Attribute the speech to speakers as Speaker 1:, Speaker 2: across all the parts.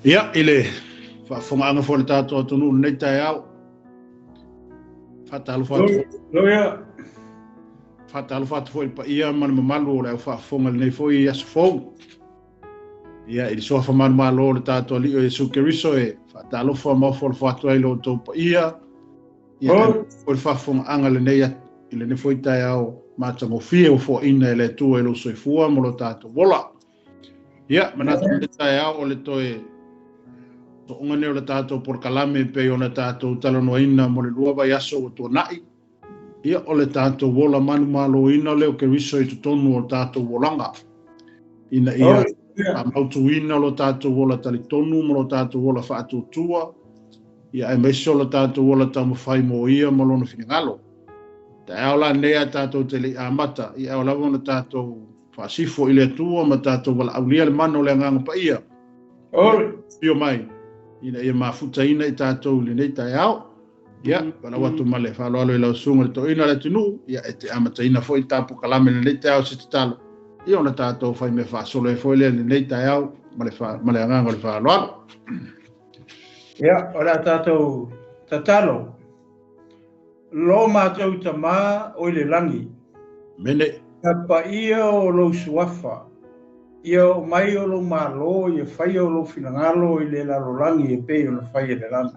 Speaker 1: Ia, ile whafonga fo le tātou atunu nei tai au. Whatalu whatu.
Speaker 2: Loia.
Speaker 1: Whatalu whatu fo i pa ia Manumalo o le au whafonga le nei fo i asu fo. Ia, ili soa Manumalo o le tātou li o Jesu Keriso e whatalu wha mawho le whatu ai lo tau pa ia. Ia, o le whafonga anga le nei ile ne fo i tai au mātango fie o fo ina ele tua e lo soifua mo lo tātou wola. Ia, manatu le tai au o le toe so onga neo le tātou por kalame pe o le tātou talanoaina mo le lua vai aso o tō nai. Ia o le tātou wola Manumalo ina leo ke riso i tutonu o le tātou wolanga. Ina ia a mautu ina lo tātou wola talitonu mo lo tātou wola whaatu tua. Ia e meiso lo tātou wola tamu whai mo ia mo lono whingalo. Ta aola nea tātou te li amata. Ia aola wana tātou whaasifo ile tua ma tātou wala aulia le mano le nganga pa ia. Pio mai. Ina ia mafuta ina i tātou le nei tai au. Ia, wala watu male, whaloalo i lau sunga le to ina le tunu. Ia, e te amata ina fo i tāpu kalame le nei tai au se te talo. Ia ona tātou whai me whaasolo e fo le nei tai au. Male anganga le whaloalo.
Speaker 2: Ia, ora tātou tatalo. Lo mātou ta mā o le langi.
Speaker 1: Mene.
Speaker 2: Pa ia o lo suafa. Ia o mai o lo malo, ia whai o lo finangalo i le Lalolagi e pei o na whai e le langi.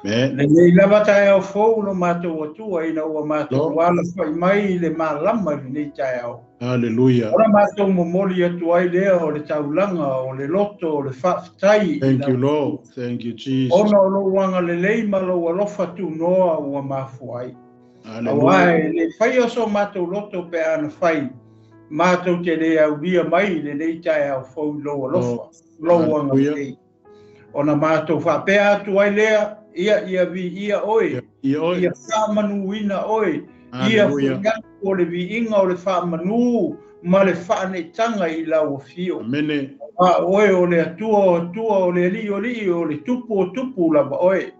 Speaker 2: Le nei lava tae au fōu no mātou atua ina ua mātou wala whai mai le mālama i nei tae au.
Speaker 1: Hallelujah.
Speaker 2: Ora mātou momoli atu ai lea o le taulanga, o le loto, o le whaafitai.
Speaker 1: Thank you, Lord. Thank you, Jesus.
Speaker 2: Ona o lo wanga le leima lo alofa tu noa ua mafu ai.
Speaker 1: Hallelujah.
Speaker 2: Le whai o so mātou loto pe ana whai. Mātou te le au ria mai le nei tae au fōu lo alofa. Lo wanga le. Ona mātou whapea atu ai lea. Ia vi ia oi. Ia whamanu ina oi. Ia whangatu o le vi inga o le whamanu. Ma le whanetanga i lau o fio.
Speaker 1: Amene.
Speaker 2: Oe o le atua o le li o le tupu lava oe.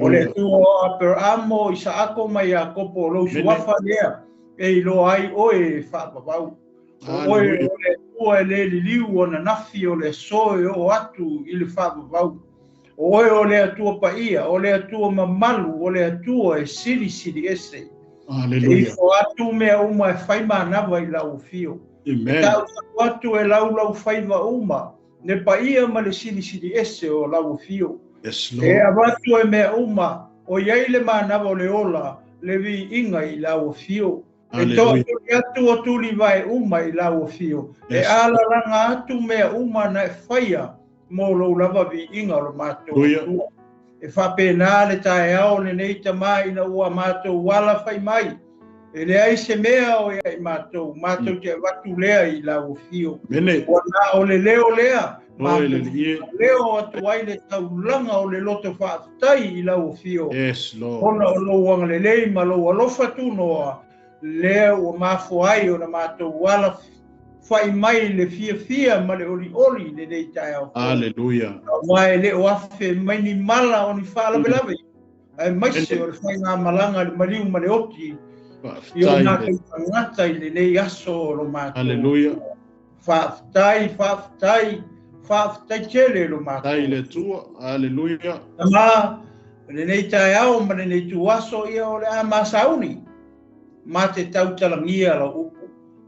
Speaker 2: O le atua o aper amo i sa ako mai a kopo o lau suafa lea. E ilo ai oe whapapau. Oe o le atua e le liu o na nafi o le soe o atu i le whapapau. Oe o le atua pa ia, o le atua mamalu, o le atua e siri ese.
Speaker 1: Hallelujah.
Speaker 2: E fo atu mea uma e whaima nawa i lau fio.
Speaker 1: Amen.
Speaker 2: Tau atu e lau whaiva uma, ne pa ia ma le siri ese o lau fio.
Speaker 1: Yes, Lord.
Speaker 2: E avatu e mea uma, o iai le manawa o le ola, le vi inga i lau fio. E tō atu o tuli vai uma i lau fio. E ala langa atu mea uma na e whaia. Mo lo lava vi inga o mātou. E whapena le tae ao le nei ta mai na ua mātou wala whai mai. E le ai se mea o iai mātou. Mātou te watu lea i lau fio.
Speaker 1: Mene.
Speaker 2: Wana o le leo lea.
Speaker 1: Mātou
Speaker 2: leo atu ai le taulanga o le loto whaatai i lau fio.
Speaker 1: Yes, Lord.
Speaker 2: Ona o lo wanga le lei ma lo alofa tunoa. Leo o mafo ai o na mātou wala whai mai le fia ma le oli le nei tae au.
Speaker 1: Hallelujah.
Speaker 2: Mai le o afe mai ni mala o ni whaalawe. Ai maise o le whai ngā malanga le mariu ma le oti. I o nā kei tangata i le nei aso lo mātou.
Speaker 1: Hallelujah.
Speaker 2: Whaafitai tele lo mātou.
Speaker 1: Tai le tua. Hallelujah.
Speaker 2: Tama le nei tae au ma le nei tu aso ia o le a masauni. Ma te tautalangia la upu.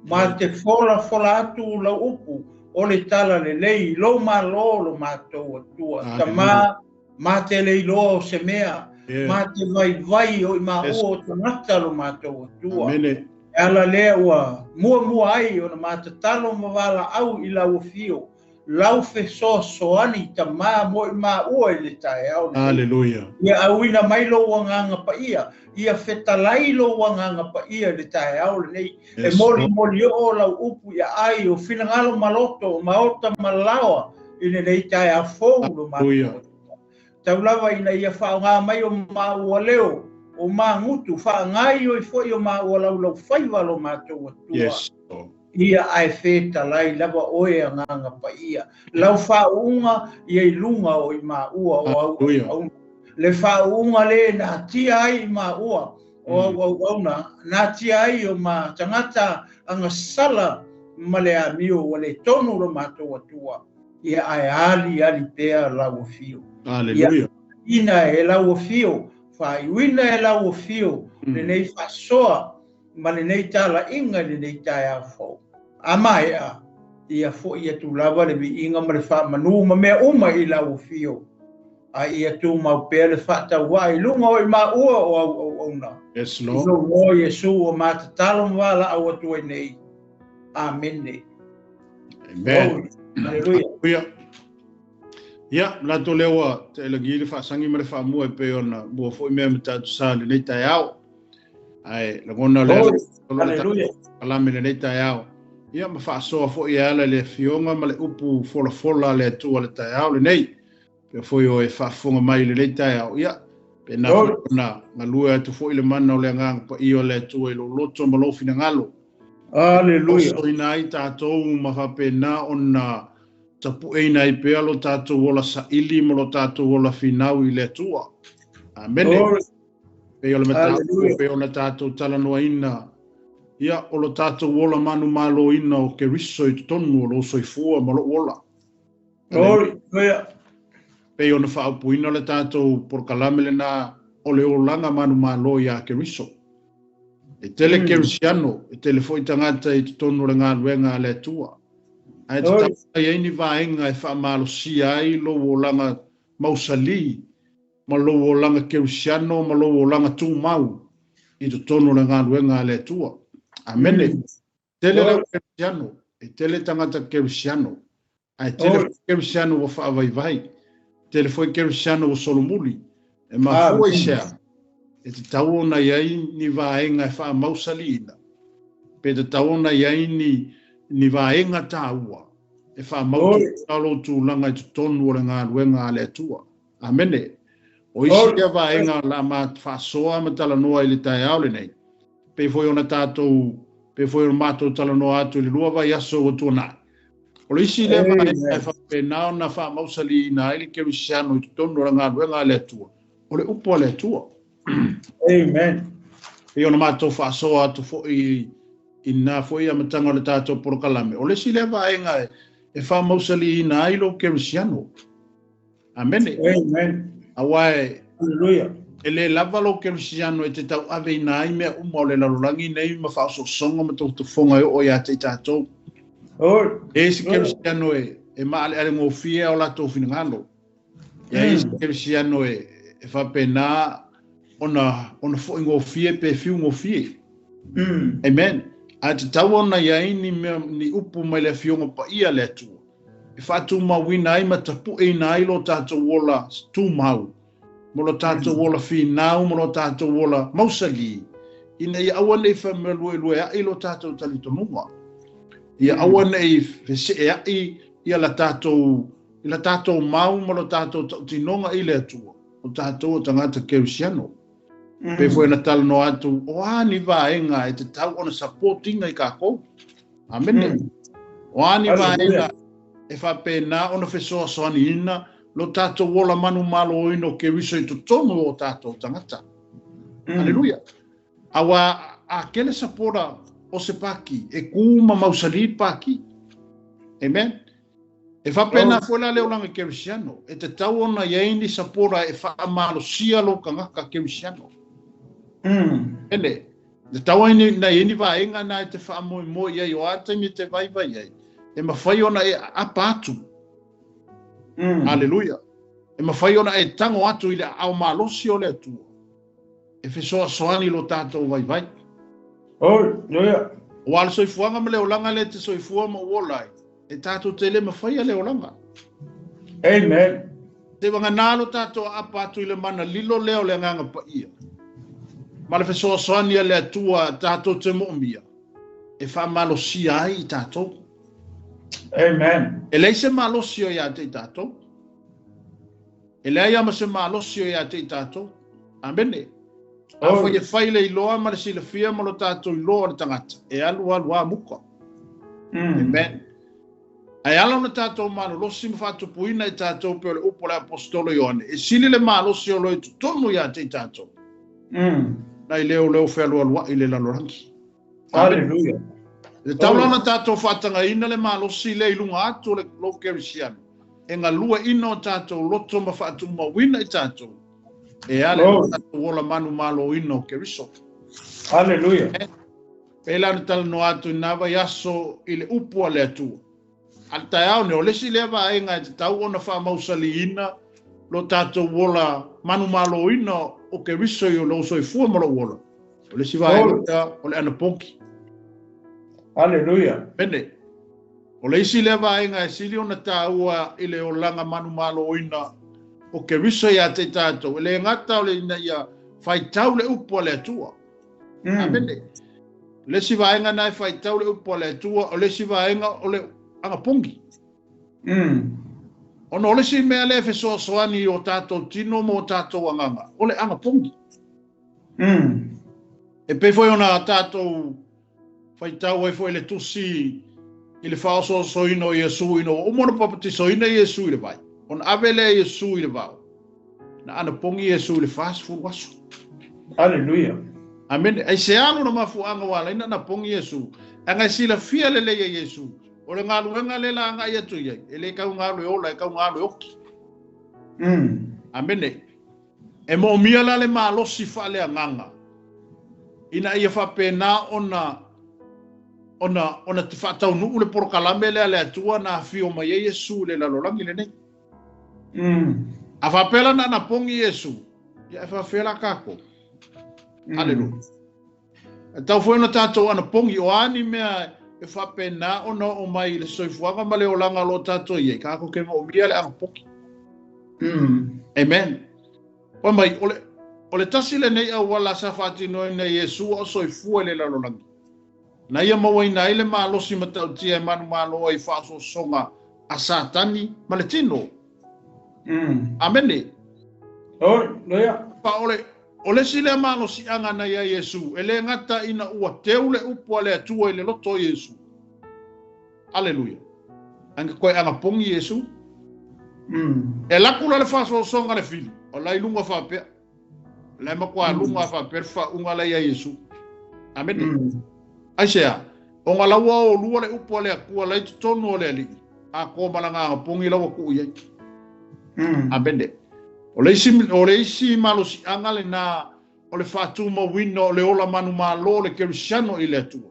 Speaker 2: Ma te fola atu lau upu o le tala le lei lo malo lo mātou atua. Tama ma te lei lo se mea. Ma te vai o i ma o tangata lo mātou atua. Ala lea ua mua ai o na mātatalo mawala au i lau fio. Lau fe soani tama mo i ma ua i le tae au.
Speaker 1: Hallelujah.
Speaker 2: Ia auina mai lo wanganga pa ia. Ia fetalai lo wanganga pa ia le tae au le nei. E moli o lau upu ia ai o finangalo maloto maota malawa i le nei tae a fou lo mātou. Tau lava ina ia whaonga mai o ua leo o ngutu whaongai o i foi o ua lau whaiva lo mātou atua.
Speaker 1: Yes.
Speaker 2: Ia ai fetalai lava oe a nganga pa ia. Lau whaunga ia i lunga o i ua o au. Le whaunga le na tia ai i ua o au na tia ai o ma tangata anga sala ma le amio o le tonu lo mātou atua. ia ai ali pea lau fio.
Speaker 1: Hallelujah.
Speaker 2: Ina e lau fio, fai wina e lau fio, le nei fasoa, ma le nei tala inga le nei tai a fo. Amai a, ia fo ia tu lava le vi inga ma le fa manu ma mea uma i lau fio. A ia tu mau pea le fata wai lunga o i ma ua o na.
Speaker 1: Yes, Lord.
Speaker 2: Ilo mo Yesu o mata talo wala au atu e nei. Amen.
Speaker 1: Amen.
Speaker 2: Hallelujah.
Speaker 1: Ya, la to lewa te lagi le fa sangi me le fa mo e pe ona bo fo me mata sa le nei tai au. Ai la gona le.
Speaker 2: Hallelujah.
Speaker 1: Ala me le nei tai au. Ya ma fa so fo ia le fionga ma le upu fola le tu le tai au le nei. Pe fo yo e fa fonga mai le nei tai au. Ya. Pe na lua tu fo ile mana o le ngang pa io le tu e lo loto ma lo fina ngalo.
Speaker 2: Hallelujah.
Speaker 1: So inai tātou ma whapena ona tapu e nei pea lo tātou wola sa ili mo lo tātou wola finau i le tua. Amen. Pea le matau, pea ona tātou talanoa ina. Ia o lo tātou wola manumalo ina o ke riso i tonu o lo soifua ma lo wola. Pea ona whaupu ina le tātou por kalamele na o le olanga manumalo ia ke riso. E tele kerisiano, e tele foi tangata i tonu le ngā luenga le tua. Ai te tapa i eini vaenga e wha malo si ai lo wolanga mausali, ma lo wolanga kerisiano, ma lo wolanga tū mau i te tonu le ngā luenga le tua. Amene. Tele rau kerisiano, e tele tangata kerisiano. Ai tele kerisiano wa wha vai. Tele foi kerisiano wa solomuli. E ma fua i sea. E te tauona iai ni vaenga e wha mausalina. Pe te tauona iai ni vaenga tāua. E wha mautu talo tūlanga i te tonu o le ngā ruenga le tua. Amene. O isi ia vaenga la ma wha soa ma tala noa i le tai aule nei. Pe foi ona tātou, pe foi ona mātou tala noa atu i le lua vai aso o tuana. O le isi le vaenga e wha penao na wha mausalina i le kerisiano i te tonu o le ngā ruenga le tua. O le upo le tua.
Speaker 2: Amen.
Speaker 1: E ona mātou whaasoa atu foi ina foi amatanga le tātou porokalame. O le si le vaenga e wha mausali ina ailo kerisiano. Amen.
Speaker 2: Amen.
Speaker 1: Awai.
Speaker 2: Hallelujah.
Speaker 1: E le lava lo kerisiano e te tau ave ina ai mea uma o le Lalolagi nei ma whaaso songa ma tau tufonga o ia te tātou. E si kerisiano e maale ale ngofia o la tau finangalo. E si kerisiano e whapena ona fo ngofie pe fiu ngofie. Amen. A te tau ona iai ni upu mai le fionga pa ia le atua. E whātu mawina ai ma tapu e nai lo tātou wola tū mau. Mo lo tātou wola whinau, mo lo tātou wola mausali. Ina ia awane i whamelue ai lo tātou talitonunga. Ia awane i whese e ai ia la tātou mau, mo lo tātou tinonga i le atua. O tātou o tangata kerisiano. Pe foi na tala no atu, o ani vaenga e te tau ona supportinga i kākou. Amen. O ani vaenga e whapena ona whesoa soani ina, lo tātou wola manumalo ino ke riso i tutono o tātou tangata. Hallelujah. Awa a kele sapora o se paki, e kuma mausali paki. Amen. E whapena fuela leolanga kerisiano, e te tau ona iaini sapora e whaamalo sia lo kangaka kerisiano. Ene, te tawa na ini vaenga na te whaamoe iai o atangi te vai iai. E mawhai ona e apatu. Hallelujah. E mawhai ona e tango atu i le au malosi o le atua. E whesoa soani lo tātou vai.
Speaker 2: Hallelujah.
Speaker 1: O ala soifuanga ma leolanga le te soifua ma uolai. E tātou te le mawhai a leolanga.
Speaker 2: Amen.
Speaker 1: Te wanga nalo tātou apatu i le mana lilo leo le nganga pa ia. Ma le whesoa soani le atua tātou te mo'omia. E wha malosi ai i tātou.
Speaker 2: Amen.
Speaker 1: E lei se malosi o ia te i tātou. E lei ama se malosi o ia te i tātou. Amene. A fo ye whaile i loa ma le sila fia ma lo tātou i loa le tangata. E alu a muka. Amen. Ai ala na tātou malosi ma whātu puina i tātou pe o le upo le apostolo Ioane. E sili le malosi o loi tonu ia te i tātou. Nai leo whelua i le Lalolagi.
Speaker 2: Hallelujah.
Speaker 1: Le taulana tātou whātanga ina le malosi le ilunga atu le lo kerisiano. e ngalua ina o tātou loto ma whaatu mawina I tātou. E ale tātou wola Manumalo ina o Keriso.
Speaker 2: Hallelujah.
Speaker 1: Pela na tala no atu inawa yaso ile upua le atua. Alta au ne o lesi lewa e ngai te tau ona wha mausali ina lo tātou wola Manumalo ina o Keriso I o lo soi fua mara wola. O lesi wa o le ana ponki.
Speaker 2: Hallelujah.
Speaker 1: Pene. O le isi lewa e ngai sili ona tāua ile o langa Manumalo ina o Keriso ia te tātou. Le ngata o le ina ia whai tau le upua le atua. Amene. Le si vaenga nai whai tau le upua le atua o le si vaenga o le anga pongi. Ono le si mea le fesoa soani o tātou tino mo tātou anganga. O le anga pongi. E pe foi ona tātou whai tau e foi le tusi I le whaoso soino Iesu ino. O mona papati soina Iesu I le vai. On avele Iesu I le vau. Na ana pongi Iesu I le fast food wasu.
Speaker 2: Hallelujah.
Speaker 1: Amen. Ai se alo na mafuanga wala ina na pongi Iesu. Anga sila fia le leia Iesu. O le ngalu nga le la nga ia tu ia. Ele kau ngalu e ola e kau ngalu e oki. Amen. E mo mia la le malosi fa le anganga. Ina ia fa pena ona te whatau nuu le porokalame le atua na fio mai Iesu le lalolagi le nei. A whapela na pongi Iesu. Ia e whawhela kako. Hallelujah. E tau fwoi na tātou ana pongi o ani mea e whapena ona o mai le soifuanga ma le olanga lo tātou iei. Kako ke mo mia le ana pongi. Amen. O mai, o le tasi le nei au wala sa whatino na Iesu o soifua le lalolagi. Na ia mawai na ile malosi matau tia Manumalo ai whaaso songa a satani ma le tino. Amene.
Speaker 2: Loia.
Speaker 1: Pa o le sile malosi anga na ia Iesu. Ele ngata ina ua teule upua le atua ile loto Iesu. Aleluia. Anga koe anga pongi Iesu. E lakula le whaaso songa le fili. O lai lunga whapea. Le makua lunga whapea unga le ia Iesu. Amene. Aisea, o ngā laua o lua le upua le akua lai tutonu o le ali. A kō malanga a pongi laua ku iei. Abende. O le isi malosi angale na o le whātu mawina o le ola Manumalo le kerisiano I le atua.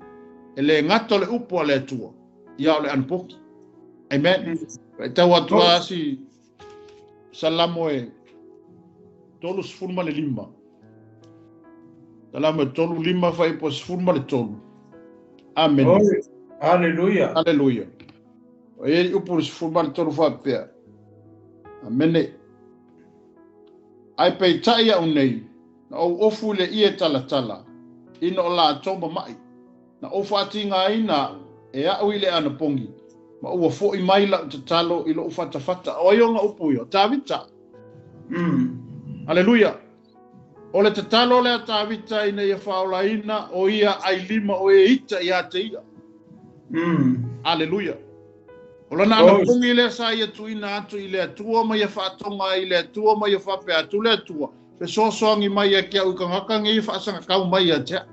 Speaker 1: E le ngata o le upua le atua. Ia o le anpoki. Amen. E tau atua asi salamo e tolu sifurma le lima. Salamo e tolu lima fai po sifurma le tolu. Amen.
Speaker 2: Hallelujah.
Speaker 1: Hallelujah. E upu sifurma le tolu whapea. Amen. Ai pei tai au nei, na o ofu le ie tala. Ina o la tomba mai. Na o whati ngā ina e au I le ana pongi. Ma ua fo I mai la te talo I lo whata. O ionga upu io, tāwita. Hallelujah. O le te talo le tāwita ina ia whaolaina o ia ai lima o e ita ia te ia. Hallelujah. O lana ana pongi le sa ia tuina atu I le atua ma ia whaatonga I le atua ma ia whape atu le atua. Pe soangi mai ia kia ukangaka ngi whaasanga kau mai ia tea.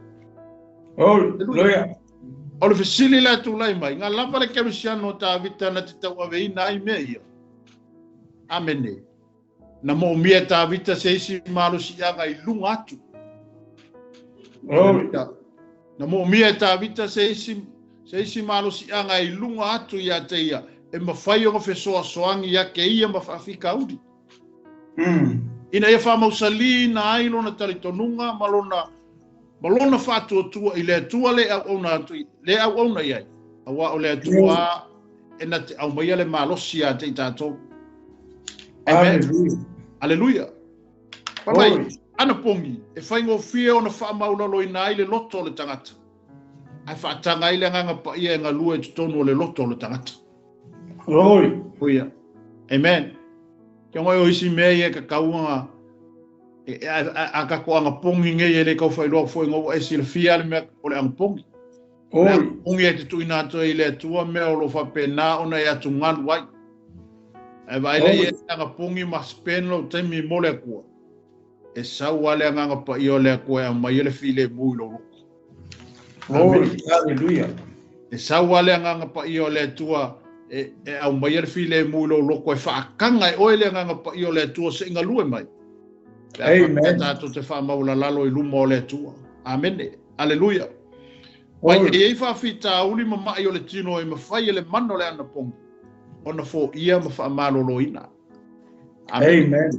Speaker 2: Hallelujah.
Speaker 1: O le fesili le atu lai mai. Ngā lapa le kerisiano tāwita na te tau aveina ai mea ia. Amene. Na mo mia tāwita se isi malusi anga I lunga atu. Na mo mia tāwita se isi malusi anga I lunga atu ia te ia. E mawhai o fesoa soangi ia ke ia mawhawhika uri. Ina ia whamausali na ailo na taritonunga malona whātua tua I le atua le au auna iai. Awa o le atua e na te au maia le malosi a te I tātou. Amen. Hallelujah. Papai, ana pongi, e whaingo fia o na whaamauna loi na i le loto o le tangata. Ai whaatanga I le nganga pa ia ngā lua e tutonu o le loto o le tangata. Oia. Amen. Kia ngoi o isi mea ia ka kaunga a ka koanga pongi nge ia le kau whailoa fwoi ngau e si le fia le mea o le anga pongi. Pongi e te tuina atua I le atua mea o lo whapena o na e atu nganu wai. E vai le ia anga pongi ma speno temi mole akua. E sau ale anga pa I o le akua e mai le file bui lo loko.
Speaker 2: Hallelujah.
Speaker 1: E sau ale anga pa I o le atua au mai ar file mu lo loko e whaakanga e oele nganga pa i o le atua se inga lue mai.
Speaker 2: Amen.
Speaker 1: Tato te wha maula lalo i luma o le atua. Amen. Aleluia. Pai e ei whawhita uli ma mai o le tino e mawhai e le mano le ana pongi. Ona fo ia ma wha malolo ina.
Speaker 2: Amen.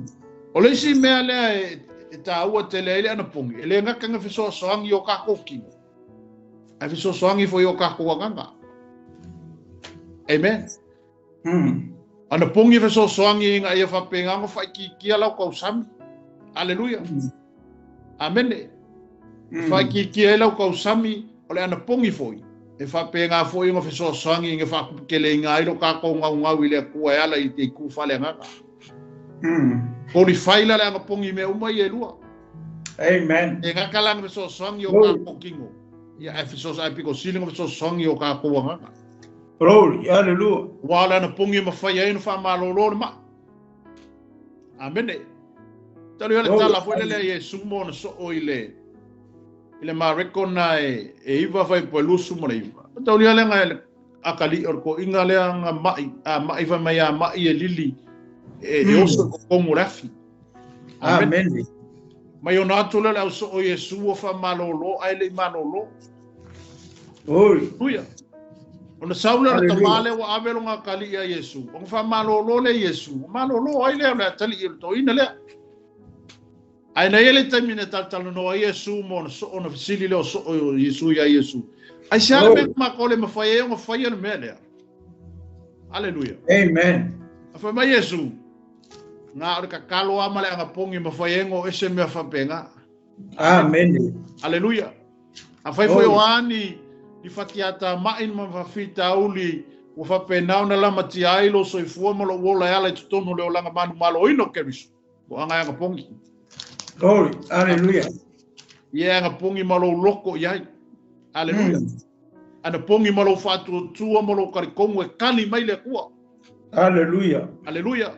Speaker 1: O le si mea lea e ta ua te le ana pongi. E le ngakanga fiso soangi o kako kingo. E fiso soangi fo i o kako wanganga. Amen. Ana pongi fiso soangi inga ia whapengango whaiki kia lau kau sami. Aleluia. Amen. Whaiki kia lau kau sami o le ana pongi foi. E whapenga foi inga fiso soangi inga whakukele inga ilo kako ngau i le kua e ala i te ku whale ngaka. Kori whaila le anga pongi me umai e lua.
Speaker 2: Amen.
Speaker 1: E ngaka langa fiso soangi o kako kingo. Ia e fiso sa piko silinga fiso soangi o kako wangaka.
Speaker 2: Glory, hallelujah.
Speaker 1: Wala na pongi ma whai ainu wha malolo ma. Amen. Talo ele tala foi le Yesu mo na so o ile ma rekona e iwa vai po lusu mo iwa. Talo ele nga akali orko inga le nga mai va mai mai e lili e oso ko murafi.
Speaker 2: Amen.
Speaker 1: Mai ona tole le so o Yesu o fa malolo ai le malolo.
Speaker 2: Oi.
Speaker 1: Uia. Ona saula na tamale wa avelo nga kali ya Yesu. On fa malolo le Yesu. Malolo ai le tali to ina le. Ai na ele tamine tal no Yesu mo so ona fisili le so Yesu ya Yesu. Ai sale me ma kole ma faye le mele. Hallelujah.
Speaker 2: Amen.
Speaker 1: Afa ma Yesu. Nga ora ka kalo amale nga pongi ma faye ngo ese me fa penga.
Speaker 2: Amen.
Speaker 1: Hallelujah. Afa foi oani i whakiata mai ma whawhita uli o whapena na lama ti ailo so i fuama lo wola ala i tutono leo langa Manumalo ino keriso. Ko anga anga pongi.
Speaker 2: Glory, hallelujah.
Speaker 1: Ie anga pongi malo loko iai. Hallelujah. Ana pongi malo whatu tua malo karikongu e kani mai le kua.
Speaker 2: Hallelujah.
Speaker 1: Hallelujah.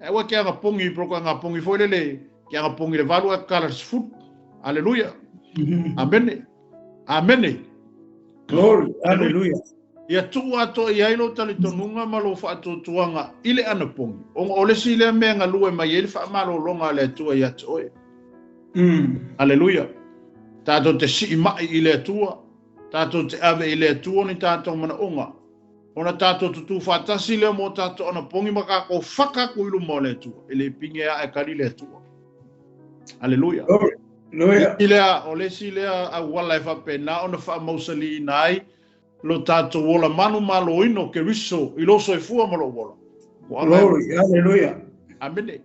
Speaker 1: Ewa ke anga pongi proko anga pongi foi lele ke anga pongi le valu e kalas foot. Hallelujah. Amen. Amen.
Speaker 2: Glory, hallelujah.
Speaker 1: Ia tu ato ia ilo tali tonunga malo fa ato tuanga ile ana pongi. O ole si le menga lue mai ele fa malo longa le tua ia toe. Hallelujah. Tato te si mai ile tua. Tato te ave ile tua ni tato mana onga. Ona tato tutu fa tasi le mo tato ana pongi maka ko faka ku ilu mo le tua. Ele pinge a kali le tua. Hallelujah.
Speaker 2: Hallelujah.
Speaker 1: Ile ole si le a wala fa pena ona fa mausali nai. Lo tato wola Manumalo ino ke riso i loso e fua malo wola.
Speaker 2: Glory, hallelujah.
Speaker 1: Amen.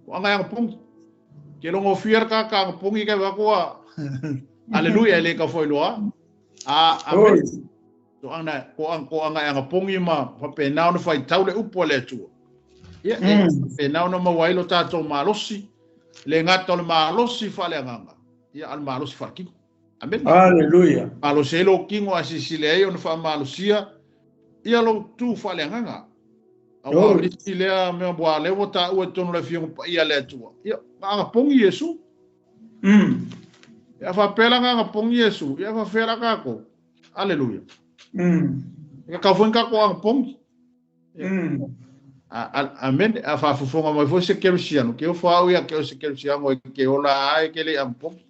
Speaker 1: Ko anga yang pung. Ke longo fier ka pungi ka wakua. Hallelujah le ka foi loa. Amen. So anga ko anga yang pungi ma fa pena no fai taule upo le tu. Ia pena no ma wailo tato malosi. Le ngato le malosi fa le nganga. Ia al malosi fa ki. Amen.
Speaker 2: Hallelujah.
Speaker 1: Alo selo kingo asisile e on fa malusia ia lo tu fa le nganga awa sile me boa le vota o tonu le fiong ia le tu ia nga pongi Yesu ia fa pela nga pongi Yesu ia fa fera kako haleluya ia ka fon kako ang pongi amen a fa fonga mai fo se kerusiano ke o fa ia ke o se kerusiano ke ola ai ke le ang pongi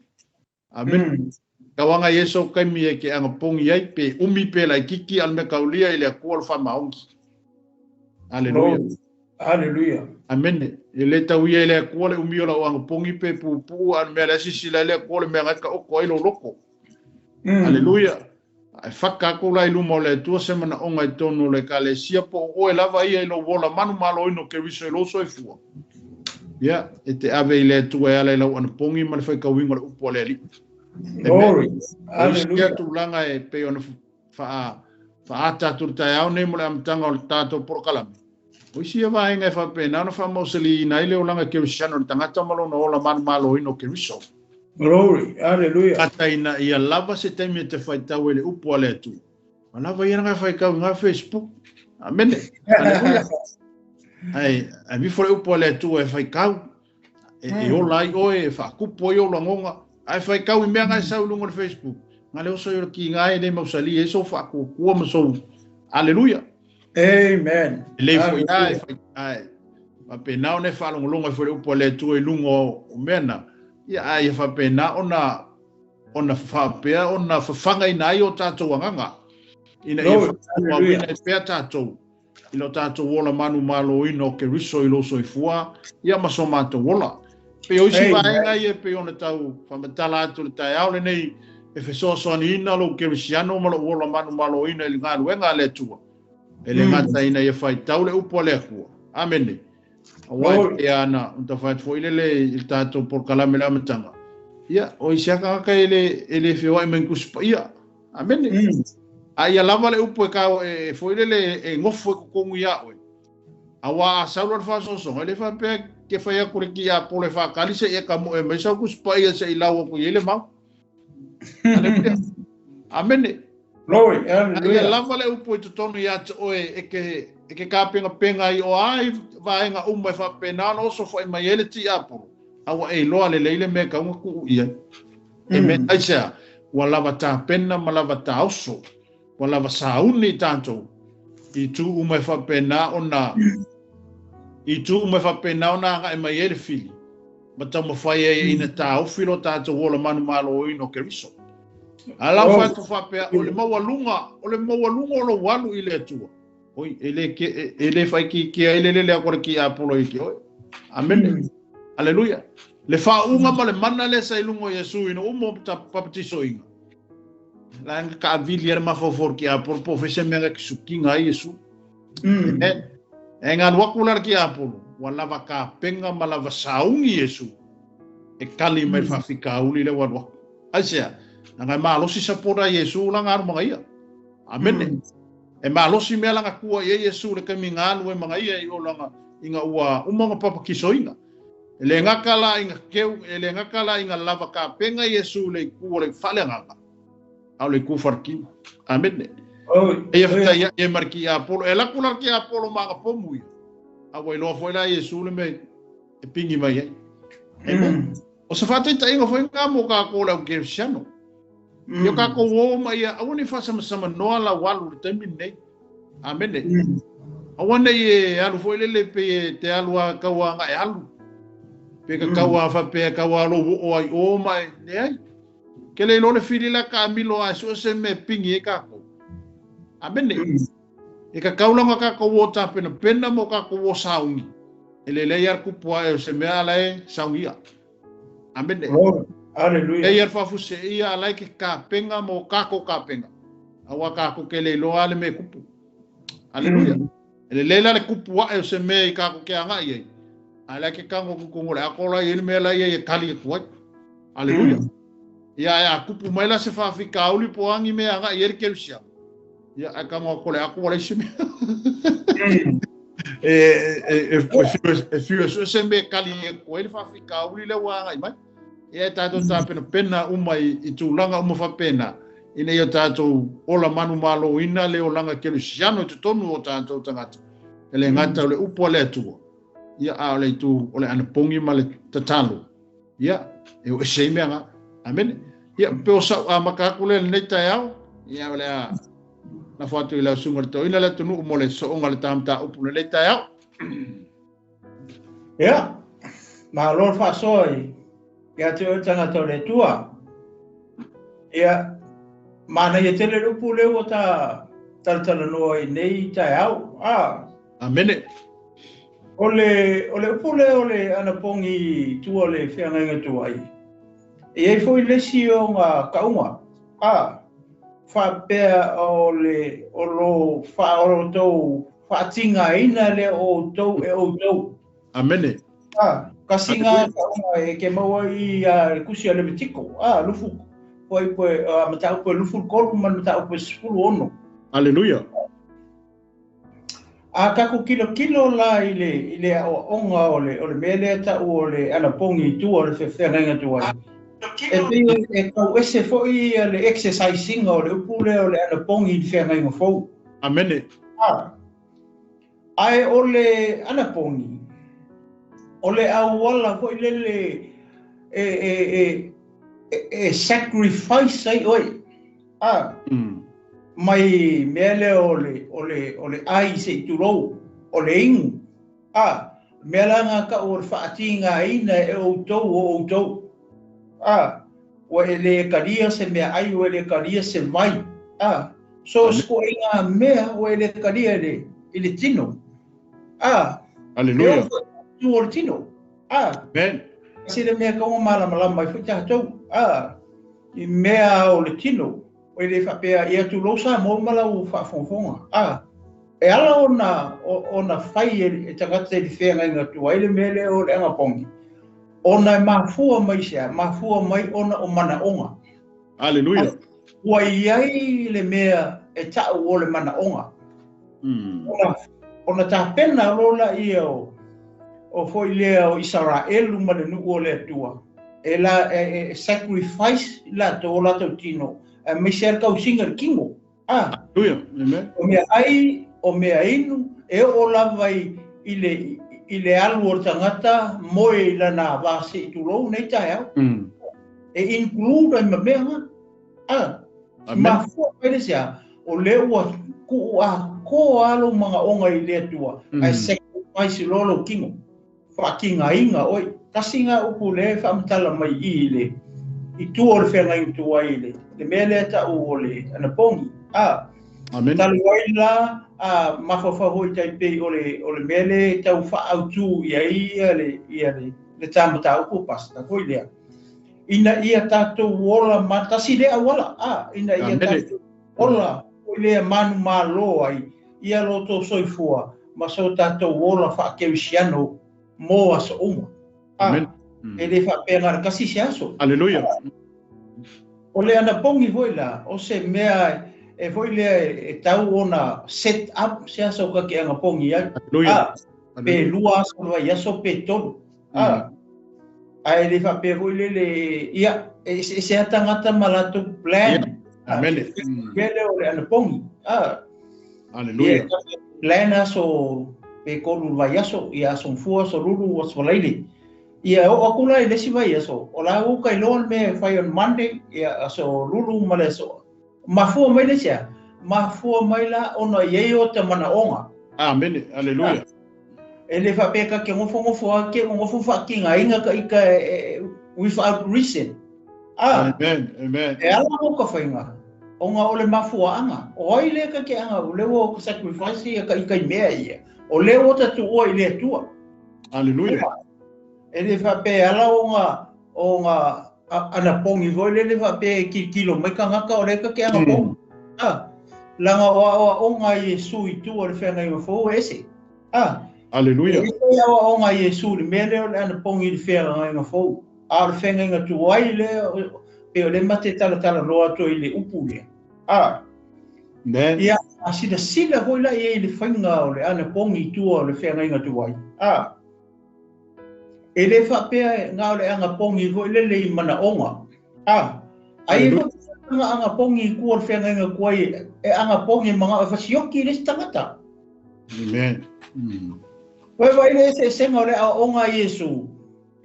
Speaker 1: amen. Kawanga Yesu kai mi ke anga pongi ai pe umi pe la kiki al me kaulia ile ko fa maungi. Hallelujah.
Speaker 2: Hallelujah.
Speaker 1: Amen. Ile tau ile ko le umi ola anga pongi pe pu al me la sisila ile ko le me ka o ko ilo loko. Hallelujah. Ai faka ko la ilu mo le tu semana onga i tonu le kale sia po o lava ia ilo wola Manumalo ino ke riso lo so fu. Ya, ete ave ile tu ala ilo anga pongi mal fa ka wingo le upo le li.
Speaker 2: Glory. Hallelujah.
Speaker 1: Tu langa e pe ona fa ata tu ta ne mo am tanga o tato por kalam. O sia vai ngai fa pe na fa moseli na ile o langa ke siano tanga tamalo no la Manumalo ino ke riso.
Speaker 2: Glory. Hallelujah.
Speaker 1: Kata ina ia lava se teme te fai tau ele upo ale tu. Mana vai nga fai ka nga Facebook. Amen. Hallelujah. Ai mi fo upo ale tu e fai ka e o lai o e fa kupo yo longa. Ai fai kau i mea ngai sau lungo le Facebook. Nga leo so yoro ki ngai ne mausali e so whako kua maso. Aleluia.
Speaker 2: Amen.
Speaker 1: Le fo ai ma pena ona fa longa fo upo le tu e lungo mena ia ai fa pena ona fa pe ona fa fanga ina i o tato wanga ina ia fa wa wina pe tato ilo tato wola manumalo ino ke riso ilo so ifua ia masoma to wola pe o si vaenga ia pe ona tau fa matala atu le tai au le nei e fe so ina lo ke risiano malo wola manumalo ina il ngalu wenga le tua ele ngata ina ia fa tau le upo le ku amen Awai te ana unta fai fo ile il tato por kalame la matanga. Ia o isiaka ka ele fe wai men kuspa ia. Amen. Ai lava le upo ka fo ile ngofo ko kongu ia we. Awa saulor fa so so ele fa pe ke fa ya kuriki ya pole fa kalise e ka mo e me sa kuspa ia se ilawo ko ile ma. Amen.
Speaker 2: Glory, hallelujah.
Speaker 1: Ai lava le upo to tonu ya o e ke ka penga i o ai vaenga umai fa pena no so foi mai ele ti apo awa e loa le leile me ka ku ia e me aisa wala vata pena malava ta oso wala va sauni tanto i tu umai fa pena ona i tu umai fa pena ona ga e mai ele fili mata mo fai e ina ta o filo tanto wola manumalo ino ke riso ala fa tu fa pe o le mawalunga lo walu ile tua oi ele fai ki ele le akore ki apolo iki oi amen haleluya le fa unga male mana le sai lungo yesu ino umo ta baptizo inga la ka vilier ma favor ki apolo profese menga ki sukinga yesu enga wakular ki apolo wala vaka penga mala vasaungi yesu e kali mai fa fika uli le wadwa asia nga malo si sapora yesu la ngar mga ia amen e malosi mea langa kua ye yesu le kamingalu e mga ia i o langa inga ua umanga papa kisoinga ele ngakala inga keu ele ngakala inga lava ka penga yesu le kua le fale ngaka au le kufarki amen e fta ye marki apolo e la kular ki apolo manga pomu au e lo foi la yesu le me e pingi mai o se fata ita inga foi ngamo ka ko la gersiano yo ka ko wo mai awoni fa sama no la walu termine amen awone ye alu foi le pe te alu ka wa nga alu pe ka wa fa pe ka wa lo o ai o mai ne ke le lo le fili la ka milo a so se me pingi ka ko amen e ka kaula ka ko wo ta pena mo ka ko wo saungi ele le yar ku po se me ala e saungia amen Hallelujah. E fa fu se ia like ka penga mo kako ka penga. Awa ka ko kele lo ale me kupu. Hallelujah. Ele lela le kupu wa e se me ka ko ke anga ye. Ala ke ka ngo ku ngore akola ye me la ye kali ko. Hallelujah. Ya kupu mai la se fa fi ka uli po angi me anga ye ke lusia. Ya ka ngo ko le akola se me. Fiu se me kali ko ele fa fi ka uli le wa ngai mai. E tato pena umai i tūlanga fa pena ina i o tato ola manumalo ina le o langa ke lusiano i tonu o tato tangata ele ngata o le upo le atua ia a le tu o le anapongi ma le tatalo ia e o se meanga amen ia pe o sa a makakule le nei tai au ia o le a na fatu i la sunga le to ina le tunu mo le so onga le tamta upo le nei tai au
Speaker 2: ia ma lor fa soi ia te o tanga tau le tua. Ia, mana ia tele rupu leo o ta talatala noa i nei tai au.
Speaker 1: Amene.
Speaker 2: Ole upu leo le anapongi tua le whiangainga tua i. Ia i fo i lesi o ngā kaunga. Whapea o lo whaoro tau whaatinga ina le o tau e o tau.
Speaker 1: Amene.
Speaker 2: Kasi nga e ke maua i kusi ale metiko lufu poi matau po lufu kolu man matau po sepulu ono
Speaker 1: haleluya
Speaker 2: kako kilo la ile onga ole mele ta ole ana pongi tu ole fefenga tu ai e ko ese foi le exercising ole upule ole ana pongi fefenga fo
Speaker 1: amene
Speaker 2: ai ole ana pongi ole au wala ko lele sacrifice ai oi mai mele ole ai se turou ole ingu mela nga ka or faatinga ina e outou o ele karia se me ai o ele karia se mai so sko inga mea o ele karia ele tino
Speaker 1: Hallelujah.
Speaker 2: Tu o tino
Speaker 1: Amen.
Speaker 2: sile mea ka o mala mai futa tou I mea o le tino o ele whapea ia tu losa mo mala o whaafonfonga e ala ona whai e tangata i whenga inga tu aile mele o le anga pongi ona mafua mai sea mafua mai ona o mana onga
Speaker 1: Hallelujah.
Speaker 2: ua iai le mea e tau o le mana onga ona ta pena lola ia o foi lea o Israelu ma le nuu o le atua e la sacrifice la to la to tino me ser ka usinga kingo
Speaker 1: Hallelujah. Amen.
Speaker 2: o mea inu e o lava ile alu o tangata moe lana vase i tulou nei tae au e include ma mea ma fua pere sea o leo ku ko alo mga onga i le atua ai sacrifice lolo kingo whakinga inga oi tasinga upu le whamtala mai i tu o le whenga i tu ai le mea le ta o le anapongi
Speaker 1: Amen.
Speaker 2: Talu waila mawhawhahoi tai pei o le mea le tau whaautu ia le tamata upu pasta koi lea ina ia tātou wola matasi lea wala ina ia tātou wola koi lea Manumalo ai ia loto soifua ma so tātou wola whaakewisiano mo aso uma e le whapengar kasi se aso
Speaker 1: Hallelujah.
Speaker 2: o le anapongi voila o se mea e voila e tau ona set up se aso ka ke anapongi ai pe lua aso vai aso pe tonu ai le whape voila le ia se atangata malatu plan
Speaker 1: Amen.
Speaker 2: Mele o le anapongi
Speaker 1: Hallelujah.
Speaker 2: Plan aso pe kolu vai aso ia aso fua so lulu aso laile ia o akula i lesi vai aso o la uka i loan me fai on Monday ia aso lulu male so mafua mai lesia mafua mai la ona iei o te mana onga
Speaker 1: Amen. Hallelujah.
Speaker 2: ele fa peka ke ngofo ake ngofo fa kinga inga ka ika without reason
Speaker 1: Amen. Amen.
Speaker 2: e ala mo ka fainga onga ole mafua anga o ile ka ke anga ole wo sacrifice ka ika mea ia o le o tatu o ile tua
Speaker 1: Hallelujah.
Speaker 2: ele fa pe ala onga ana pongi voile le fa pe kilo mai ka ngaka o le ka ke anga pongi langa o onga Yesu i tu o le whenga i mafo ese
Speaker 1: Hallelujah.
Speaker 2: e o onga Yesu le mele o le ana pongi le whenga i mafo a le whenga i ngā tuai le pe o le mate tala loa to i le upu le ia a sila voila i le whenga o le ana pongi i tu o le whenga i ngā tuai e le whapea ngā o le anga pongi voile le i mana onga ai anga pongi kua le whenga i ngā kuai e anga pongi mga o fasioki le tangata
Speaker 1: Amen.
Speaker 2: Wai le se senga o le onga Yesu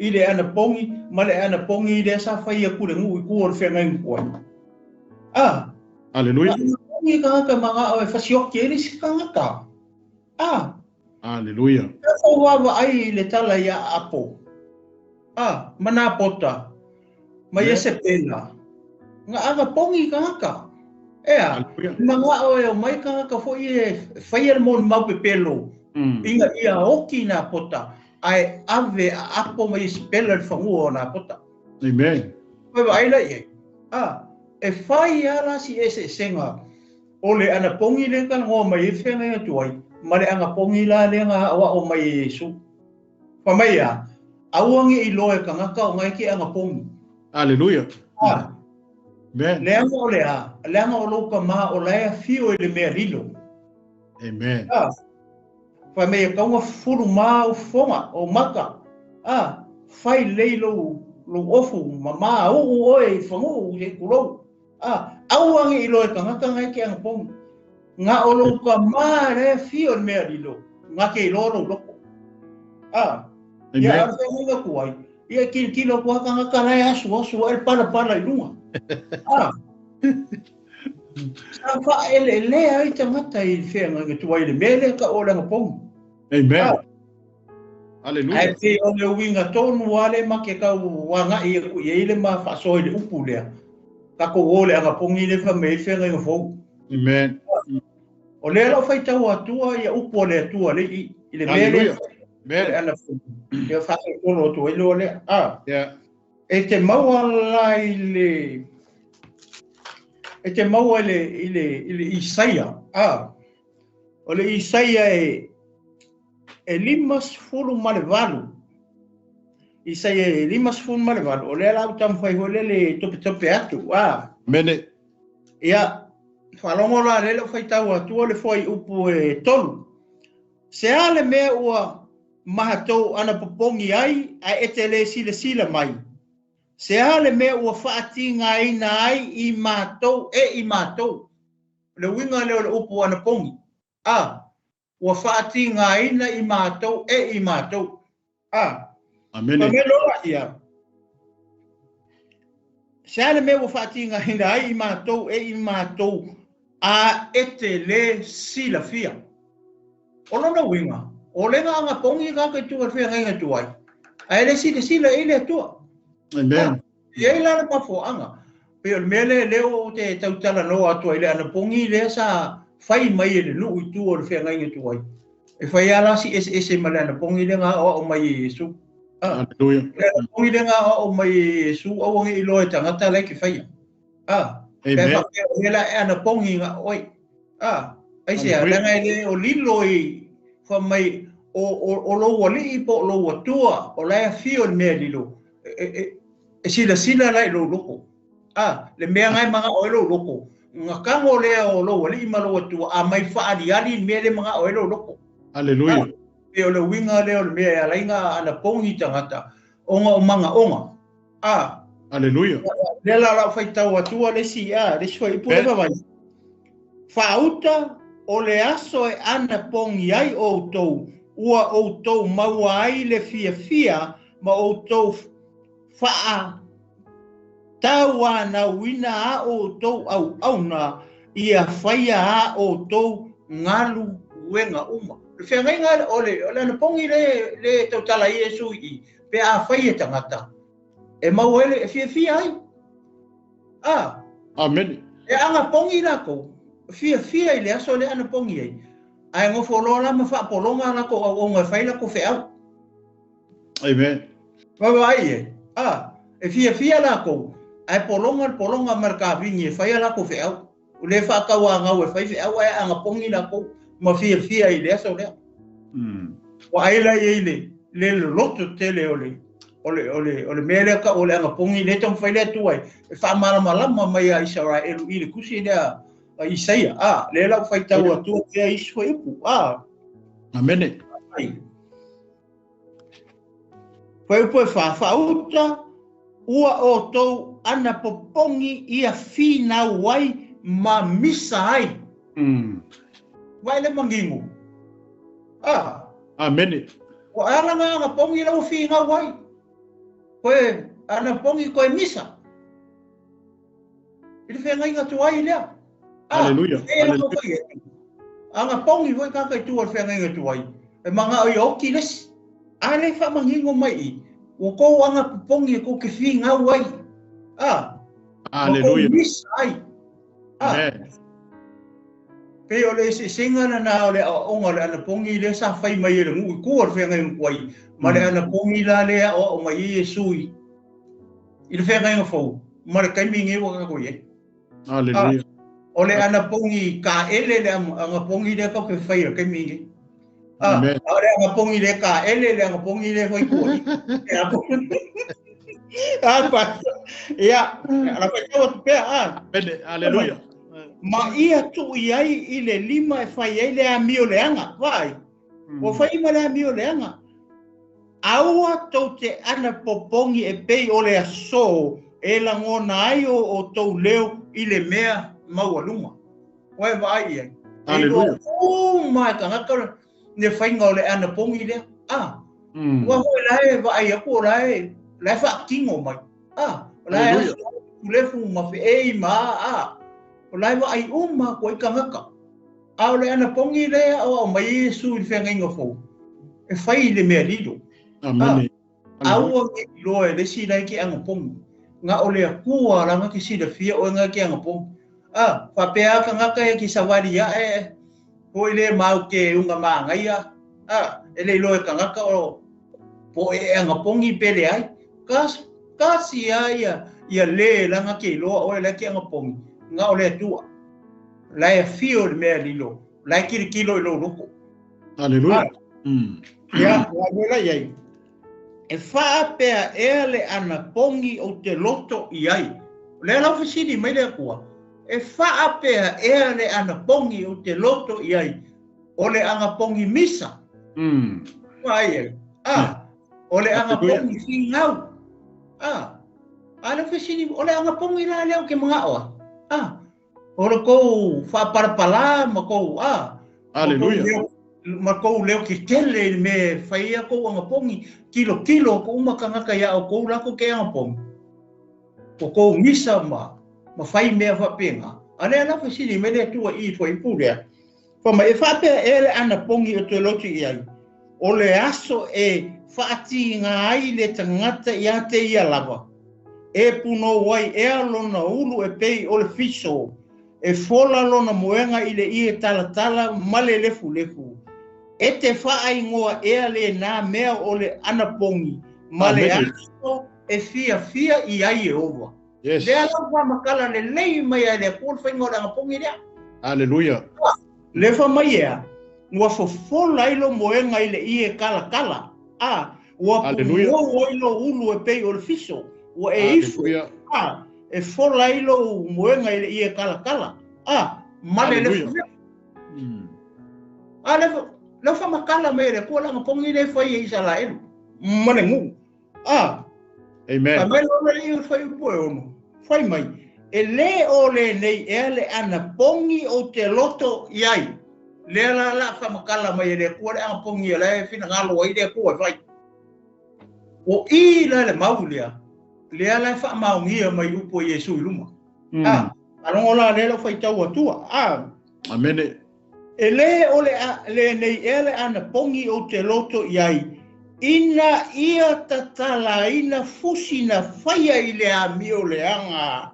Speaker 2: i le ana pongi ma le ana pongi i le sa whai a kure ngu i kua le whenga i ngā kuai
Speaker 1: Hallelujah.
Speaker 2: Pongi ka mga o fasioki le tangata
Speaker 1: Hallelujah.
Speaker 2: o wawa ai le tala ia apo mana pota ma ia se pela nga anga pongi ka ea mga o mai ka fo i fire mon mau pe pelo inga ia oki na pota ai ave apo mai se pela fangu na pota
Speaker 1: Amen.
Speaker 2: wa ai la e fai ala si ese senga ole ana pongi le ka ngo mai fenga tuai ma le anga pongi la le nga awa o mai Yesu pa mai a awangi i loe ka ngaka o ngai ki anga pongi
Speaker 1: Hallelujah. Amen.
Speaker 2: le anga o loka ma o laia fio i le mea rilo
Speaker 1: Amen.
Speaker 2: pa mai ka unga furu ma o fonga o maka fai leilo lo ofu mama o oe fangu e kulo awangi i loe ka ngaka ngai ki anga pongi nga o loka ma le fio i mea rilo nga ke loro loko ia arfe nga kuai ia kilo kua ka ngaka lai asu el para i lunga Fa ele ai tangata I whenga nge tuai le mele ka o langa pong.
Speaker 1: Amen. Hallelujah.
Speaker 2: Ai te o le winga tonu wale ma ke ka wanga I ku ile ma fa so le upu le. Ka ko o le anga pong ile fa me whenga nge fo.
Speaker 1: Amen.
Speaker 2: O le lo fai tau atua ia upu le atua le I le mele.
Speaker 1: Amen.
Speaker 2: Ana ia fa ko lo tu ile le.
Speaker 1: Yeah.
Speaker 2: E te maua lai le e te maua ile Isaia. O le Isaia e limas fulu malevalu. Isaia e limas fulu malevalu. O le lau tam fai hole le tope atu.
Speaker 1: Mene.
Speaker 2: Ia, whalongo la lele fai tau atu le foi upu e tolu. Se ale mea ua mahatou ana popongi ai, a ete le sila mai. Se ale mea ua whaatinga ina ai I mātou I mātou. Le winga leo le upu ana pongi. Ua whaatinga ina I mātou I mātou.
Speaker 1: Amen.
Speaker 2: Me loa ia. Se ale mea ua whaatinga ina ai I mātou I mātou. A ete le sila fia. Ono na winga. O le nga anga pongi kaka tua fia ngai tuai. A ele sila ile tua.
Speaker 1: Amen.
Speaker 2: Ia la pa fo anga. Pe o mele leo te tautala no atu ile ana pongi le sa fai mai le lu tu o fe ngai tu ai. E fai ala si ese mala ana pongi le nga o mai Yesu.
Speaker 1: Hallelujah.
Speaker 2: Pongi le nga o mai Yesu o ngi lo e tangata le ki fai.
Speaker 1: Amen.
Speaker 2: Pe la ana pongi nga oi. Ai se ala ngai le o lilo I fa mai o lo wali po lo watua o la fio me lilo. E sila lai lo loko. Le mea ngai mga oelo loko. Nga kango lea o lo wali ima lo watu a mai whaariari mea le mga oelo loko.
Speaker 1: Hallelujah.
Speaker 2: E o le winga leo le mea ala inga ana pongi tangata. Onga o manga onga.
Speaker 1: Hallelujah.
Speaker 2: Le la la fai tau atua le si le sua ipu le vai. Whauta o le aso e ana pongi ai o tou. Ua o tou maua ai le fia ma o tou faa tawa na wina a o tou au na ia faia a o tou ngalu wenga uma. Fia ngai ngā ole na pongi le tau tala Yesu I pe a faia tangata. E mau ele e fia ai.
Speaker 1: Amen.
Speaker 2: E anga pongi nako. Fia I le aso le ana pongi ai. Ai ngofo lola ma fa polonga nako o ngai faila ko fe au.
Speaker 1: Amen.
Speaker 2: Ai e fia la ko ai polonga marka vingi e fai la ko fe au o le fa ka wa nga we fai fe au ai anga pongi la ko ma fia I le so le wa ai la ile le loto tele ole mele ka ole anga pongi le tom fai le tu ai e fa mala mai ai Israel ile kusi le Isaia le la fai tau atu e iso ipu
Speaker 1: Amen.
Speaker 2: Foi po fa uta ua o tou ana popongi ia fina wai ma misa ai. Vai le mangingu.
Speaker 1: Amen.
Speaker 2: O ala nga pongi la fina wai. Koe ana pongi koe misa. Ile fe nga tu ai le.
Speaker 1: Hallelujah.
Speaker 2: Anga pongi voi ka kai tu fe nga tu ai. E manga o kiles. Ale fa mangingu mai. O ko anga pongi ko ke finga wai.
Speaker 1: Hallelujah.
Speaker 2: Ai. Pe o le singa na o le onga le ana pongi le sa fai mai le ngu ko or fenga wai. Ma le ana pongi la le o mai Yesu I. Il fenga ngofo. Ma le kai mingi wa ko ye.
Speaker 1: Hallelujah.
Speaker 2: O le ana pongi ka ele le anga pongi le ko ke fai kai mingi.
Speaker 1: Amen.
Speaker 2: Ora nga pongi le ka ele le nga pongi le foi ko. Ya, ala ko to pe
Speaker 1: Hallelujah.
Speaker 2: Ma ia tu ai ile lima e fai ele a mio leanga, vai. O fai ma le mio leanga. Aua to te ana popongi e pei o le aso e la ngona ai o to leo ile mea maualuma. Vai vai ai.
Speaker 1: Hallelujah.
Speaker 2: Oh my God. Ne fai ngole ana pongi le wa ho la va ai ko la fa kingo mai la le fu ma fe ma O lai wa ai uma ko i kangaka. A ole ana pongi lea o mai Yesu i whenga inga fō. E whai le mea lilo.
Speaker 1: Amen.
Speaker 2: Aua ki loe le si lai ki anga pongi. Nga ole a kua ranga ki si da fia o nga ki anga pongi. Whapea kangaka e ki sawari ya e. Hoi le mau ke unga maa ngai a. E le loe kangaka o po e anga pongi pele ai. Kasi ai ia le ranga ki loa o e la ki anga pongi. Nga ole a tua. Lai a fio le mea lilo. Lai kiri kilo i lo loko.
Speaker 1: Aleluia.
Speaker 2: Ia, wala iai. E whaapea ea le ana pongi o te loto i ai. Le lau whasini mai le akua. E whaapea ea le ana pongi o te loto i ai. O le anga pongi misa. Wai ai. O le anga pongi whingau. Ale whasini, o le anga pongi la leo ke mga oa. Ora kou whaparapala ma kou
Speaker 1: Aleluia.
Speaker 2: Ma kou leo ki tele me whaia kou anga pongi kilo ko umakangaka ia o kou lako ke anga pongi. O kou misa ma whai mea whapenga. Ane ana whasini me le tua i fwai pūrea. Whama e whapea e le ana pongi o te loti i ai. O le aso e whaati ngā ai le tangata i a te ia lava. E puno wai e alona ulu e pei o le fiso. E fola lona moenga i le i e tala male lefu. E te wha ingoa ea le nā mea o le anapongi. Male aso e fia i ai e ova.
Speaker 1: Yes.
Speaker 2: Le ala wha makala le lei mai a le kōl whaingoa anapongi rea.
Speaker 1: Aleluia.
Speaker 2: Le wha mai ea. Ua fola ilo moenga i le i e kala. Ua puno ilo ulu e pei o le fiso. Ua e ifu. E fola ilo moenga i le i e kala. Male lefu. Le wha makala me re kua langa pongi le whai e isa la elu. Mane ngu.
Speaker 1: Amen.
Speaker 2: A mai lona i o whai upoe ono. Whai mai. E le o le nei e le ana pongi o te loto i ai. Le la wha makala mai re kua le anga pongi e le whina ngalo ai le kua whai. O i le maulia. Le ala wha maungia mai upo Yesu i luma. Alongo la le whai tau atua.
Speaker 1: Amen.
Speaker 2: E le o le nei ele ana pongi o te loto i ai. Ina ia tatala, ina fusi na whaia i le ami o le anga.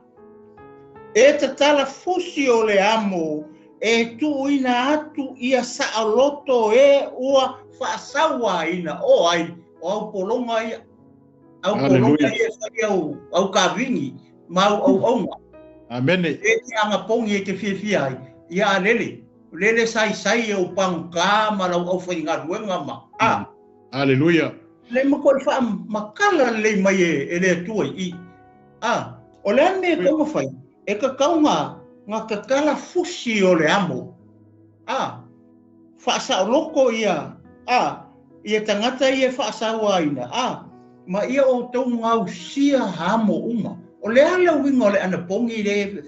Speaker 2: E tatala fusi o le amo. E tu ina atu ia saa loto e ua whaasawa ina o ai. O au polonga ia. Au polonga ia whai au kavingi. Mau au onga.
Speaker 1: Amen.
Speaker 2: E te anga pongi e te fia ai. Ia alele. Lele sai o pangka malau au whai ngā ruenga ma.
Speaker 1: Aleluia.
Speaker 2: Le makoi wha makala le mai e le tua i. O le ane konga whai. E ka kaunga ngā kakala fusi o le amo. Whaasa o loko ia. Ia tangata ia whaasa o aina. Ma ia o tau ngau sia hamo uma. O le ala winga o le ana pongi le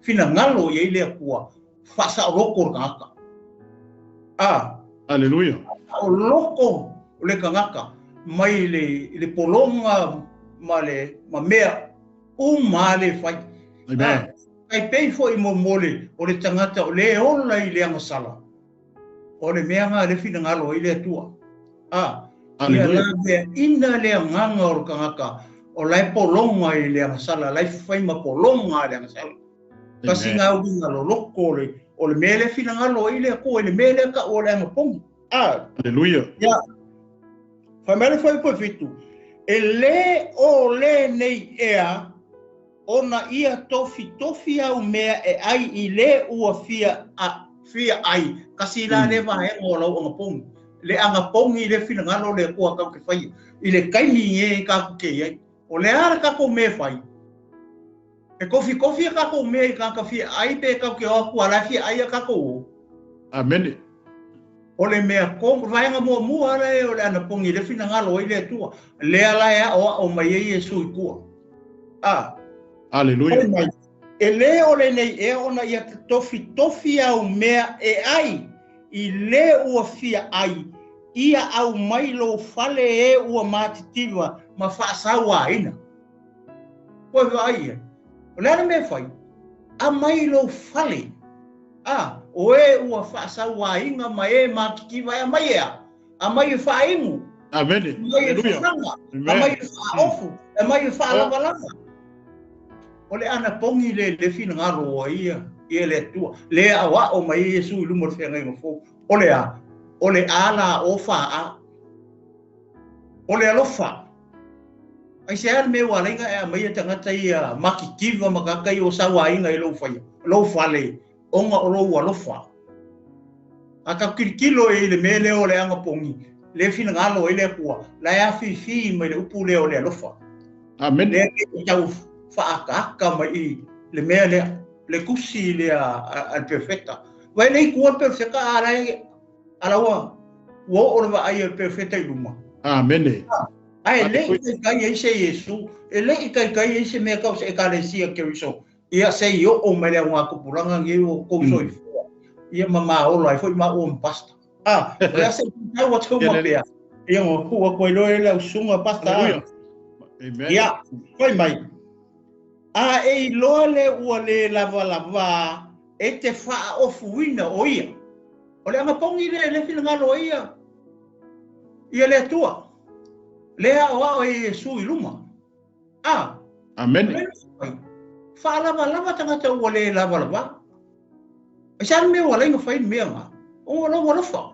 Speaker 2: whina ngalo i le kua. Whaasa o loko ngaka.
Speaker 1: Aleluia.
Speaker 2: O loko o le kangaka. Mai le polonga ma mea uma le whai.
Speaker 1: Amen.
Speaker 2: Kai pei fo i mole o le tangata o le ola i le angasala. O le mea ngā le whina ngalo i le tua.
Speaker 1: Aleluia.
Speaker 2: Ina le nganga o kangaka. O lai polonga i le angasala. Lai whaima polonga i le angasala. Kasi ngā winga lo loko o le mele whina ngalo i le ko, le mele ka o le angapongi.
Speaker 1: Aleluia.
Speaker 2: Ia. Whamere whai koe whitu. E le o le nei ea, ona ia tofi au mea e ai i le ua fia ai. Kasi la le vahenga o lau angapongi. Le angapongi i le whina ngalo le kua kau ke whai. I le kaimi e kako ke iai. O le ara kako me whai. E kofi e kako me i kaka fia ai pe kau ke oa kua la fia ai a kako o.
Speaker 1: Amen.
Speaker 2: O le mea kong, vaenga mua le o le ana pongi, le whina ngalo i le tua. Le ala ea o mai e Yesu i kua.
Speaker 1: Aleluia.
Speaker 2: E le o le nei e ona ia te tofi au mea e ai, i le ua fia ai, ia au mailo fale e ua matitiwa, ma whaasawa aina. Koe vai e. O le ana mea whai. mai lo fale. Oe ua whaasau inga mai makikiwa e mai ea. A mai whaingu.
Speaker 1: Amen.
Speaker 2: Hallelujah. A mai whaofu. A mai whaalawalanga. Ole ana pongi le fina ngaro o ia. Ia le tua. Le awa o mai Yesu ilumor whenga inga fo. Ole ala o wha. Ole alofa. Ai se ala me walinga e a mai tangata ia makikiwa makakai o sawa inga i lo fale. Onga o lo alofa. Aka kirikilo e le mele o le anga pongi. Le fina ngalo e le kua. La ya fi mai le upu le o le alofa.
Speaker 1: Amen.
Speaker 2: Le tau whaaka mai le mele le kusi le al perfecta. Vai le kua perfecta alawa. Wo o le ai al perfecta i luma.
Speaker 1: Amen.
Speaker 2: Ai le kai e se Yesu. E le kai e se me ka se ekalesia keriso. Ia se yo o mai le ngā kupuranga ngi o kousoi fua. Ia mama o lai foi ma o pasta. Ia se tau atu mo pea. Ia mo hua koe loe le usunga pasta.
Speaker 1: Amen.
Speaker 2: Ia, foi mai. E loa le ua le lava e te wha o fuina o ia. O le anga pongi le fina ngalo ia. Ia le atua. Lea o e Yesu i luma.
Speaker 1: Amen.
Speaker 2: Lava tangata ua le lava. E sa me ua lenga whain mea ngā. O ua lofa.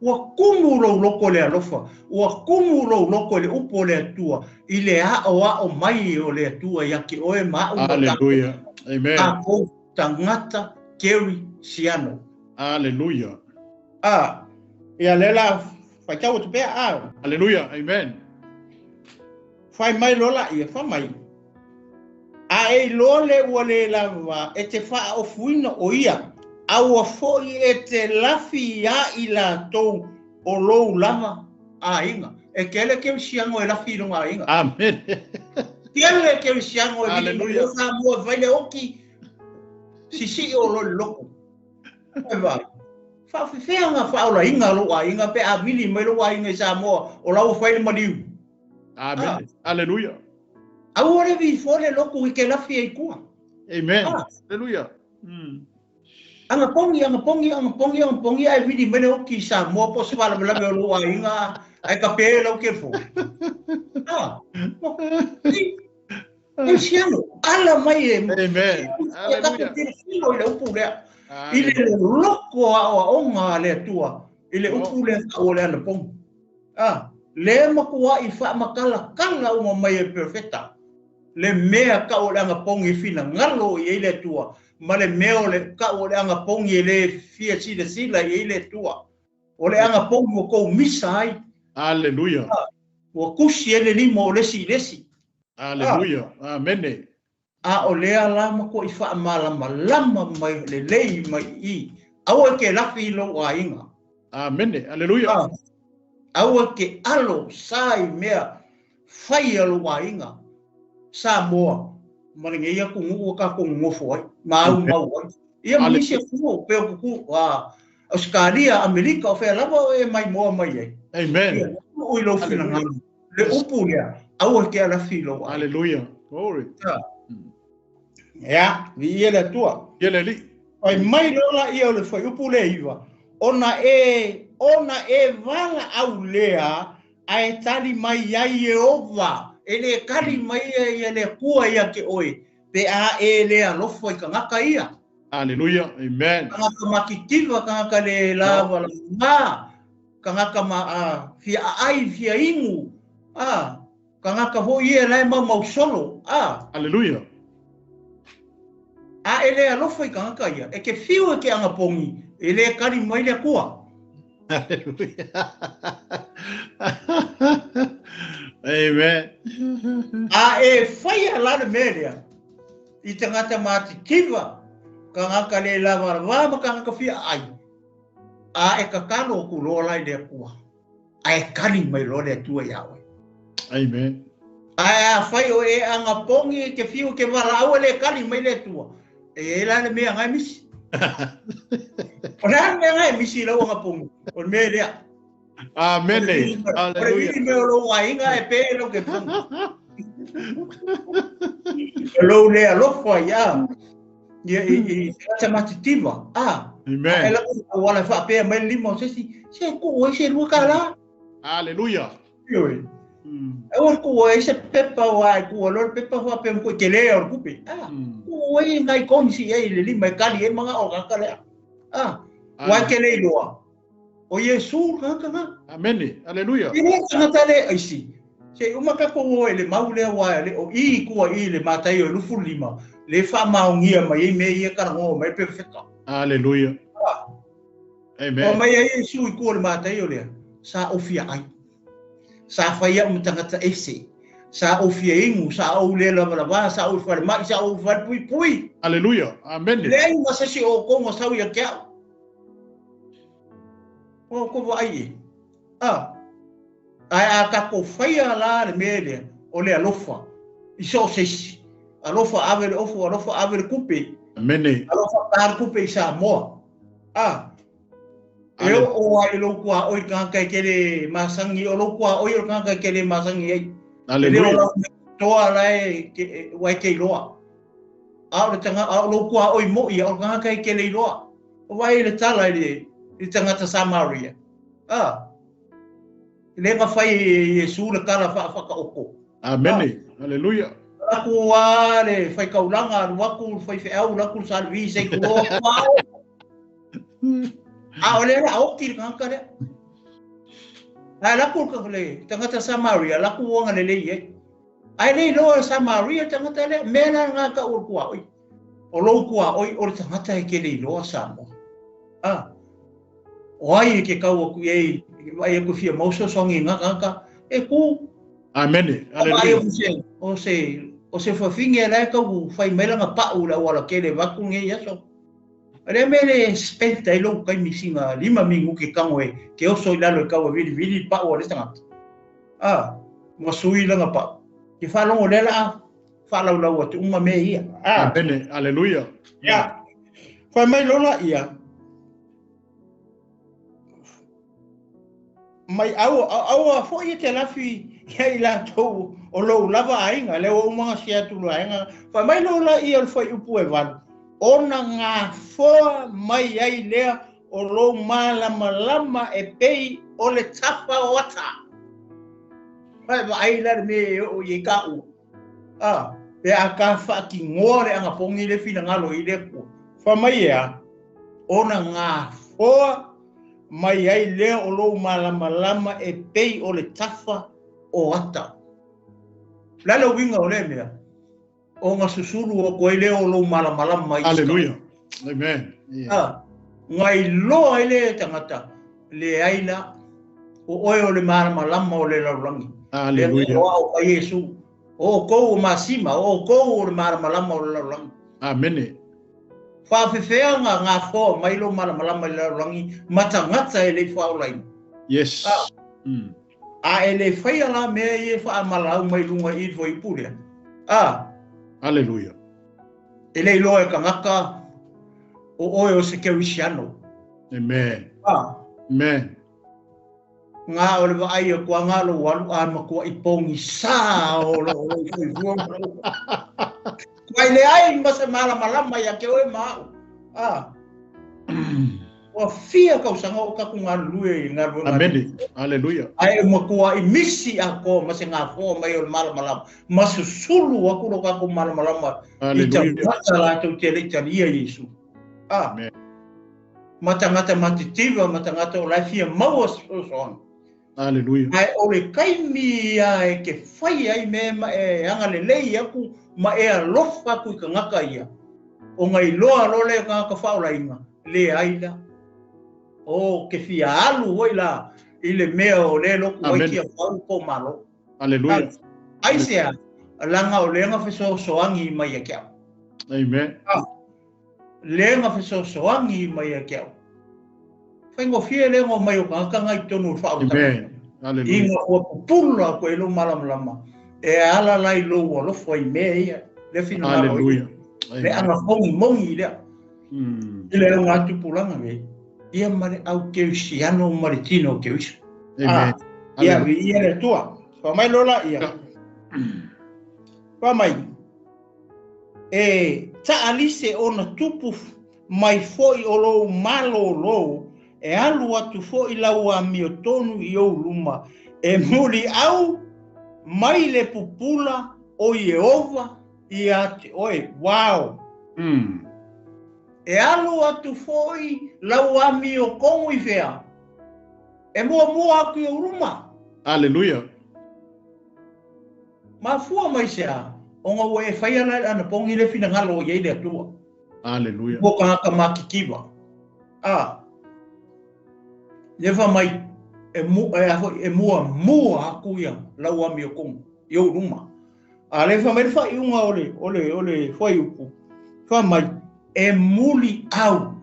Speaker 2: Ua kumu rau loko le alofa. Ua kumu rau loko le upo le atua. I le o mai o le atua. Iaki oe maa ua.
Speaker 1: Hallelujah. Amen.
Speaker 2: Ako tangata keri siano.
Speaker 1: Hallelujah.
Speaker 2: Ia lela whaitau te pea.
Speaker 1: Hallelujah. Amen.
Speaker 2: Whai mai lola ia wha mai. E lole ua le lava e te wha o fuina o ia. Aua foi e te lafi I la tou o lou lava a inga. E kele ke siango e lafi longa a inga.
Speaker 1: Amen.
Speaker 2: Kele ke siango e
Speaker 1: Hallelujah.
Speaker 2: Sa mua vai le oki. Si o lo loko. E vai. Fa fefeanga faola inga lo a inga pe a mili mai lo a inga sa mua o lau fai le maliu.
Speaker 1: Amen. Hallelujah.
Speaker 2: Au ore vi fole loko I ke lafi e kua.
Speaker 1: Amen. Hallelujah.
Speaker 2: Anga pongi ai vidi mene o ki sa mo po se wala mala lo inga ai ka pe lo ke fo. E siano ala mai
Speaker 1: Amen. Hallelujah.
Speaker 2: Ile upu le. Ile loko a onga le tua. Ile upu le o le ana pong. Le makua I fa makala kala o mai e perfecta. Le mea ka o le anga pongi fina ngalo I le tua. Ma le meo le ka o le anga pongi le fia sila I le tua. O le anga pongi o kou misa ai.
Speaker 1: Hallelujah.
Speaker 2: O kusi ele limo o lesi.
Speaker 1: Hallelujah. Amen.
Speaker 2: O lea lama ko I wha lama mai le lei mai I. Aua ke lafi lo a inga.
Speaker 1: Amen. Hallelujah.
Speaker 2: Aua ke alo sai mea whai alo a inga. Sa moa. Maringa ia kungu ka kungu foi mau ia misi fu pe ku Australia Amerika o fe lava e mai mo mai ai
Speaker 1: Amen.
Speaker 2: o ilo fina le upu ia au ke ala filo
Speaker 1: Hallelujah. Glory.
Speaker 2: Ya vi ele tua
Speaker 1: Ele li.
Speaker 2: ai mai lola ia le foi upu le iva ona e vala au lea ai tali mai ai e ova ele kali mai ele kua ia ke oe pe ele alofo I kangaka ia.
Speaker 1: Hallelujah. Amen.
Speaker 2: Kangaka makikiwa kangaka le lava la kangaka ma fia ai fia ingu kangaka ho ia lai mau solo
Speaker 1: Hallelujah.
Speaker 2: ele alofo I kangaka ia e ke fiu ke anga pongi ele kali mai le kua.
Speaker 1: Hallelujah. Amen.
Speaker 2: E fai ala de media. I tangata mati kiva. Kangaka le lava ma kangaka fia ai. E kakalo ku lola I le kua. E kani mai lo le tua yawe.
Speaker 1: Amen.
Speaker 2: Fai o e anga pongi ke fiu ke wala au le kani mai le tua. E la le mea ngai misi. Ona mea ngai misi la anga pongi. O media.
Speaker 1: Amen.
Speaker 2: Hallelujah. Me lo wa inga e pe lo ke pongi. Lo le alofa ia. Ia I te matitiva.
Speaker 1: Amen.
Speaker 2: Ela ko wala fa pe mai limo se ku o se lu kala.
Speaker 1: Hallelujah.
Speaker 2: Oi. Eu ku o se pepa wa ku o lo pepa fa pe ko kele o kupe. Ku o ngai kom si e le lima kali e manga o kala. Wa kele loa. O Yesu kaka.
Speaker 1: Amen. Hallelujah.
Speaker 2: Ini tangata le aisi. Se umaka ko o ele maule wa le o I ku I le matai o lufu lima. Le fa maungia mai me ia karango mai perfecto.
Speaker 1: Hallelujah. Amen.
Speaker 2: O mai Yesu I ku le matai o le. Sa ofia ai. Sa faia mtangata ese. Sa ofia ingu sa o le la sa o fa mai sa o fa pui.
Speaker 1: Hallelujah. Amen.
Speaker 2: Le ai masa si o ko mo sa ia kia. O ko vai. Ai ka ko faia la le mele o le alofa. I so se alofa ave ofo alofa ave kupe.
Speaker 1: Amen.
Speaker 2: Alofa par kupe sa mo. Eu o ai lo kwa o ka kele masangi o lo kwa o ka kele masangi ai.
Speaker 1: Hallelujah.
Speaker 2: To ala e wai ke loa. A le tanga a lo kwa o mo I o ka kele loa. O vai le tala le I tangata Samaria. Le ka fai Yesu le kala fa ka oko.
Speaker 1: Amen. Hallelujah.
Speaker 2: Aku wa le fai kaulanga waku fai fe au laku salvi se ku o pao. Ole la o ki ka ka le. Laku ka le tangata Samaria laku wonga le ye. Ai le lo Samaria tangata le mena nga ka o kwa oi. O lo kwa oi o tangata ke le lo samo. Oi ke ka o ku ei ai ku fia mauso songi nga e ku.
Speaker 1: Amen. Hallelujah.
Speaker 2: O se fa finge la ka u fai mela nga pa u la wala ke le vaku nge yaso. Re mele spenta ilo kai misinga 5 mingu ke kango e ke o so lalo ka o vili pa o le tanga. Mo sui la nga pa. Ke fa longo le la fa la o te uma me ia.
Speaker 1: Amen. Hallelujah.
Speaker 2: Ya. Fa mai lola ia. Mai au fo ia te lafi ia ila tau o lo lava ainga le o mga sia tu ainga fa mai lo la ia foi upu e van ona nga fo mai ai le o lo malama e pei o le tapa wata fa ai la me o ye ka u pe aka fa ki ngore anga pongi le fina ngalo i le ku fa mai ia ona nga fo mai ai le o lo malama e pei o le tafa o ata. Lalo winga o le mea. O nga susuru o koe le o lo malama i
Speaker 1: Hallelujah. Amen.
Speaker 2: Ngai lo ai le tangata. Le aila o oe o le malama o le Lalolagi.
Speaker 1: Hallelujah.
Speaker 2: O Yesu. O kou o masima. O kou o le malama o le Lalolagi.
Speaker 1: Amen.
Speaker 2: Whawhewhea ngā fō mai lo malama i Lalolagi matangata e le whaolai.
Speaker 1: Yes.
Speaker 2: A e le whaia la mea i e whaamalau mai lunga i fo i purea.
Speaker 1: Hallelujah.
Speaker 2: E le iloa e ka ngaka o oe o se kewisiano.
Speaker 1: Amen. Amen.
Speaker 2: Ngā o le waai a kua ngā lo walu a makua i pongi sā o lo i fo i fuanga. Kai le ai masa malama ia ke oe mau. O fia kau sanga o kaku ngā lue i ngā rua.
Speaker 1: Amen. Hallelujah.
Speaker 2: Ai makua i misi ako masa ngā fō mai o malama. Masu sulu aku lo kaku malama. I tau mata la tau te leita ria Yesu.
Speaker 1: Amen.
Speaker 2: Matangata matitiva, matangata o laifia maua soan.
Speaker 1: Hallelujah.
Speaker 2: Ai o le kaimi ai ke whai ai me e anga le lei aku ma e alofa ku ka ngaka ia. O ngai loa role ka whaolainga le aila. O ke fia alu hoi la i le mea o le loku wai kia whau po malo.
Speaker 1: Hallelujah.
Speaker 2: Ai sea langa o lenga wheso soangi mai a kia.
Speaker 1: Amen.
Speaker 2: Lenga wheso soangi mai a kia. Whaingo fia lenga o mai o ka ngai tonu whaolataga.
Speaker 1: Amen. Hallelujah.
Speaker 2: Inga ua pupula ko e lo malama. E ala lai lo o lo foi mea ia. Le fina
Speaker 1: Hallelujah.
Speaker 2: Le anga mongi lea. I le ngā tupulanga me. Ia mare au keusiano maritino keusi.
Speaker 1: Amen.
Speaker 2: Ia le tua. Fa mai lola ia. Pamai. Ta'alise ona tupu mai foi o lo malo lo e alu atu foi lau a miotonu i o luma e muri au mai le pupula o Yehova i ate oe wow e alu atu foi lau a miokongu i fea e mua aku i o luma
Speaker 1: Aleluia.
Speaker 2: ma fua mai sea onga wo e fai ana pongi le fina ngalo o yeide atua.
Speaker 1: Aleluia.
Speaker 2: Boka haka makikiwa. Never mai e mua aku ia lau ami o kongu. Iau ruma. Lefa mai fa iunga ole foi upu. Fa mai e muli au.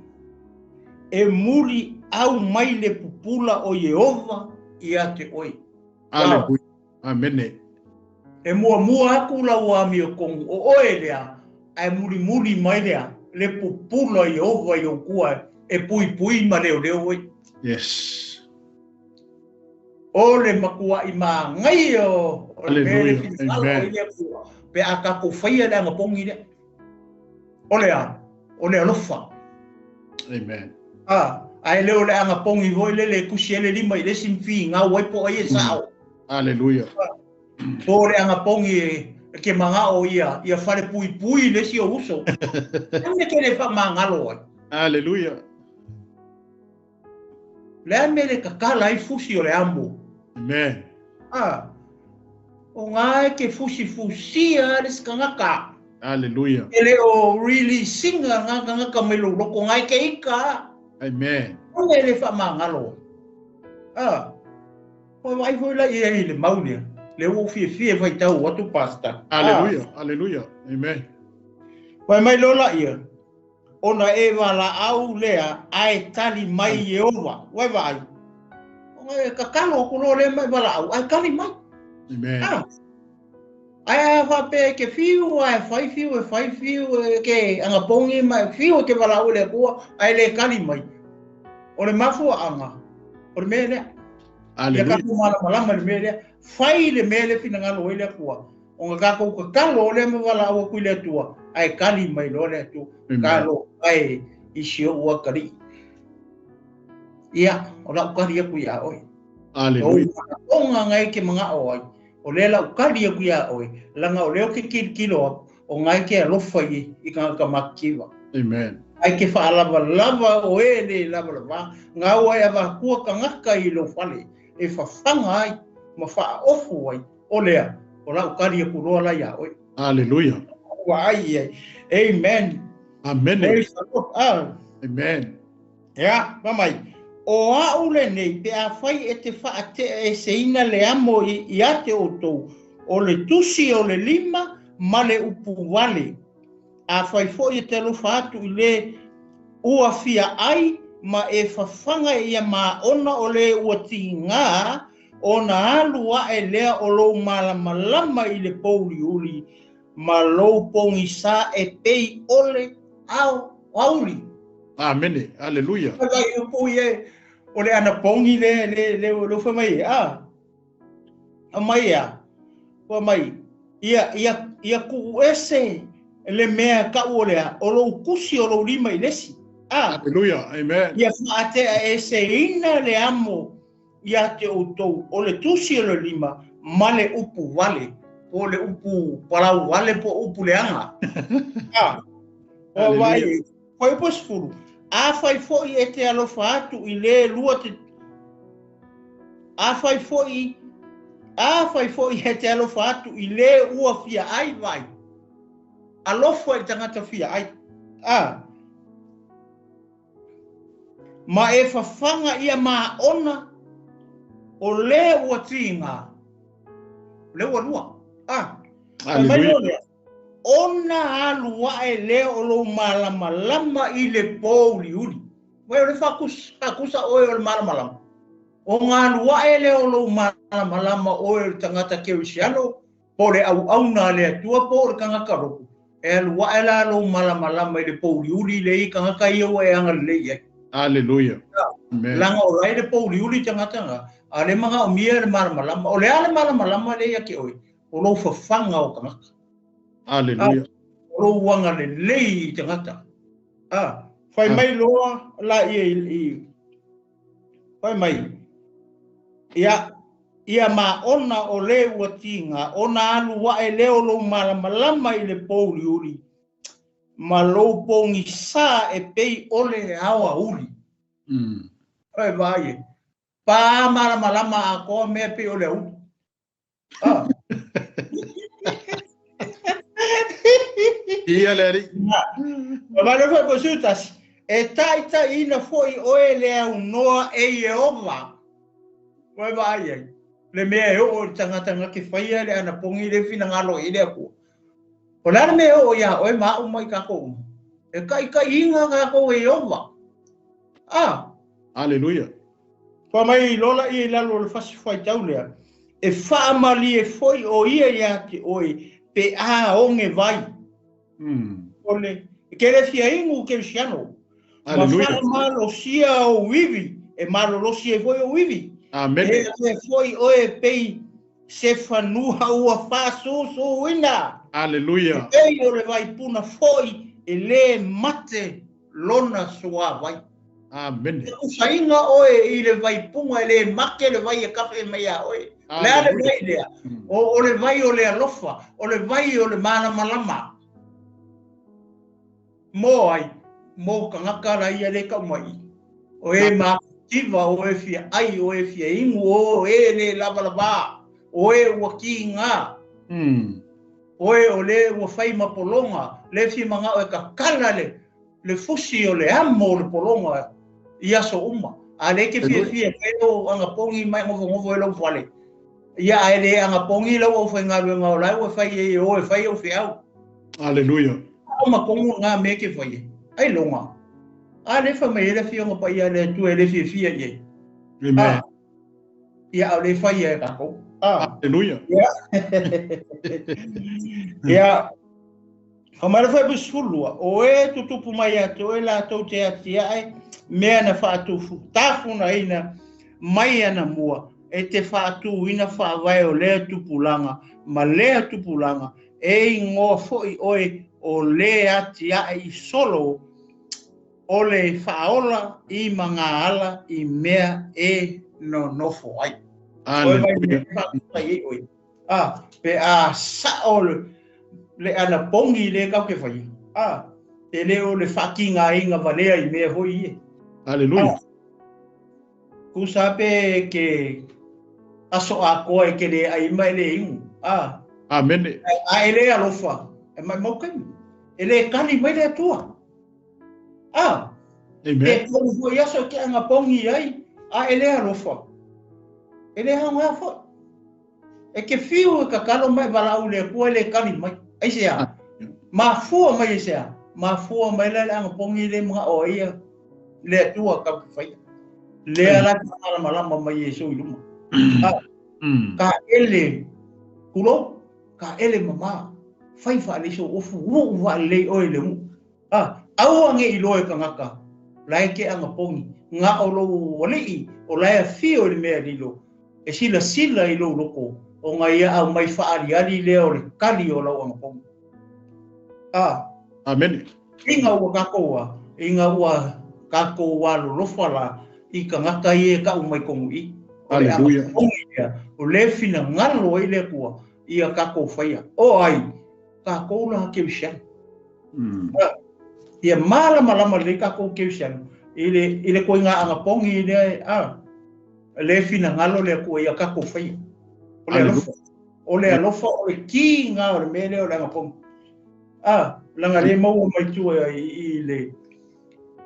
Speaker 2: E muli au mai le pupula o Yehova i ate oi.
Speaker 1: Aleluia. Amene.
Speaker 2: E mua aku lau ami o kongu. O oe lea. Ai muli mai lea. Le pupula i Yehova i o kua. E pui ma leo oi.
Speaker 1: Yes.
Speaker 2: O le makua i ma ngai o.
Speaker 1: Aleluia. Amen.
Speaker 2: Pe a ka ko whaia le anga pongi le. O le alofa.
Speaker 1: Amen.
Speaker 2: Ai leo le anga pongi voi le kusi ele lima i le simfi ngā waipo ai e sao.
Speaker 1: Aleluia.
Speaker 2: Po le anga pongi ke manga o ia whare pui le si o uso. Ame ke le wha mangalo ai.
Speaker 1: Aleluia.
Speaker 2: Le ame le kakala i fusi o le ambo.
Speaker 1: Amen.
Speaker 2: O ngai ke fusi le skangaka.
Speaker 1: Aleluia.
Speaker 2: Ele o really singa ngaka mai loko ngai ke ika.
Speaker 1: Amen.
Speaker 2: O le wha mangalo. O mai foi la i le maunia. Le o fie vai tau atu pasta.
Speaker 1: Aleluia. Aleluia. Amen.
Speaker 2: Vai mai lola ia. Ona e wala au lea ai tali mai Yehova. Vai vai. O ka kalo ko le mai wala au ai kali mai.
Speaker 1: Amen.
Speaker 2: Ai va pe ke fiu ai fai fiu ke anga pongi mai fiu ke wala au le ko ai le kali mai. O le mafu anga. O le mele.
Speaker 1: Aleluia.
Speaker 2: Ya ka malama le mele. Fai le mele fina ngalo ile ko. O nga ka ko kalo le me wala au ku le tua. Ai kali mai lo le tu. Kalo ai isio wa kali. Ia, o la ukari aku ia oi.
Speaker 1: Aleluia.
Speaker 2: O nga ngai ke mga oi. O le la ukari aku ia oi. Langa o leo ke kilo o ngai ke alofa i ka makiwa.
Speaker 1: Amen.
Speaker 2: Ai ke fa lava o ele lava. Nga oi ava kua ka ngaka i lo fale. E fa fanga ai, ma fa ofu ai. O lea, o la ukari aku roa ia oi.
Speaker 1: Aleluia.
Speaker 2: Wa ai. Amen.
Speaker 1: Amen.
Speaker 2: Amen. Ya, mamai. O aule nei pe a fai e te whaate e se ina le amo i ate o tou. O le tusi o le lima ma le upu wale. A fai fo i te lofa atu i le ua fia ai ma e whawhanga ia ma ona o le ua ti ngā o na alua e lea o lo malama i le pouri uli ma lo pongi sa e pei ole au auli.
Speaker 1: Amen. Aleluia.
Speaker 2: O le ana pongi le fa mai mai wa mai ia ku ese le mea ka o lo kusi o lo lima i lesi
Speaker 1: Aleluia. Amen.
Speaker 2: ia fa ate ese ina le amo ia te o tou o le tusi o le lima ma le upu wale o le upu palau wale po upu le anga o vai foi posfuru. A fai foi e te alofa atu i le lua te... A fai foi e te alofa atu i le ua fia ai vai. Alofa i tangata fia ai. Ma e fafanga ia maa ona o le ua tinga. Le ua lua.
Speaker 1: Aleluia.
Speaker 2: Ona alua e le o lo malama i le pouli uli. Wai o le whakusa oe o le malama. O ngā alua e le o lo malama oe o le tangata kerisiano, po le au na le atua po le kangaka roku. E alua e la lo malama i le pouli uli le i kangaka i o e anga le i.
Speaker 1: Aleluia.
Speaker 2: Langa o rai le pouli uli tangata nga. A le mga o mia le malama. O le ale malama le i ake oe. O lo whawhanga o kangaka.
Speaker 1: Aleluia.
Speaker 2: Ro wanga le lei te ngata. Fai mai loa la i fai mai. Ia ma ona o le ua tinga, ona alu wa e leo lo malama i le pouri uri. Ma lo pongi sa e pei ole awa uri. Fai vai. Pa malama a ko me pei ole uri.
Speaker 1: Ia leri.
Speaker 2: Ma le fai posutas. E taita ina foi oe le au noa e Yehova. Fai vai. Le mea e o tangata ke whaia le ana pongi le fina ngalo i le aku. O lana mea o ia oe maa umai kako. E kai inga kako e Yehova.
Speaker 1: Aleluia.
Speaker 2: Pa mai lola i lalo le fasi whai tau lea. E whaamali e foi o ia ia te oe pe a onge vai. Ole, ke le fia ingu ke le siano.
Speaker 1: Aleluia.
Speaker 2: Ma whaamalo sia o wivi. E malo lo sia e foi o wivi.
Speaker 1: Amen.
Speaker 2: E foi oe pei se whanua ua whāsusu ina.
Speaker 1: Aleluia.
Speaker 2: E o le vai puna foi e le mate lona sua vai.
Speaker 1: Amen.
Speaker 2: E usainga oe i le vai punga e le make le vai e kafe mea oe. Lea le vai lea. O le vai o le alofa. O le vai o le malama. Mo ai. Mo kangaka la ia le kaumai. O e ma tiva o e fia ai o e fia ingu o e le lava o e ua ki ngā o e o le ua whai ma polonga le fi manga o e ka kala le fusi o le amo le polonga i aso uma a le ke fia o anga pongi mai ngofo e lau whale ia a le anga pongi lau o whai ngā ruenga o lai o whai e o e whai o whiau
Speaker 1: Aleluia.
Speaker 2: o ma kongu ngā me ke whai ai longa a le fa mai le fia ngapa ia le tu e le fia ye.
Speaker 1: Amen.
Speaker 2: Ia au le fai e kako.
Speaker 1: Aleluia.
Speaker 2: Ia. Kamara fai busfulua. O e tutupu mai atu e la tau te atia ai mea na whaatufu. Tafu na ina mai ana mua. E te whaatu ina whaawai o lea tupulanga. Ma lea tupulanga. E ngō foi oe o lea atia ai solo o le whaola i mga ala i mea e no nofo ai.
Speaker 1: Aleluia.
Speaker 2: Pe a sao le ana pongi le kau ke whai. Te leo le whakinga inga valea i mea hoi e.
Speaker 1: Aleluia.
Speaker 2: Kusape ke aso a koe ke le ai mai le ingu.
Speaker 1: Amen.
Speaker 2: A ele alofa. E mai maukai. Ele kani mai le atua.
Speaker 1: Amen.
Speaker 2: E konu fo yaso ke anga pongi ai, ele alofa. Ele hanga fo. E ke fiu e ka kalo mai balau le kua le kani mai. Ai sea. Ma fua mai sea. Ma fua mai le anga pongi le mga o ia. Le atua ka fai. Le ala ka malama mai Yesu iluma. Ka ele kulo, ka ele mama. Fai fa le so ofu wo wa le o le mu. Au ange i loe ka ngaka, lai ke anga pongi, ngā o lo walei, o lai a fio le mea lilo, e sila i lo loko, o ngā ia au mai whaari leo le kali o lau anga pongi.
Speaker 1: Amen.
Speaker 2: Inga ua kakoa, inga ua kakoa lo lofala, i ka ngaka i e ka umai kongu i.
Speaker 1: Aleluia.
Speaker 2: O le fina ngalo i le kua, i a kako whaia. O ai, kako la ke wisian. Ia malama le kako keusiano ile ko nga anga pongi ile le fina ngalo le ko ia kako fai o le alofa o le ki nga o le mele o le anga pongi langa le mau mai tu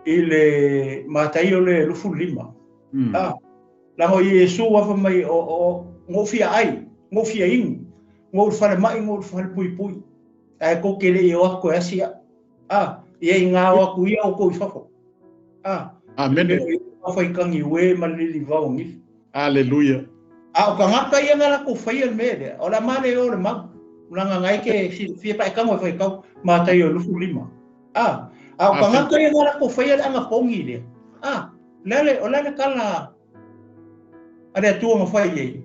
Speaker 2: ile matai o le lufu lima lango Yesu wa fa mai o ngofia ai ngofia in ngol fa mai ngol fa pui ai ko kele yo ko asia ia ngā waku ia o kou i whako.
Speaker 1: Amen.
Speaker 2: Whai kangi ue malili vau ngifi.
Speaker 1: Aleluia.
Speaker 2: O ka ngaka ia ngā lako whai an mele. O la mane o le mau. Langa ngai ke fia pai kamo whai kau mātai o lufu lima. O ka ngaka ia ngā lako whai an anga pongi le. O lele kala are atua ma whai ei.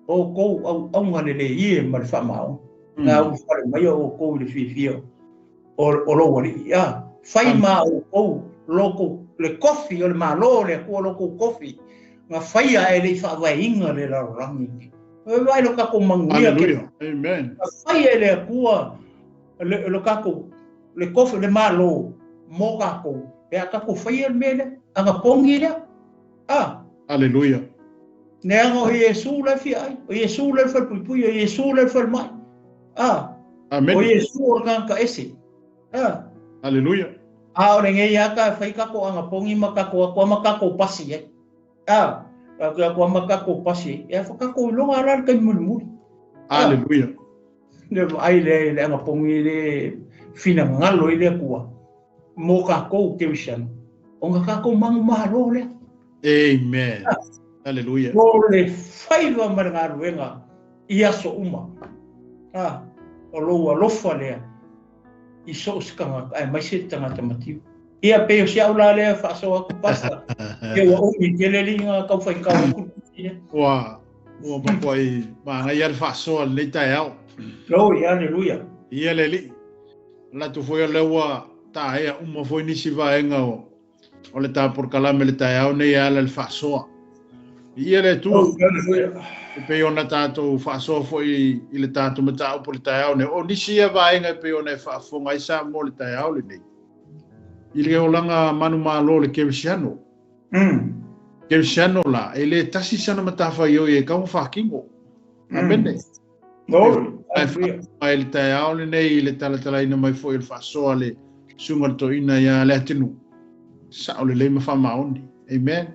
Speaker 2: O kou au ngane le ie ma le whamao. nga u fare mai o ko le fifio o lo wali ya fai ma o ko loko le coffee o le malo le ko loko coffee nga fai a ele fa vai inga le la rangi o vai lo ka ko manguia
Speaker 1: Hallelujah. Amen.
Speaker 2: fai ele ko le ka ko le coffee le malo mo ka ko e ka ko fai el mele anga pongi le
Speaker 1: Hallelujah.
Speaker 2: Nero Yesu le fi ai o Yesu le fa pui o Yesu le fa mai
Speaker 1: Amen.
Speaker 2: o Yesu o ka ese
Speaker 1: Hallelujah.
Speaker 2: o le ngai aka fai ka ko anga pongi maka ko pasi e ka ko maka ko pasi e fa ka ko longa ran ka mun
Speaker 1: Hallelujah.
Speaker 2: le ai le anga pongi le fina ngalo ile kuwa mo ka ko kevishan o ka ko Manumalo le
Speaker 1: Amen. Hallelujah.
Speaker 2: o le fai wa maranga ruenga ia so uma o lo alofa le i so skanga ai mai se tanga tamati ia pe o sia ula le fa so aku pasta e wa o mi tele linga ka fai ka ku
Speaker 1: Wa ma poi ma ngai al fa so le taiao.
Speaker 2: glory hallelujah
Speaker 1: Ia le li. La tu foi le wa ta ia uma foi ni si va enga o le ta por kalame le taiao nei ala le fa so. Ia le tu pe ona tato fa so foi ile tato mata po le taiao ne o ni si va enga pe ona fa fonga isa mo le taiao le nei. Ile o langa Manumalo le keviano. Keviano la ele tasi sana mata fa yo e ka fa kingo. Amen.
Speaker 2: glory
Speaker 1: Ai le taiao le nei le tala ina mai foi le fa so le sunga to ina ya le tinu. Sa o le ma fa maoni. Amen.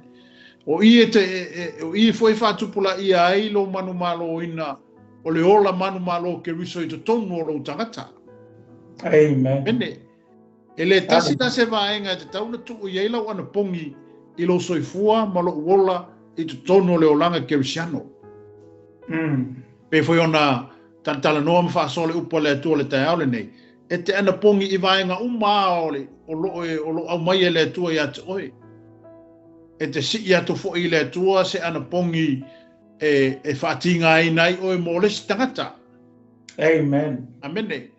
Speaker 1: O i foi fatu pula i ai lo Manumalo ina o le ola Manumalo ke riso i to tonu o lo tangata.
Speaker 2: amen
Speaker 1: Bene. Ele tasi se vaenga te tauna tu o iei lau ana pongi i lo soifua ma lo uola i to tonu o le olanga ke risiano. Pe foi ona tala noa ma whaasole upa le atua le taiao le nei. E te ana pongi i vaenga umaa o lo au mai e le atua i atu oi. E te si i atu fo i le atua se ana pongi e whaatinga ai nai oi mo le si tangata.
Speaker 2: amen
Speaker 1: Amene.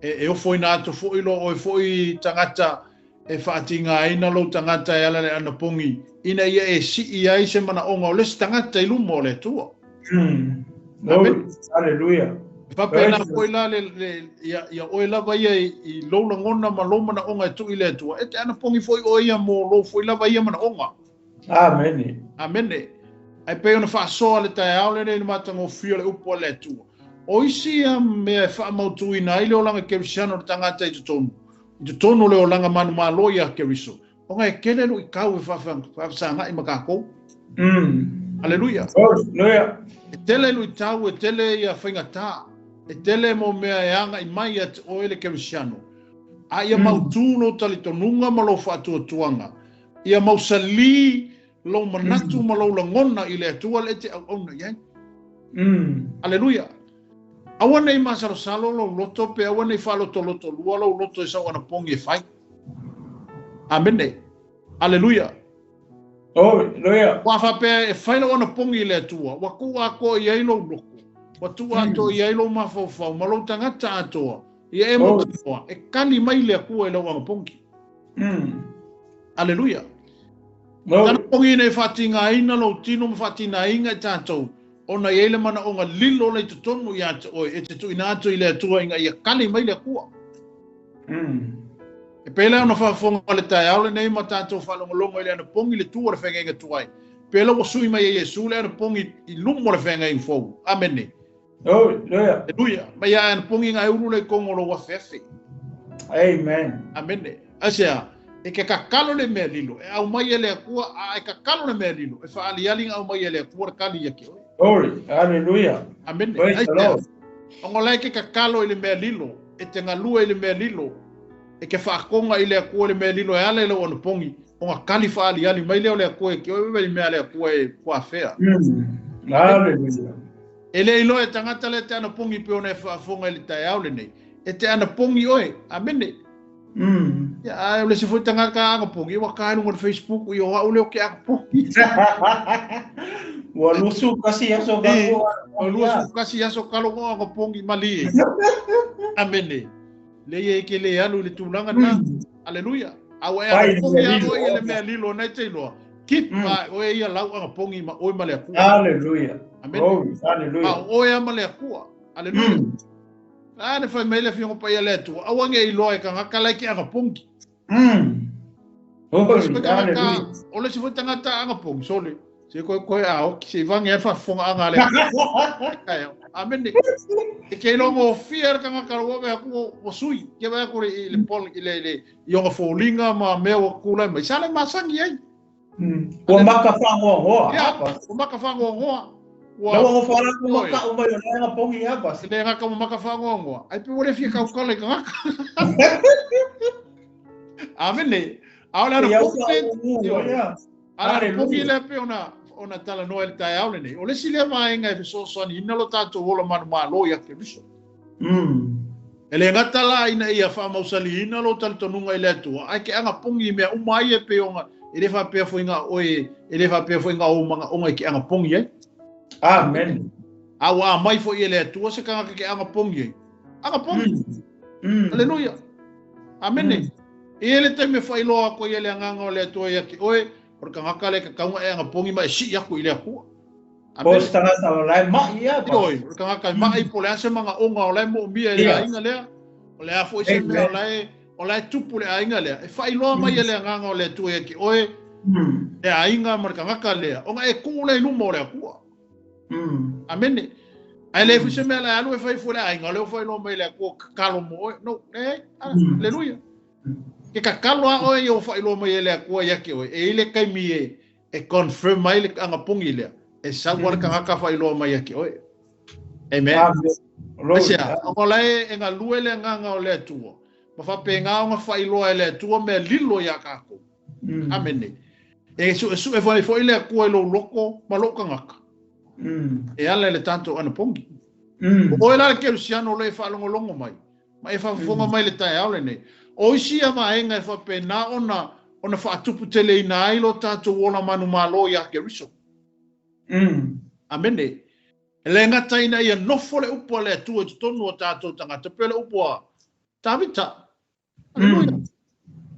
Speaker 1: E o foi na to foi lo o foi tangata e whaatinga ai na lo tangata e ala le ana pongi ina ia e si i ai se mana onga o le si tangata i lumo le tua.
Speaker 2: glory hallelujah
Speaker 1: Papena foi la le ia o la vai i lo la ngona ma lo mana onga tu i le tua. E te ana pongi foi o ia mo lo foi la vai mana onga.
Speaker 2: amen
Speaker 1: Amene. Ai pe ona whaasoa le tai au le ne matango fio le upo le tua. O isi me fa mautu ina ile o langa kerisiano tangata i tonu. I tonu le o langa Manumalo ia keriso. O ngai kele lu i kau e fa sanga i makako. Hallelujah.
Speaker 2: Hallelujah.
Speaker 1: E tele lu i tau e tele ia whainga tā. E tele mo mea e anga i mai at o ele kerisiano. A ia mautu no tali tonunga ma lo whaatua tuanga. Ia mausali lo manatu ma lo langona i le atua le te au ona iai. Hallelujah. Awana i masalo lo loto pe awana i falo to loto lua lo loto i sawana pongi e fai. Amen. Hallelujah.
Speaker 2: Hallelujah.
Speaker 1: Wa fa pe e fai lo ona pongi le tua. Wa ku ako i ai lo loko. Wa tu ato i ai lo mafofo ma lo tangata ato. I e mo tua. E kali mai le ku e lo ona pongi. Hallelujah. Tana pongi nei fatinga ina lo tino ma fatina inga tatou. Ona ele mana onga lilo le tonu ya o e te tu ina atu ile atua inga ia kali mai le kua. E pele ona fa fonga le tai au le nei mata to fa longo ile ana pongi le tua le fenga inga tuai. Pele o sui mai Yesu le ana pongi i lumo le fenga in fo. Amen.
Speaker 2: Hallelujah.
Speaker 1: Hallelujah. Mai ya ana pongi ngai uru le kongo lo wa fefe.
Speaker 2: Amen.
Speaker 1: Amen. Asia e ke kakalo le mea lilo. E au mai ele kua a e kakalo le mea lilo. E fa ali ali au mai ele kua kali ya ke.
Speaker 2: Glory. Hallelujah.
Speaker 1: Amen.
Speaker 2: Praise the Lord.
Speaker 1: Ongo lai ke kakalo ile mea lilo, e te ngalua ile mea lilo, e ke whaakonga ile akua ile mea lilo e ala ile ono pongi, onga kali whaali ali, mai leo le akua e ke oewe ile mea le akua e kua whea.
Speaker 2: Hallelujah.
Speaker 1: Ele ilo e tangata le te ana pongi pe ona e whaafonga ile tai au le nei, e te ana pongi oe, amene. Ya, ole se foi tangata ka anga pongi, wa kainu ngon Facebook, i o haule o ke anga pongi.
Speaker 2: Walusu kasi aso kako.
Speaker 1: Walusu kasi aso kalau ngo pongi mali. Amene. Le ye ke le alu le tulanga na. Haleluya. Awe ya pongi ya o ile me lilo na telo. Keep o ia lau nga pongi ma o male ku.
Speaker 2: Haleluya.
Speaker 1: Amen.
Speaker 2: Haleluya.
Speaker 1: O ia male ku. Haleluya. Ana fa mele fi ngo pa ia le tu. Awange I loe ka ngakala ki nga pongi. Ole si foi tangata anga pongi sole. Se ko ao ki se vange fa fonga anga le. Amen. E ke no mo fier ka ngakala me ku o sui. Ke ba ko le pol ile yo folinga ma me o kula mai sale masangi ai.
Speaker 2: O maka fango hoa.
Speaker 1: O maka fango hoa.
Speaker 2: Lawa mo fala ko maka o mai nga pongi apa.
Speaker 1: Se le nga ka maka fango hoa. Ai pe wole fi ka kala ka ngaka. Amen. Ahora no pongi le pe ona tala noel tai aule nei. Ole si le mai nga e so so ni nalo tato wola manumalo ya ke biso. Ele ngata la ina ia fa mausali ina lo tal tonunga ile tu. Ai ke anga pongi me umai e pe onga. Ele fa pe fo inga oe, ele fa pe fo inga o manga onga ke anga pongi e.
Speaker 2: Amen.
Speaker 1: Awa mai fo ile tu se kanga ke anga pongi. Anga pongi. Haleluya. Amen. Ele te me fa ilo ko ele anga le tu ya ke oe. Porque ngaka le ka kaunga e anga pongi mai si ya ku ile ku.
Speaker 2: Pos tanga sa lai ma ia ba.
Speaker 1: Oi, porque ngaka mai po le ase manga onga ole mo mia ile inga le. Ole a fo se me ole tupu le ainga le. E fa ilo mai ele anga le tu ya ke oe. E ainga marka ngaka le. Onga e ku le lumo le ku. Amen. Ai le fu se me la alu e fa fu le ainga le fa ilo mai le ku kalo mo. No, haleluya. Ke kakalo a oe o fa ilo mai ele ku ya ke oe. E ile kai mi e confirm mai le anga pongi le. E sa wala ka ngaka fa ilo mai ya ke oe. Amen. Asia, ola e nga luele nga ole tuo. Ma fa pe nga nga fa ilo ele tuo me lilo ya ka ko. Amen. E su e fo ile ku elo loko ma loko ngaka. E ala le tanto ana pongi. O ela ke luciano le fa longo mai. Ma e fa fonga mai le tai aule nei. O isia ma enga e fa pe na ona fa tupu tele ina ilo tanto wona manumalo ya ke riso. Amen. Le ngata ina ia nofo le upo le tu e tonu o tātou tangata pele upo a tawita.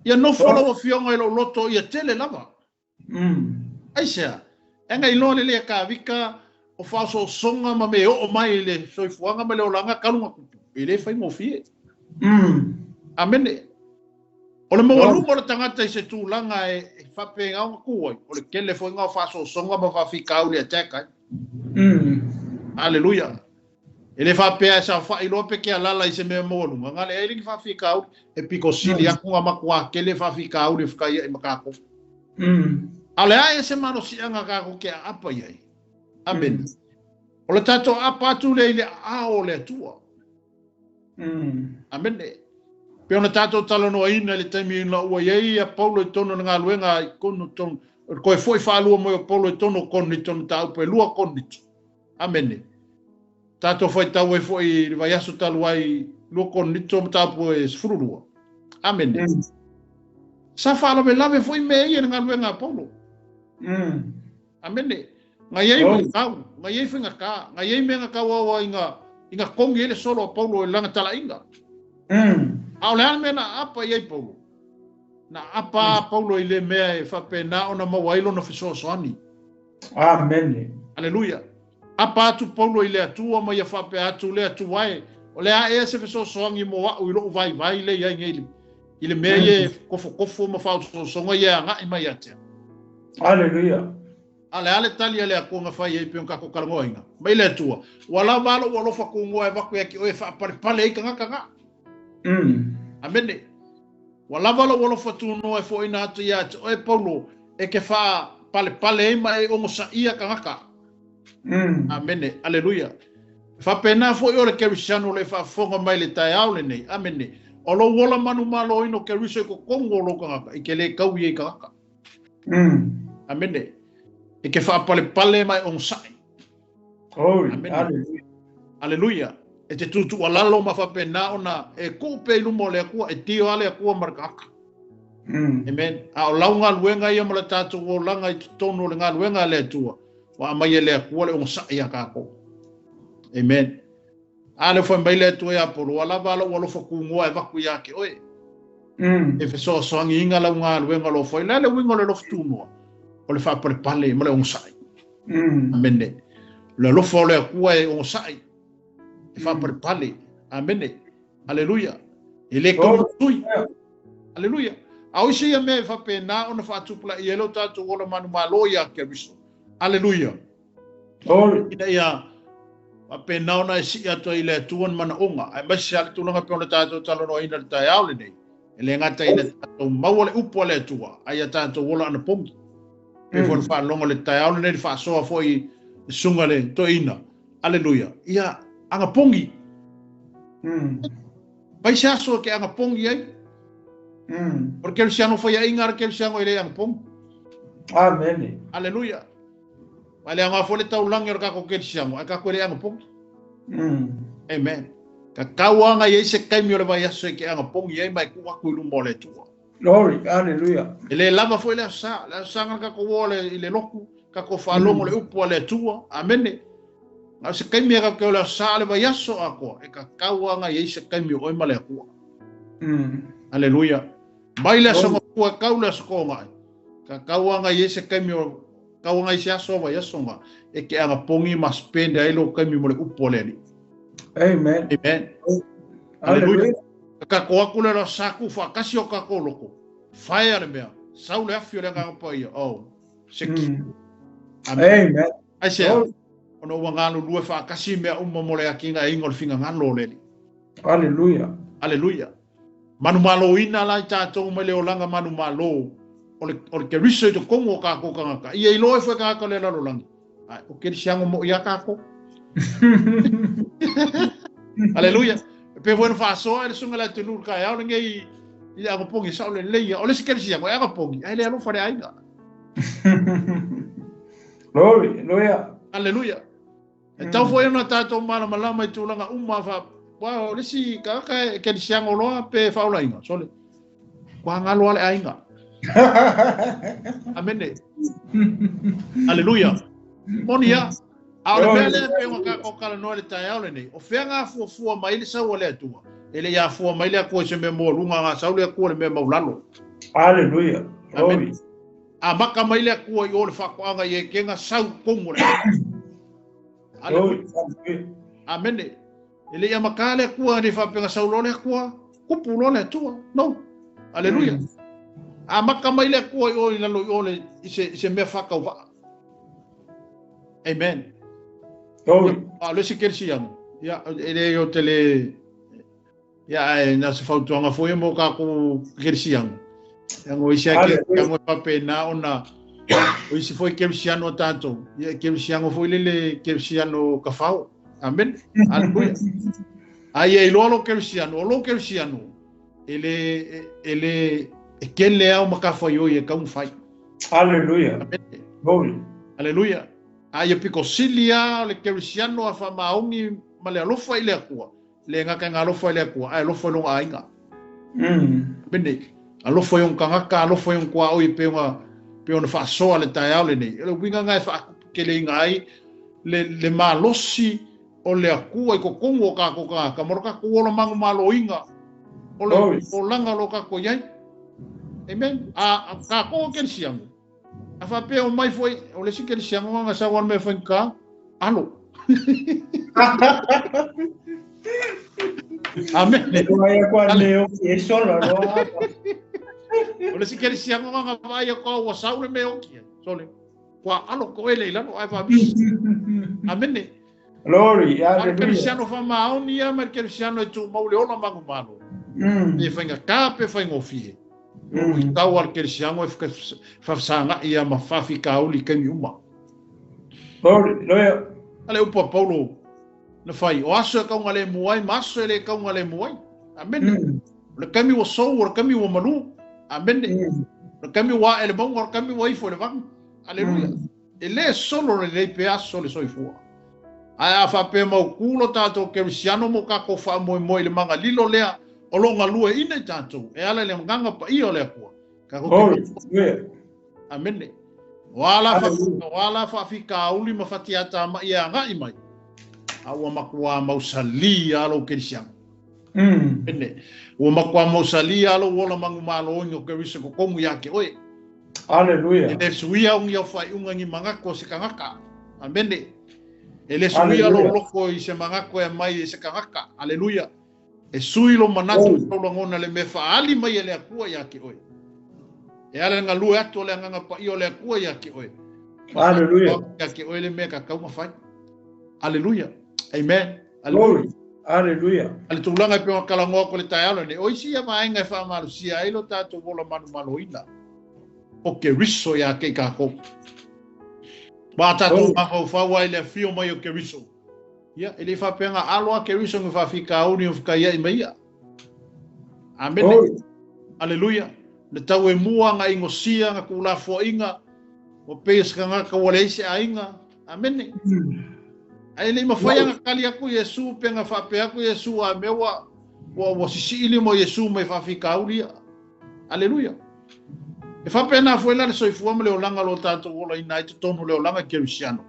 Speaker 1: Ia nofo la fionga ilo loto ia tele lava. Aisea, enga ilo le ka vika o faso songa ma me o mai le soifuanga ma le olanga kalunga kutu. Ele fai mo fie. Amen. O le mawa lumo le tangata i se tūlanga e whape ngā kuai. O le kele fo ngā faso songa ma whawhika au le ateka. Haleluya. Ele fa pe sa fa ilo pe ke ala la se me mo lu ngale e ri fa fika au e piko sili aku ma kwa ke le fa fika au le fika e makako. Ale ai se mano si anga ka ko ke apa ye. Amen. O le tato apa tu le a o le tua. Amen. Pe ona tato talo no ina le temi na o ye a Paulo tono nga luenga kono ton ko e foi fa lu mo Paulo tono kon ni ton ta pe lu kon ni. Amen. Tato foi tau e foi vai aso talu ai lo kon nito tapo e sfururua. Amen. Sa fala me lave foi me ia nga luenga Paulo. Amen. Nga ye me kau, nga ye finga ka, nga ye me nga kawa inga kongi ele solo Paulo e langa tala inga. Au le almena apa ye Paulo. Na apa Paulo ile mea e fa pena ona mawailo no fiso soani.
Speaker 2: Amen.
Speaker 1: Hallelujah. Apa atu Paulo ile atua ma ia whape atu le atu wae. O le a e se feso soangi mo wa uilo vai le ia ngeli. Ile mea ye kofo ma whao songa ia nga ima ia te.
Speaker 2: Hallelujah.
Speaker 1: Ale tali ale ako nga whai e pion kako karangoinga. Ma ile atua. Wala malo walo whakungoa e waku eki oe wha pale ika nga. Amene. Wala malo walo whatuno e fo ina atu ia te oe Paulo e ke wha pale ima e ongo sa ia ka ngaka. Amene, aleluia. Fa pena fo yo le kerisiano le fa fonga mai le tai aule nei. Amene. O lo wola manumalo ino keriso ko kongo lo kanga i ke le kau ye kanga. Amene. E ke fa pale mai on sai.
Speaker 2: Oh,
Speaker 1: aleluia. Aleluia. E te tutu walalo ma fa pena ona e kupe lumo le akua e tio ale akua markaka. Amen. A o launga luenga ia mala tatu o langa i tono le ngā luenga le tua. wa mai le akua le o sa ia ka ko amen ale foi mai le tu ia por wala bala wala fo ku ngoa va ku ya ke oi e fe so so nginga la nga lu nga lo foi la le wingo le lo tu no o le fa por pale mo le o sa amen le lo fo le akua e o sa e fa por pale amen aleluia ele como tui aleluia au se ia me fa pena ona fa tupla i elo tatu wala manumalo ya ke biso aleluia ina ia fa pena ona si ato ile tuon mana onga ai ba se tu nga pe ona tatu talo no ina ta yaule nei ele ngata ina tatu mawale upo le tua ai tatu wala ana pongi pe for fa longa le ta yaule nei fa so foi sunga le to ina aleluia ia anga pongi pai sa so ke anga pongi ai porque el siano foi a ingar que el siano ele ang pong
Speaker 2: amen
Speaker 1: aleluia wale anga fole tau lang yer ka ko ke siano ka ko ele ang pong amen ka kawanga ye se kai mi ole vai aso ke ang pong ye mai ku ku lu mole tu
Speaker 2: glory hallelujah
Speaker 1: ele lava foi la sa ka ko wole ile loku ka ko fa lo mole upo le tu amen na se kai mi ka ko la sa le vai aso ako e ka kawanga ye se kai mi o male ku aleluia baila so ko kaula so nga ka kawanga yese kamio kawanga ise aso va yasonga e ke anga pongi mas pende ai lo kamio mo le upoleli
Speaker 2: amen
Speaker 1: amen aleluia ka ko akula lo saku fa kasio ka koloko fire me saule afio le nga pa ia oh seki
Speaker 2: amen
Speaker 1: ai se ono wangalo lue fa kasi me mo le akinga ingol finga ngalo le
Speaker 2: aleluia
Speaker 1: aleluia manumalo ina la tatou mai le olanga manumalo o le ke riso to kongo ka ko ka ia i loe foi ka le lalolagi ai o ke siango mo ia ka ko aleluia pe bueno fa so ele sunga la tulu ka ya ngai ia ko pongi sa le leia o le ke siango ia ko pongi ai le alo fare ainga
Speaker 2: glory hallelujah
Speaker 1: aleluia então foi na tatou mala mai tulanga uma fa wow, lesi kaka ke siang olo pe faula inga sole kwa ngalo ale ainga amen aleluia monia ala mele pe ngaka ko kala no le tayale nei o fenga fu mai le sa wole tu ele ya fu mai le ko se me mo lunga nga sa le ko le me maulalo
Speaker 2: aleluia
Speaker 1: amen amaka mai le ko yo le fa ko anga ye kenga sa ko mo aleluia amen ele ia makale kua ni fa penga saulole kua kupulo le tua no aleluia a makamai le kua o ina lo ole se me fa ka va amen a le sikersiam ya ele yo tele ya na se fa tonga foi mo ka ku kersiam yang o isia ke yang o papena ona o isi foi kersiano tanto ya kersiano foi le kersiano ka fao amen aleluia ai e lo kersiano ele que le ao makafa yo e ka fai
Speaker 2: aleluia glory
Speaker 1: aleluia ai e picosilia le kersiano a fa maungi male alofa ile akua le ngaka ngalofa ile akua ai alofa lo ainga bene alofa yon kanga alofa yon kwa o i pe ona fa so ale taiao le nei le winga ngai fa ke le ngai le malosi o le akua i ko kongo ka moroka ko lo mangu malo inga o langa lo ka ko yai amen a ka ko ken siang a fa pe o mai foi o le sikel siang nga sa wan me foi ka alo amen
Speaker 2: o ai ko leo e solo no
Speaker 1: o le sikel siang nga vai ko wa saule me o ki sole kwa alo ko ele la no ai fa bis amen
Speaker 2: glory
Speaker 1: hallelujah cristiano fa mauni ya mer cristiano tu maule ona mangu malo e fainga kape fainga ofie o tau al cristiano e fa sanga ia ma fa fika uli kemi uma
Speaker 2: glory
Speaker 1: ale o paulo na fai o aso ka ngale muai maso ele ka ngale muai amen le kemi o so o kemi o manu amen le kemi wa ele bon o kemi wa ifo le van aleluia ele solo le EPS solo so ifo ai fa pe mo kulo tato ke siano mo ka ko fa mo le manga lilo lea o longa lue ina tato e ala le nganga pa io le ko ka ko amen Wala fa'afika uli mafatiata ma ia ngai mai. Awa makua mausali alo kerisiang. Ene. Ua makua mausali alo wola Manumalo o kerisa ko komu yake oe.
Speaker 2: Hallelujah.
Speaker 1: Ele suia ungi au fai unga ngi mangako se kangaka. Amene. Ele suia lo loko i se mangako e mai se kangaka. Hallelujah. E sui lo manatu lo ngona le mefa ali mai ele akua yake oe. E ala nga lue atu le nga pa i ole akua yake oe.
Speaker 2: Hallelujah.
Speaker 1: Yake oe le meka kauma fai. Hallelujah. Amen.
Speaker 2: Glory. Hallelujah.
Speaker 1: Ale tulanga pe wakala ngoko le tayalo ne oisi ya mainga fa malu sia ilo tatu bola Manumalo ina. Oke riso ya ke kako. Ba tatu mako fa wa ile fio mai o ke riso. Ya ele fa penga alo ke riso ngi fika uni fika ya imia. Amen. Hallelujah. Le tau e mua nga ingosia nga kula fo inga. O pes nga ka wale se ainga. Amen. Ai le mafaya nga kali aku Yesu penga fa pe aku Yesu a mewa wa sisi ili mo Yesu mai fa fika uni. Hallelujah. E fa pena foi la so fu le olanga lo tato wola ina i tonu le olanga kerisiano.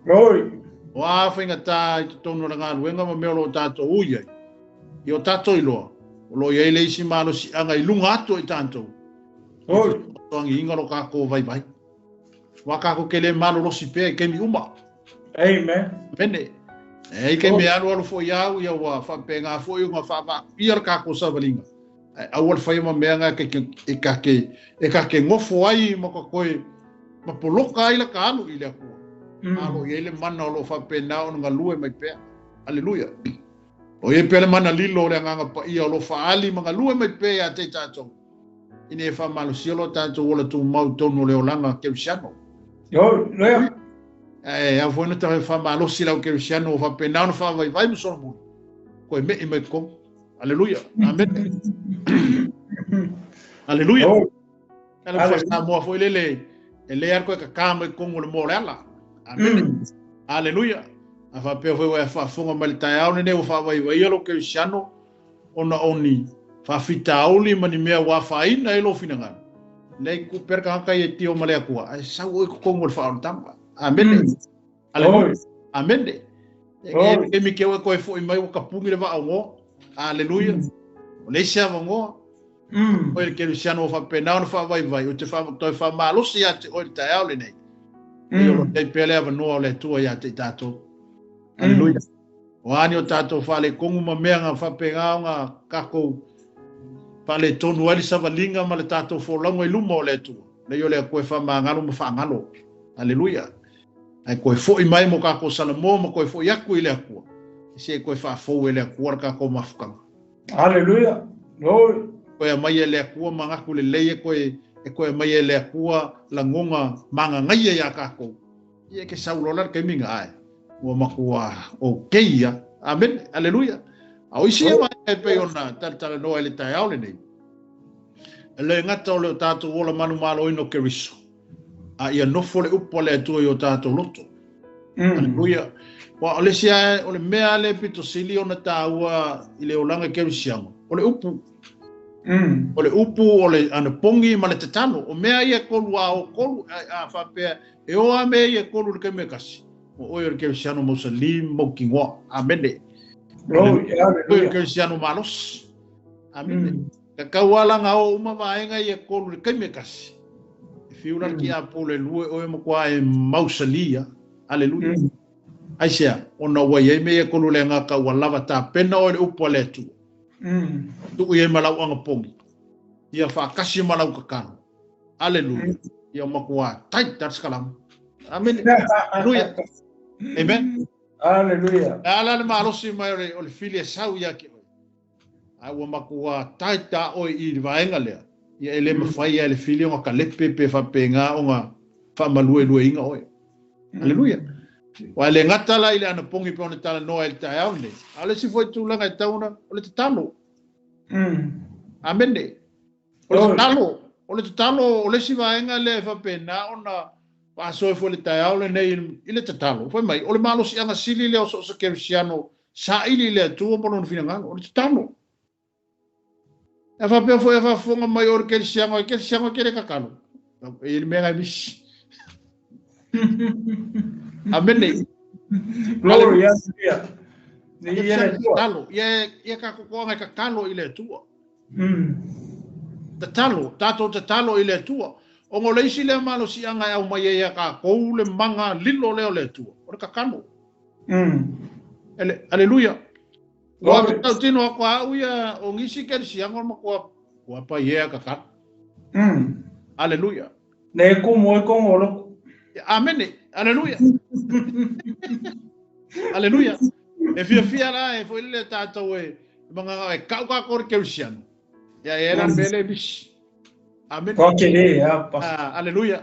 Speaker 2: Glory.
Speaker 1: Wa fa inga ta i tonu nga luenga ma me lo tato uye. Io tato ilo. Lo ye le si malo si anga i lunga ato i tanto.
Speaker 2: Glory.
Speaker 1: Tongi inga lo kako vai vai. Wa kako kele malo lo si pe ke mi uma.
Speaker 2: Amen.
Speaker 1: Bene. E ke me alo fo ya wa fa penga fo nga fa va ir kako sa valinga. Awal fai ma meanga e kake ngofo ai ma koe ma poloka ai la kanu i le akua. Alo ye le mana lo fa pena o nga lue mai pea. Hallelujah. O ye pele mana lilo le nganga pa ia lo fa ali ma nga lue mai pea te tato. Ine fa malo siolo tato wala tu mau tonu le olanga kerisiano.
Speaker 2: Yo, lea.
Speaker 1: A foi no te fa malo sila o kerisiano fa pena no fa vai mo sono mu. Koe me i mai ko. Hallelujah. Amen. Hallelujah. Ela faz mo foi ele arco ka kama con o morela. Amen. Hallelujah. A fa pe foi fa fonga malta au ne fa vai lo que chano ona oni fa fita oli mani me wa fa ina elo finanga. Nei ku perka ka ye tio male akua. Ai sa o ko ngol fa on tamba. Amen. Hallelujah. Amen. E mi ke ko foi mai o kapungi le va ngo. Hallelujah. Le sia ngo. O ele kerisiano fa pena no fa vai o te fa to fa malo si ate o te aule nei. Io te pele ava no le tua ya te tato. Hallelujah. O ani o tato fa le kongu ma mea fa penga nga kako fa le tonu ali sa valinga ma le tato fo longo i lumo le tua. Le yo le ko fa mangalo ma fa ngalo. Hallelujah. Ai ko fo i mai mo kako salamo mo ko fo yaku ile akua. Se ko fa fo ile akua kako mafka.
Speaker 2: Hallelujah. Glory.
Speaker 1: Koe mai ele akua mangaku le leie koe mai ele akua la ngonga manga ngai ya kako. Ie ke saulola ke minga ai. Ua makua o keia. Amen. Hallelujah. Au isi mai e pe ona tala no ele tai aule nei. Ele ngata o le tato wola Manumalo ino ke riso. A ia nofo le upo le atua i o tato loto. Hallelujah. Wa ole sia ole mea le pito sili ona taua i le olanga ke risiamo. Ole upu. Ole upu ole ana pongi ma le tatalo o mea ia kolu a kolu a fa pe e o a me ia kolu ke me kasi o o ke siano musalim mo kingwa amene o ke siano malos amene ka kawala nga o uma vaenga ia kolu ke me kasi fiula ki a pole lue o mo kwa e mausalia haleluya aisia ona wa ye me ia kolu le nga ka wala ta pena o le upu le tu tu ye malau anga pongi ia fa kasi malau kakano haleluya ia makua tai tar sekalam amen haleluya amen
Speaker 2: haleluya
Speaker 1: ala le malosi mai o le filia sau ia ki ai wa makua tai ta o i vaenga le ia ele mafai ele filia o ka lepe pe fa penga o nga fa malue lue inga o haleluya wa le ngata la ile ana pongi pe ona tala no el tai aune ale si foi tu langa tauna o le talo amende o le talo o le si vaenga le fa pena ona pa so fo le tai aule nei ile talo foi mai o le malo si anga sili le o so kerisiano sa ili le tu po non finanga o le talo e fa pe foi fa fonga mai o kerisiano ke le kakalo ele mega bis Amen.
Speaker 2: Glory, hallelujah.
Speaker 1: Talo, ia ka kokoanga ka talo ile tua. Te talo ile tua. O ngo leisi le malo si anga au mai ia ka kou le manga lilo leo le tua. O ka kano. Hallelujah. Wa tau tino ko au ia o ngisi ke si anga ma ko pa ia ka ka. Hallelujah.
Speaker 2: Ne ko mo ko ngolo.
Speaker 1: Amen. Hallelujah. Hallelujah. E fia la e foi le tato e manga e ka ko ke usian. Ya era bele bis. Amen.
Speaker 2: Okay, ya.
Speaker 1: Hallelujah.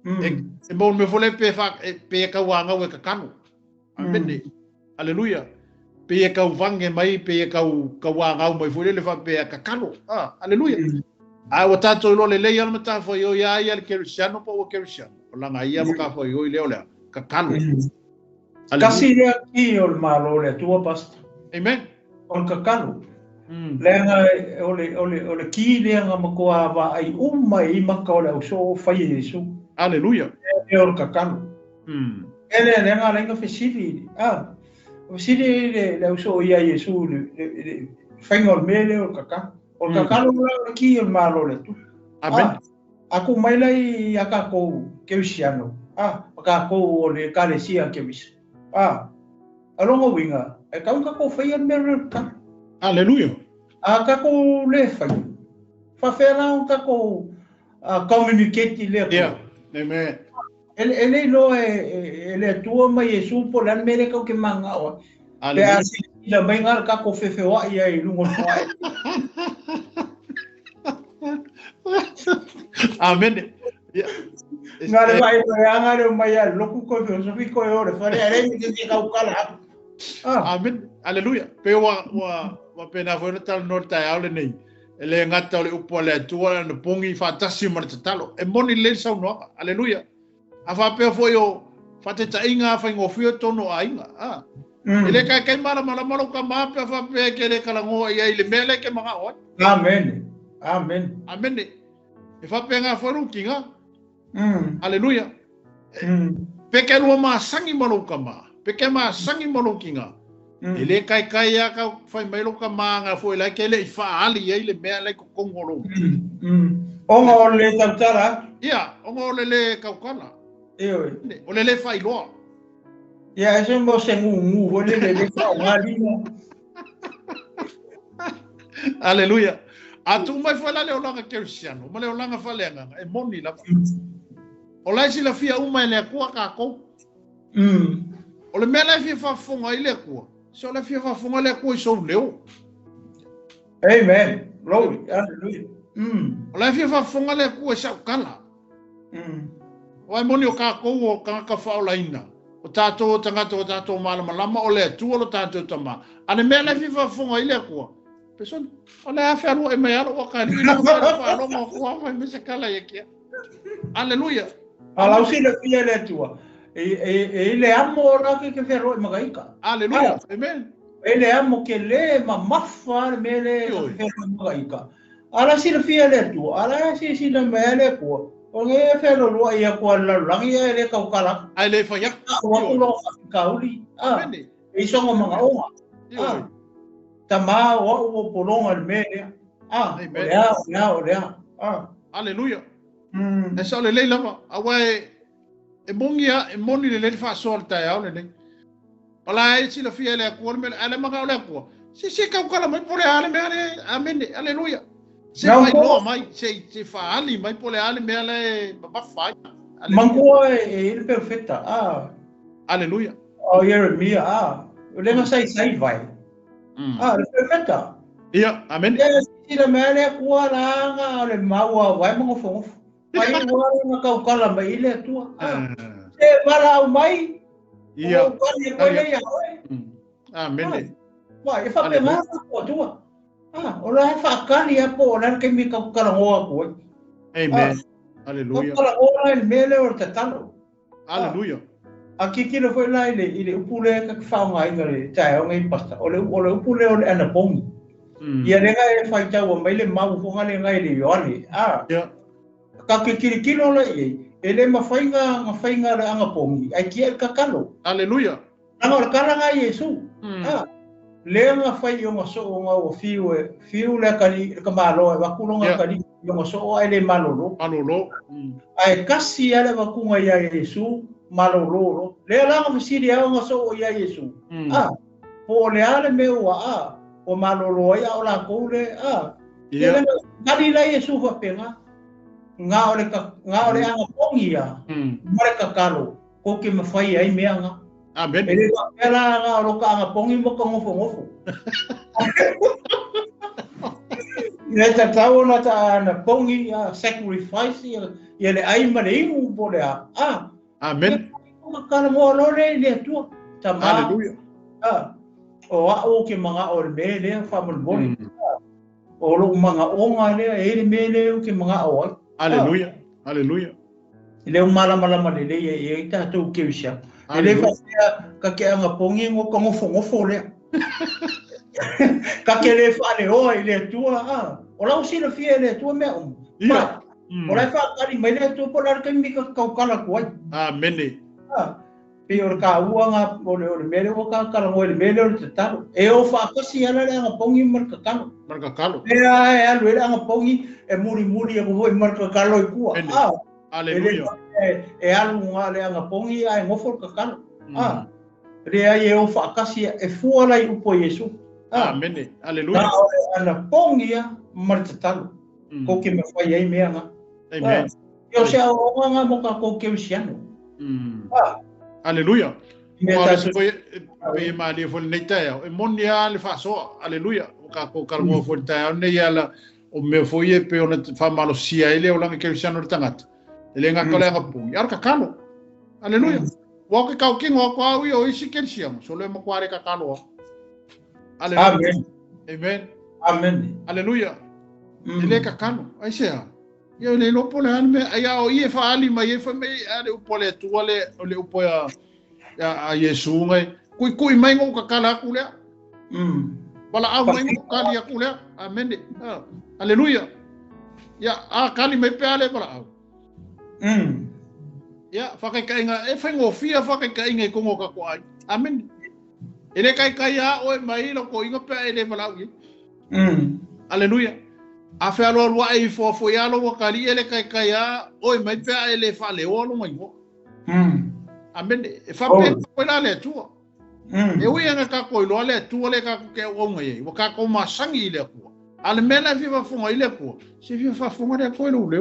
Speaker 1: E mo me fole pe ka wanga we ka kanu. Amen. Hallelujah. Pe ka vange mai pe ka wanga mai fole le fa pe ka kanu. Hallelujah. O tato lo le le alma ta foi yo ya ke usian po ke usian. La ngaia ka foi yo le ole ka kanu.
Speaker 2: Kasi le ki o malo le tua pasta.
Speaker 1: Amen.
Speaker 2: On ka kanu. Lenga ole ki lenga makoa wa ai mai maka ole so fai Yesu.
Speaker 1: Hallelujah.
Speaker 2: E o ka kanu. Ele lenga fesili. Fesili le so ia Yesu le fai ngol mele o ka kanu. O ka kanu le ki o malo le tu.
Speaker 1: Amen.
Speaker 2: Aku mai lai aka ko keusiano. Aka ko ole kalesia kemis. Alongo winga. E ka ko fai mele ka.
Speaker 1: Hallelujah.
Speaker 2: Ka ko le fai. Fa fera ka ko communicate le.
Speaker 1: Yeah. Amen.
Speaker 2: Ele lo ele tua mai Yesu po lan mere ka ke manga o. Hallelujah. Le mai ngar ka ko fefe wa ia i lungo wa.
Speaker 1: Amen.
Speaker 2: Ngare vai ngare mai a loku ko so fi ko ore fa re ni ke ka ukala.
Speaker 1: Amen. Hallelujah. Pe wa pena foi no tal norte aule nei. Ele ngata ole upo le tua no pongi fatasi mar talo. E moni le sa no. Hallelujah. Afa pe foi o fate tainga fa ngofio tono ainga. Ele ka mara ka ma pe fa pe ke le kala ngo ia ile mele ke manga o.
Speaker 2: Amen. Amen.
Speaker 1: Amen. E fa pe nga foru kinga. Hallelujah. Peke lua ma sangi maluka ma. Peke ma sangi malukinga. Ele kai ya ka fai mai loka manga foi la ke le fa ali ele me le ko kongolo.
Speaker 2: Ongo le tantara.
Speaker 1: Ia, ongo le kaukana.
Speaker 2: Eo.
Speaker 1: Ole le fai lo.
Speaker 2: Ia, eso mo se ngu ole le fa ngali.
Speaker 1: Hallelujah. Atu mai foi la le olanga kersiano, mo le olanga fa lenga e moni la. Ola si la fia uma ele ko ka ko. Ole me la fia fa fonga ile ko. So la fia fa fonga le ko so leo.
Speaker 2: Amen. Glory. Hallelujah.
Speaker 1: Ola fia fa fonga le ko sa kala. Wai moni o ka ko o ka faolaina. O tato tangata o tato malama ole tu o tato tama. Ane me la fia fa fonga ile ko. Person ola afia ro e me aro o ka ni no fa lo mo ko fa me se kala yekia. Hallelujah.
Speaker 2: Ala usi le fia le tua. Le amo ra ke ferro e magaika.
Speaker 1: Hallelujah. Amen.
Speaker 2: Ele amo ke le mafa mele ferro magaika. Ala si le fia le tua. Ala si le mele ko. O nge ferro lo ia ko la langi ele ka kala.
Speaker 1: Ai le fa ya.
Speaker 2: Wa lo ka uli.
Speaker 1: Amen.
Speaker 2: E so nga o. Tama o polonga le mele. Olea.
Speaker 1: Hallelujah. E sa le lama. Awai e mongia e moni le fa solta ya ole ne. Ola e si la fia le ko me ale manga ole ko. Si ka kala mai pole ale me ale. Amen. Hallelujah. Se vai no mai se fa ali mai pole ale me ale ba fa.
Speaker 2: Mango e il perfetta.
Speaker 1: Hallelujah.
Speaker 2: O Jeremia. Le ma sai vai. Il perfetta.
Speaker 1: Ia, amen.
Speaker 2: Si la me ale ko la le maua vai mo fo. Mai wa ka kala mai le tua. E para mai.
Speaker 1: Ia.
Speaker 2: Amen. Wa e fa pe ma ko tua. Ora fa kali apo ora ke mi ka kala ngoa ko.
Speaker 1: Amen. Hallelujah.
Speaker 2: Kala ora el mele or tatalo.
Speaker 1: Hallelujah.
Speaker 2: Aqui que não foi lá ele o pule que fa ngai ngare tai o ngai pasta. Ole pule ole ana pong. Ia renga e fa tau mai le mau fo ngale ngai le yole. ka ke kilo le ele mafainga le anga pongi ai kia ka kalo
Speaker 1: Hallelujah.
Speaker 2: anga kala nga Yesu le nga fai yo ngaso nga o fiu le kali ka malo wa kulo nga kali yo ngaso ai le malolo ai kasi ale wa kunga ya Yesu malolo le la nga fisiri ya ngaso ya Yesu po le ale me wa o malolo ya ola ko le kali la Yesu fa penga nga ole anga pongi ya mereka kalo ko ke mafai ai meanga
Speaker 1: amen
Speaker 2: ele ela nga lo ka anga pongi mo ka ngofo neta tau na ta na pongi sacrifice ya le ai mane u pole
Speaker 1: amen
Speaker 2: ka mo lo le tu ta
Speaker 1: hallelujah
Speaker 2: o ke manga o le le fa mo boni o lo manga o nga le e me le ke manga o
Speaker 1: hallelujah hallelujah
Speaker 2: ele mala le e ta tu ke wisha ele fa ka ke anga pongi ngo ka ngofo le ka ke le fa le o ele tu o la usi le fie le tu me o la fa ka ni me le tu po la ka mi ka kala ko
Speaker 1: amen
Speaker 2: pe o ka uanga o le mele o ka kala o le mele o te talo e o fa ka si ala le anga pongi marka kalo e ai alu le anga pongi e muri e ko marka kalo i ku
Speaker 1: hallelujah
Speaker 2: e alu nga le anga pongi ai ngofo ka kalo le ai e o fa ka si e fu ala i upo Yesu
Speaker 1: amen hallelujah
Speaker 2: ana pongi ya marka talo ko ke me fa ai meanga
Speaker 1: amen
Speaker 2: yo se o nga mo ka ko ke usiano
Speaker 1: hallelujah pe mali fo neita e monia le fa so hallelujah ka ko kalmo fo ta ne yala o me fo ye pe ona fa malo sia ele o langa kelsiano tangata ele nga ko langa pu yar ka kalo hallelujah wa ka ka kingo ko awi o isi kelsiamo so le mo kware ka kalo hallelujah amen
Speaker 2: amen
Speaker 1: hallelujah ele ka kalo ai sea yo le lo pole an me ya o ie fa ali ma ie fa me ale o pole tu le o po ya Yesu ngai kui mai ngo ka kala ku le bala au mai ngo kali ya ku le amen hallelujah ya kali mai pe ale bala au ya fa ka inga e fa ngo fia fa ka inga ko ngo ka ko ai amen ele kai ya o mai lo ko inga pe ele bala au hallelujah a fe alo lo ai fo ya lo kali ele kai ya o mai pe ele fa le o lo mai ngo amen e fa pe ko la le tu e wi nga ka ko lo le tu le ka ke o ngai wo ka ko ma sangi le ko ale mena vi va fonga ile ko se vi fa fonga le ko lo le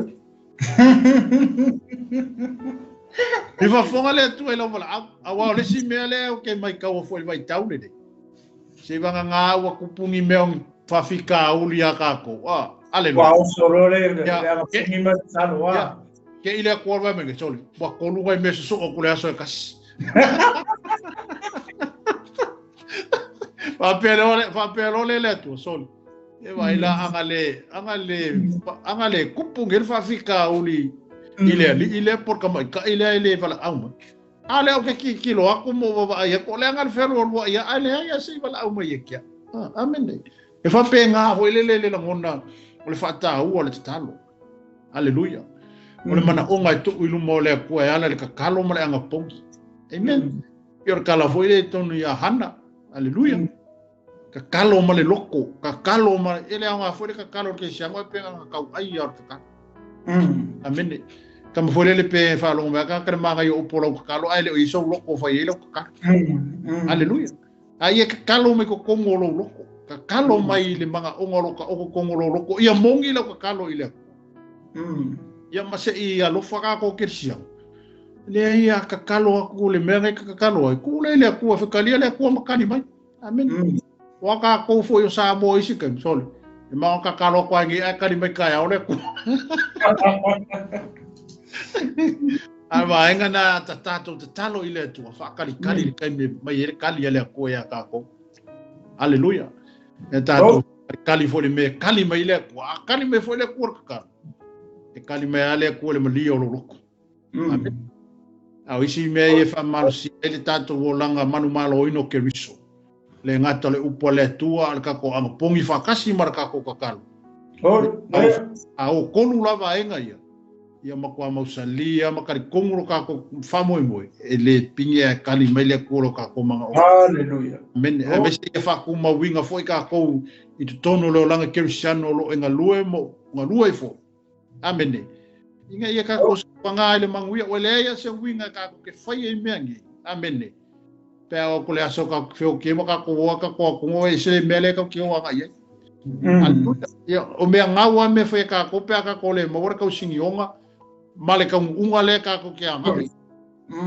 Speaker 1: vi va fonga le tu e lo vola a wa le si me le o ke mai ka o fo vai tau le se va nga wa ku pungi me fa fika uli ya ka ko ale
Speaker 2: wa o solo le ni ma salo
Speaker 1: ke ile ko va me ke soli wa ko lu vai me so ko le aso kas fa pero le tu soli e vai la angale kupungel fa fika uli ile por kama ile vala auma ale o ke kilo aku mo va ya ko le ngal fero lo ya ale ya si vala auma ye kia amen e fa penga ho ile la ngona o le fa ta o le talo hallelujah o le mana o ngai tu ilu mo le ko ya le ka kalo mo le anga pongi amen yor kala foi le tonu ya hana hallelujah ka kalo ma le loko ka kalo ma ele anga foi ka kalo ke siamo pe nga ka ai yor ka amen ka mo foi le pe fa lo ma ka ma yo polo ka kalo ai le iso loko fa ile ka hallelujah ai ka kalo me ko kongolo loko ka kalo mai le manga ongolo ka o kongolo loko ia mongi le ka kalo ile ia ma se ia lo fa ka ko ke siamo le ia ka kalo ku le mere ka kalo ku le ku fa kalia le ku ma kani mai amen waka ko fo yo sa bo isi kan sol e ma ka kalo ko ngi a kani mai ka ya ole ku ava enga na talo ile tu fa kali kai mai ele kali ele ko ya ka ko hallelujah e tato kali fo le me kali mai le ko kali me fo le ku ka e kali mai ale ko le mali o lo amen a isi me e fa malo si ele tato volanga manumalo ino ke riso le ngata le upo le tua al kako anga pongi fa kasi mar kako kakalo o kolu lava enga ia ia makua mausalia makari kongro ka ko famo moi ele pinge kali mele ko ka ko manga
Speaker 2: haleluya
Speaker 1: men me se fa ku ma winga foi ka ko I tono lo langa Cristiano lo enga lue mo ngalue fo amen inga ia ka ko panga ile manguia wele ia se winga ka ko ke fai e mengi amen pe o ko le aso ka feo ke mo ka ko ngoi se mele ka ke wa ngai ia o me ngawa me foi ka ko pe ka ko le mo ka sinionga male ka unga le ka ko ke ngai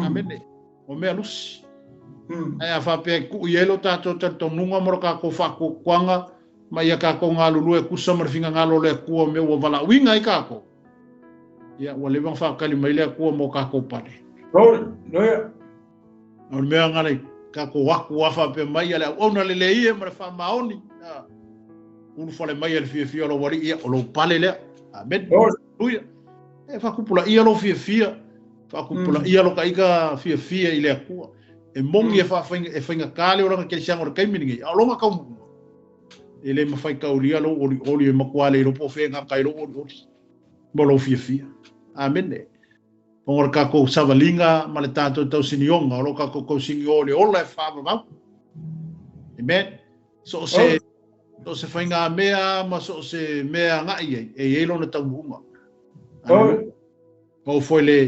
Speaker 1: amen o me alus ai fa pe ku yelo tato tato nunga mo ka ko fa ko kwanga ma ia ka ko ngalu e kusa marfinga ngalo le ku me o vala winga I ka ko ia o le fa kali mai le ku mo ka ko pale
Speaker 2: no ia
Speaker 1: o me ngale ka ko waku wafa pe mai le ona le ie ma fa maoni un fole mai le fie lo wari ia o lo pale le amen luia e fa kupula ia lo fie fa kupula ia lo kaika fie ile ku e mongi e fa finga kale o ke siang o kai miningi a lo ma ka ele ma fai ka ulia lo oli e makwale lo po fe nga kai lo oli mo lo fie amen Pongor ka ko savalinga ma le tato tau sinionga o ka ko singiole o le fa ba amen so se fainga mea ma so se mea ngai e lo na tau bunga o foi le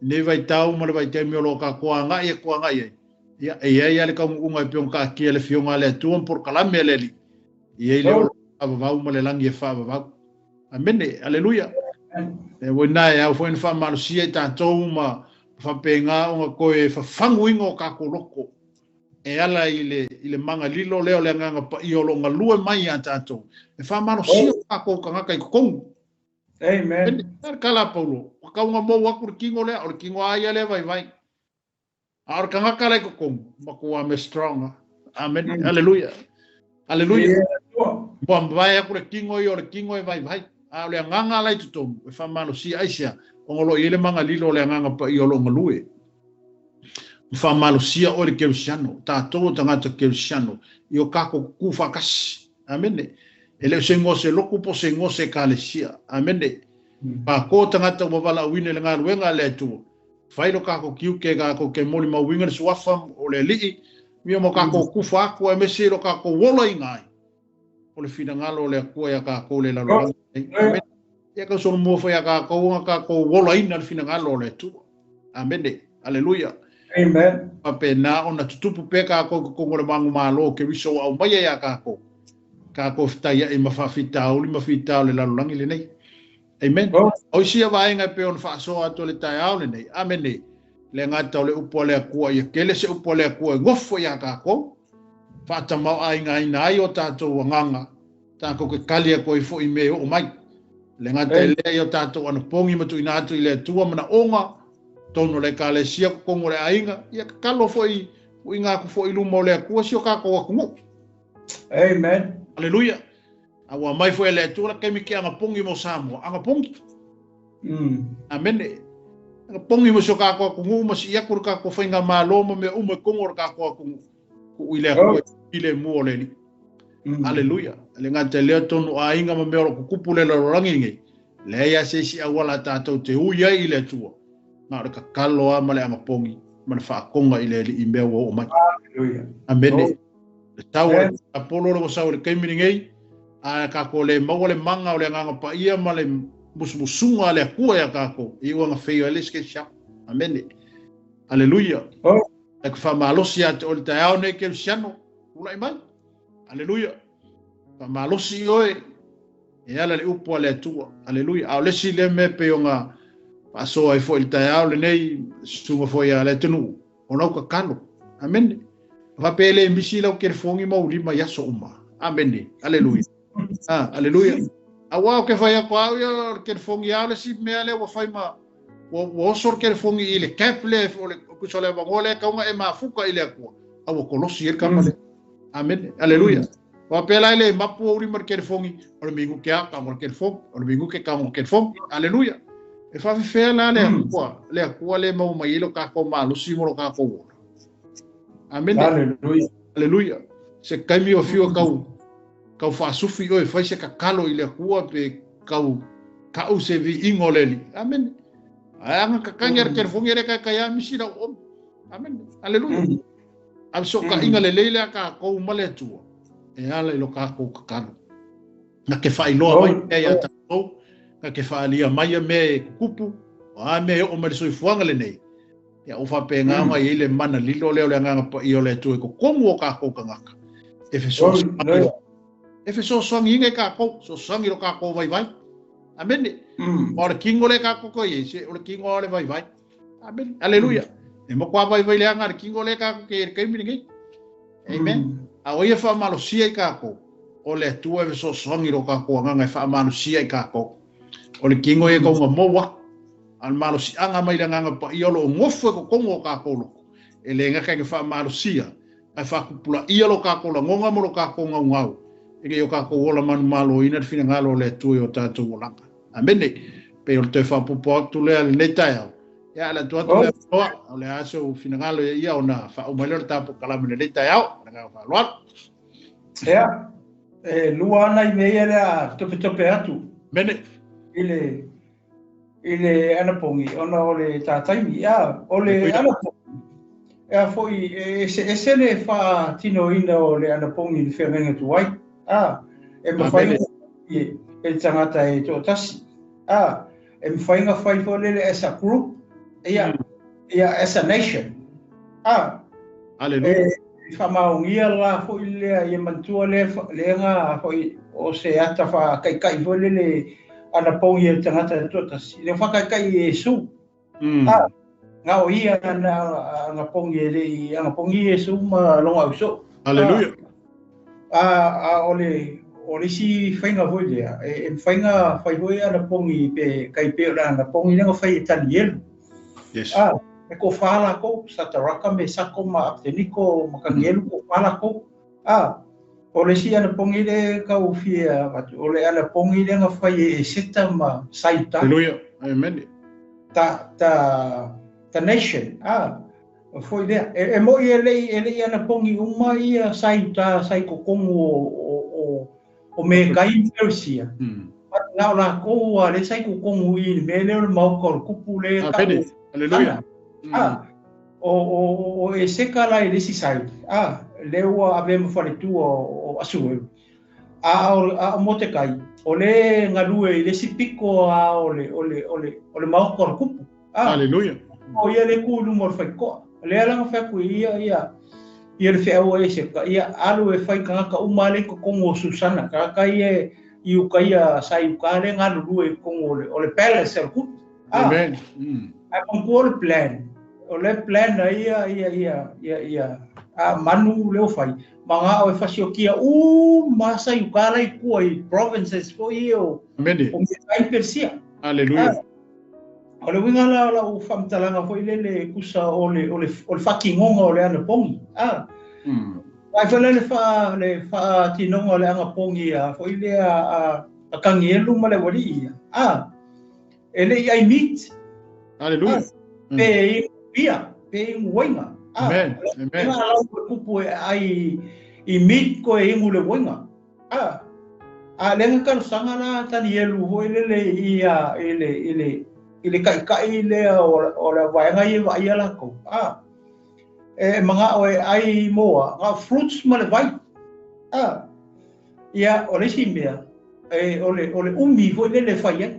Speaker 1: ne vai tau ma le vai te mi lo ka ko ngai ia ia le ka unga pe ka ki le fionga le tuon por kala me le li ia le ava ma le langi fa ba amen aleluia e wona ia foi fa ma sia ta toma fa penga o ko e fa fanguingo ka ko loko e ala ile manga lilo leo le nganga pa I lo ngalue mai ata to e fa ma sia ka ko ka kai ko
Speaker 2: amen
Speaker 1: kala paulo ka nga mo wa kur kingo le or kingo ai le vai ar ka nga kala ko ma ko am strong amen aleluia bom vai kur kingo or kingo vai a le nganga lai tuto e fa malo si aisia o lo ile manga lilo le nganga pa I lo ngalue fa malo si o le Cristiano ta to tanga to Cristiano io ka ko ku fa kas amen ele se ngose lo ku po se ngose ka le sia amen pa ko tanga to bala wine le ngal wenga le tu fai lo ka ko kiu ke ga ko ke moli ma winga so fam o le li mi mo ka ko ku fa ko e me se lo ka ko wolo ingai o le fina ngalo le ko ya ka ko le Lalolagi ia ka so mo fa ya ka ko wolo ina le fina ngalo le tu amen aleluia
Speaker 2: amen
Speaker 1: apena ona tutupu pe ka ko le Manumalo ke wiso au mai ya ka ko fita ya I mafafita le Lalolagi le nei amen o sia vai nga pe on fa so ato le tai au le nei amen le ngata le upo le ku ia kele se upo le ku ngofo ya ka ko fata mau ai ngai nai o tato nganga ta ko ke kali ko I fo I me o mai le ngata le o tato ana pongi matu ina atu ile tua mana onga tono le kale sia ko ngore ainga ia kalo fo I winga ko fo I lumo le ku sio ka ko ku
Speaker 2: amen
Speaker 1: aleluia awa mai fo ele tu la kemi ki anga pongi mo samo anga pongi amen anga pongi mo soka ko ku mo si ia kur ka ko fainga malo mo me uma kongor ka ko ku ile ko ile mo le ni aleluia le ngata le tonu ainga mo me ko kupule le Lalolagi ngi le ya se si awala tato te uia ile tu na ka kalo ama le anga pongi man fa konga ile I me o mai
Speaker 2: aleluia
Speaker 1: amen tau apolo lo sa le kemi ngi a ka ko le mau le manga o le nganga pa ia ma le musmusunga le kua ya ka ko I wanga feo le ske sha amen aleluia e fa malo sia o le tao ne ke siano ula mai aleluia fa malo si oe e ala le upo le tua aleluia a le si le me pe nga pa so ai fo le tao le nei sunga fo ya le tenu ona ka kalo amen va pele misila ke fongi mo lima ya so uma amen aleluia aleluia awa ke fai ko ya ke fongi ale si mele wa fai ma wo sor ke fongi ile keple o le ku so le bangole ka nga e ma fuka ile ko awa kolosi el kamale amen aleluia wa pela ile mapu uri mar ke fongi o le mingu ke ka mo ke fongi o le mingu ke ka mo ke fongi aleluia e fa fe la le ko le mo mai lo ka ko ma lo si mo ka ko amen aleluia se kaimi o fio kau fa sufi o e fai se kakalo I le kua pe kau se vi ingoleli amen Anga kakanya ker fungere kaya misira om. Amen. Haleluya. Abso ka inga lele ka ko male tu. E ala ilo ka ko kakano. Na ke fai loa mai e ya tau. Na ke fa alia mai me kupu. A me o me soi fuanga le nei. Ya o fa penga mai ile mana lilo le nga pa i ole tu ko kongo ka ko kangaka. Efeso songi inga ka ko so songi ro ka ko vai. Amen. Ora kingo le ka ko ye se ora kingo le vai. Amen. Haleluya. E mo kwa vai le anga kingo le ka ko ke mi ngi. Amen. A o ye fa malo sia ka ko. O le tu e so songi ro ka ko nga fa malo sia ka ko. O le kingo e ko mo wa. Al malo si anga mai nga pa iolo ngofo ko kongo ka ko lo. E le nga ka fa malo sia. Ai fa ku pula iolo ka ko la ngonga mo ka ko ngau. E yo ka ko wola Manumalo ina fina ngalo le tu yo tatu Olaga. Amen. Pe o te fa popo tu le le taia. Ya la tu le o le aso fina ngalo ia ona fa o melor ta po kala le taia nga fa lo.
Speaker 2: Ya. Lua na i mea le tope atu.
Speaker 1: Mene.
Speaker 2: Ile anapongi ona ole tataimi ya ole anapongi. Ya foi ese le fa tino ina ole anapongi le fermenga tu wai. E mawhai e tangata e tō tasi. E mawhai ngā whai fōlele as a group, as a nation.
Speaker 1: Hallelujah.
Speaker 2: E whamaungia la fōi lea i mantua lea ngā fōi o se ata wha kai fōlele ana pongi e tangata e tō tasi. Le whakaikai e su. Ngā o ia ngā pongi e rei, ngā pongi e su ma longa uso.
Speaker 1: Hallelujah.
Speaker 2: Ole si whainga hoi lea. E whainga whai hoi ana pongi pe kai peo ranga pongi nenga whai e tani elu.
Speaker 1: Yes.
Speaker 2: E ko whala ko, sataraka me sako ma apteniko makangi elu ko whala ko. Ole si ana pongi le kau fia, ole ana pongi nenga whai e seta ma saita.
Speaker 1: Hallelujah. Amen.
Speaker 2: Ta nation. Foi lea. E mo i ele ana pongi uma ia sai ko kongo o me kai persia. Nau la ko le sai ko kongo i me le mau ko kupu le ka.
Speaker 1: Hallelujah.
Speaker 2: O e seka la i si sai. Le wa ave mo fale tu o asu. O mo te kai. O le ngalue le si piko ole mau ko kupu.
Speaker 1: Hallelujah.
Speaker 2: O ia le ku mo fai ko. Le ala fa ku ia le fa o ese ka ia alu e fai ka umale ko kongo Susana ka ia i u ka ia sai ka le ngalu e kongo o le palace ku.
Speaker 1: Amen.
Speaker 2: Ai ko le plan. O le plan ia manu le fai manga o fasio kia masa i ka le ku ai provinces fo io.
Speaker 1: Amen.
Speaker 2: O ai persia.
Speaker 1: Hallelujah.
Speaker 2: O le winga la o whamtalanga foi le kusa o le whakingonga o le ana pongi. Ai whele le wha tinonga o le anga pongi foi le a kangielu ma le wari ia. E le i ai meet.
Speaker 1: Hallelujah.
Speaker 2: Pe i wainga.
Speaker 1: Amen.
Speaker 2: Amen. Nga lau pe kupu ai i meet ko e ingu le wainga. Lenga karusanga na tani elu hoi le ia ile kai le o le vaenga i vai ala ko e manga o ai moa nga fruits ma le vai ia o le simia e o le umi foi le faia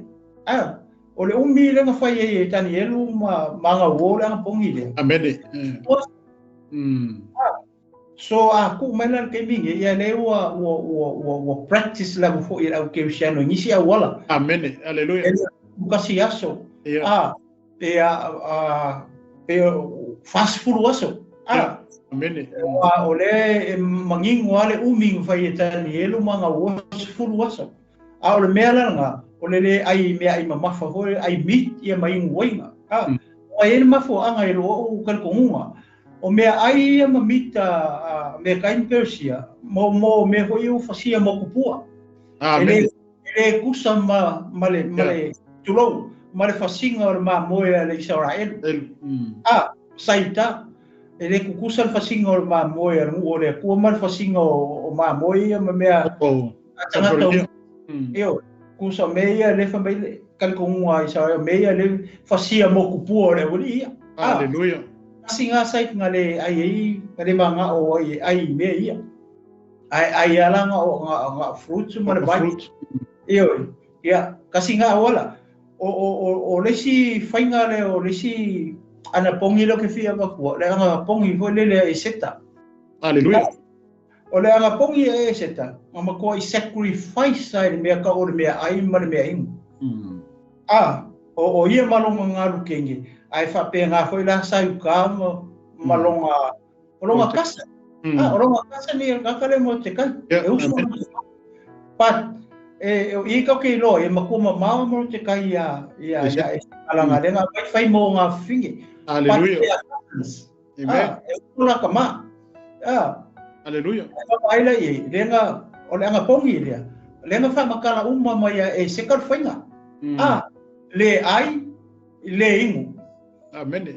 Speaker 2: o le umi le nga faia e tani elu manga wo le nga pongi le
Speaker 1: amen
Speaker 2: so ku mena ke mingi ia le wo practice la fo ira ke usiano nisi a wala
Speaker 1: amen hallelujah
Speaker 2: kasi aso fast food waso
Speaker 1: amen
Speaker 2: ole mangingo ale uming fai tani elu manga was food waso ole mela nga ole le ai me ai mama fa ho ai meat ia mai ngoinga o ai ma fo anga elo o kal konga o me ai ma meat me kain persia mo me ho eu fasia mo kupua ele kusa male tulo mare fasinga o ma moe le Israel saita ele kukusa fasinga o ma moe o le ku mare fasinga o ma moe ma mea eu kusa meia le famile kan kung sa meia le fasia mo kupua le wali.
Speaker 1: Hallelujah.
Speaker 2: Singa sai ngale ai ngale manga o ai meia. Ai ala nga fruits mo le bai. Iyo ya kasi nga wala o lesi fainga le o lesi ana pongi lo ke fia ba ko le nga pongi fo le seta.
Speaker 1: Hallelujah.
Speaker 2: O le nga pongi seta ma ko I sacrifice sai me ka o me ai ma me ai. O ia malonga ngalu kenge ai fa pe nga foi la sai ka malonga kasa. Malonga kasa ni ka kale mo te kai. Pat I ka ke lo makuma mau mo te kai ya ala nga lenga fai mo nga fingi.
Speaker 1: Hallelujah.
Speaker 2: Amen. Ula kama.
Speaker 1: Hallelujah.
Speaker 2: Ai la lenga o lenga pongi dia. Lenga fa makala umma mai sekar fainga. Le ai le ingu.
Speaker 1: Amen.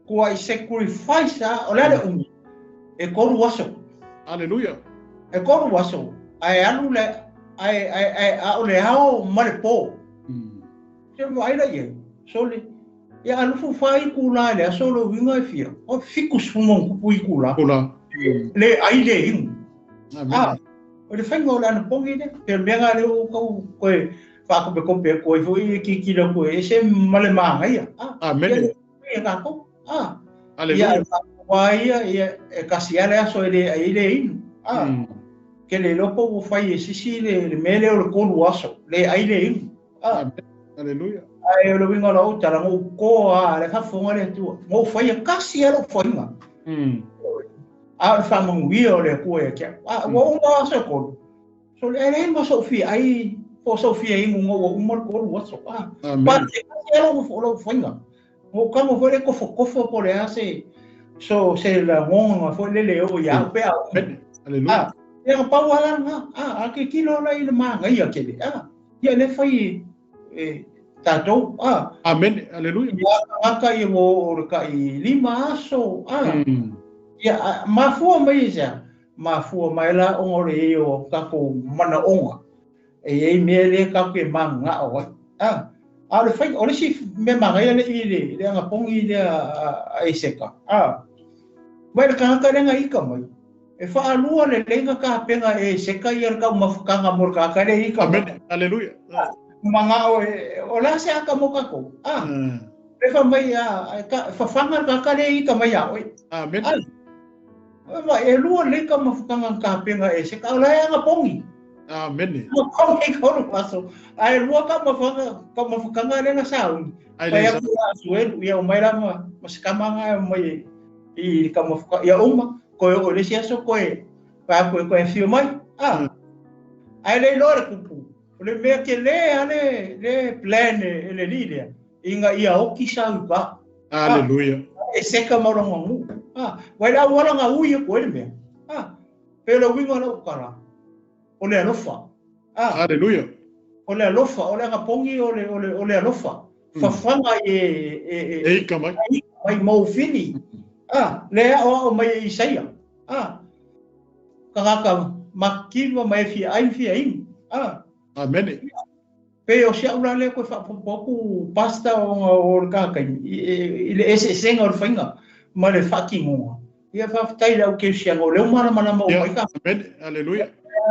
Speaker 2: Ko ai sacrifice o le umi. E ko waso.
Speaker 1: Hallelujah.
Speaker 2: E ko waso. Ai anu le ai o le hao mare po. Se mo ai la sole ya alu fu fai kula le solo winga fia. O fikus fumon ku pui kula. Le ai le ingu. Amen. O le fainga o le ana pongi ne. Pe menga le o ko fa ko ko pe ko foi ki lo ko se male manga ia.
Speaker 1: Amen.
Speaker 2: Ya ka ko.
Speaker 1: Hallelujah.
Speaker 2: Wai ia kasiale aso ele ai le inu. Ke le lopo o fai sisi le mele o le kolu aso le ai le inu.
Speaker 1: Hallelujah.
Speaker 2: Ai o le winga lo tala mo ko le fa fonga le tu. Mo fai kasiale fonga. A fa mo wi o le ko e ke. Wo o aso ko. So le mo so fi ai po Sofia ingo ngo umor ko waso pa kasiale o fonga. Mo kamo foi le kofo po le ase so se la ngonga foi le o ya pe.
Speaker 1: Hallelujah.
Speaker 2: Ya pa wala nga ke kilo la ile manga ia ke ya le fai tato
Speaker 1: Amen. Hallelujah.
Speaker 2: Ya ka I mo ka I lima so ya mafua mai ja mafua mai la ongore o ka ko mana onga e mele ka ke manga o le fai o le si me manga ia le ile le nga pongi le ai seka mai ka renga ika mai e fa alua le lenga ka penga seka ia ka mafukanga mor ka le ika.
Speaker 1: Amen. Hallelujah.
Speaker 2: Manga o la se aka mo ka ko e fa mai ka fa fanga ka le ika mai oi.
Speaker 1: Amen.
Speaker 2: Ma e lua le ka mafukanga ka penga seka o la nga pongi.
Speaker 1: Amen.
Speaker 2: Mo pongi ko paso ai lua ka mafukanga le nga saun ai ya suel ia mai la mas kamanga mai I ka mafuka ia uma ko o le sia so ko pa ko fio mai ai le lore kupu le me ke le plan le lidia inga ia o ki sa ba
Speaker 1: Hallelujah.
Speaker 2: E seka moronga mu vai la wala nga uia ko le me pero winga no kara o le alofa
Speaker 1: Hallelujah.
Speaker 2: o le alofa o le nga pongi o le alofa fa fanga
Speaker 1: e kamai
Speaker 2: mai mo fini le o mai Isaia kaka makiwa mai fi ai
Speaker 1: Amen.
Speaker 2: pe o sia ura le ko fa poku pasta o kaka ile ese senga o fainga ma le fucking ia fa tai la o ke sia o le mana mo mai ka
Speaker 1: Amen. Hallelujah.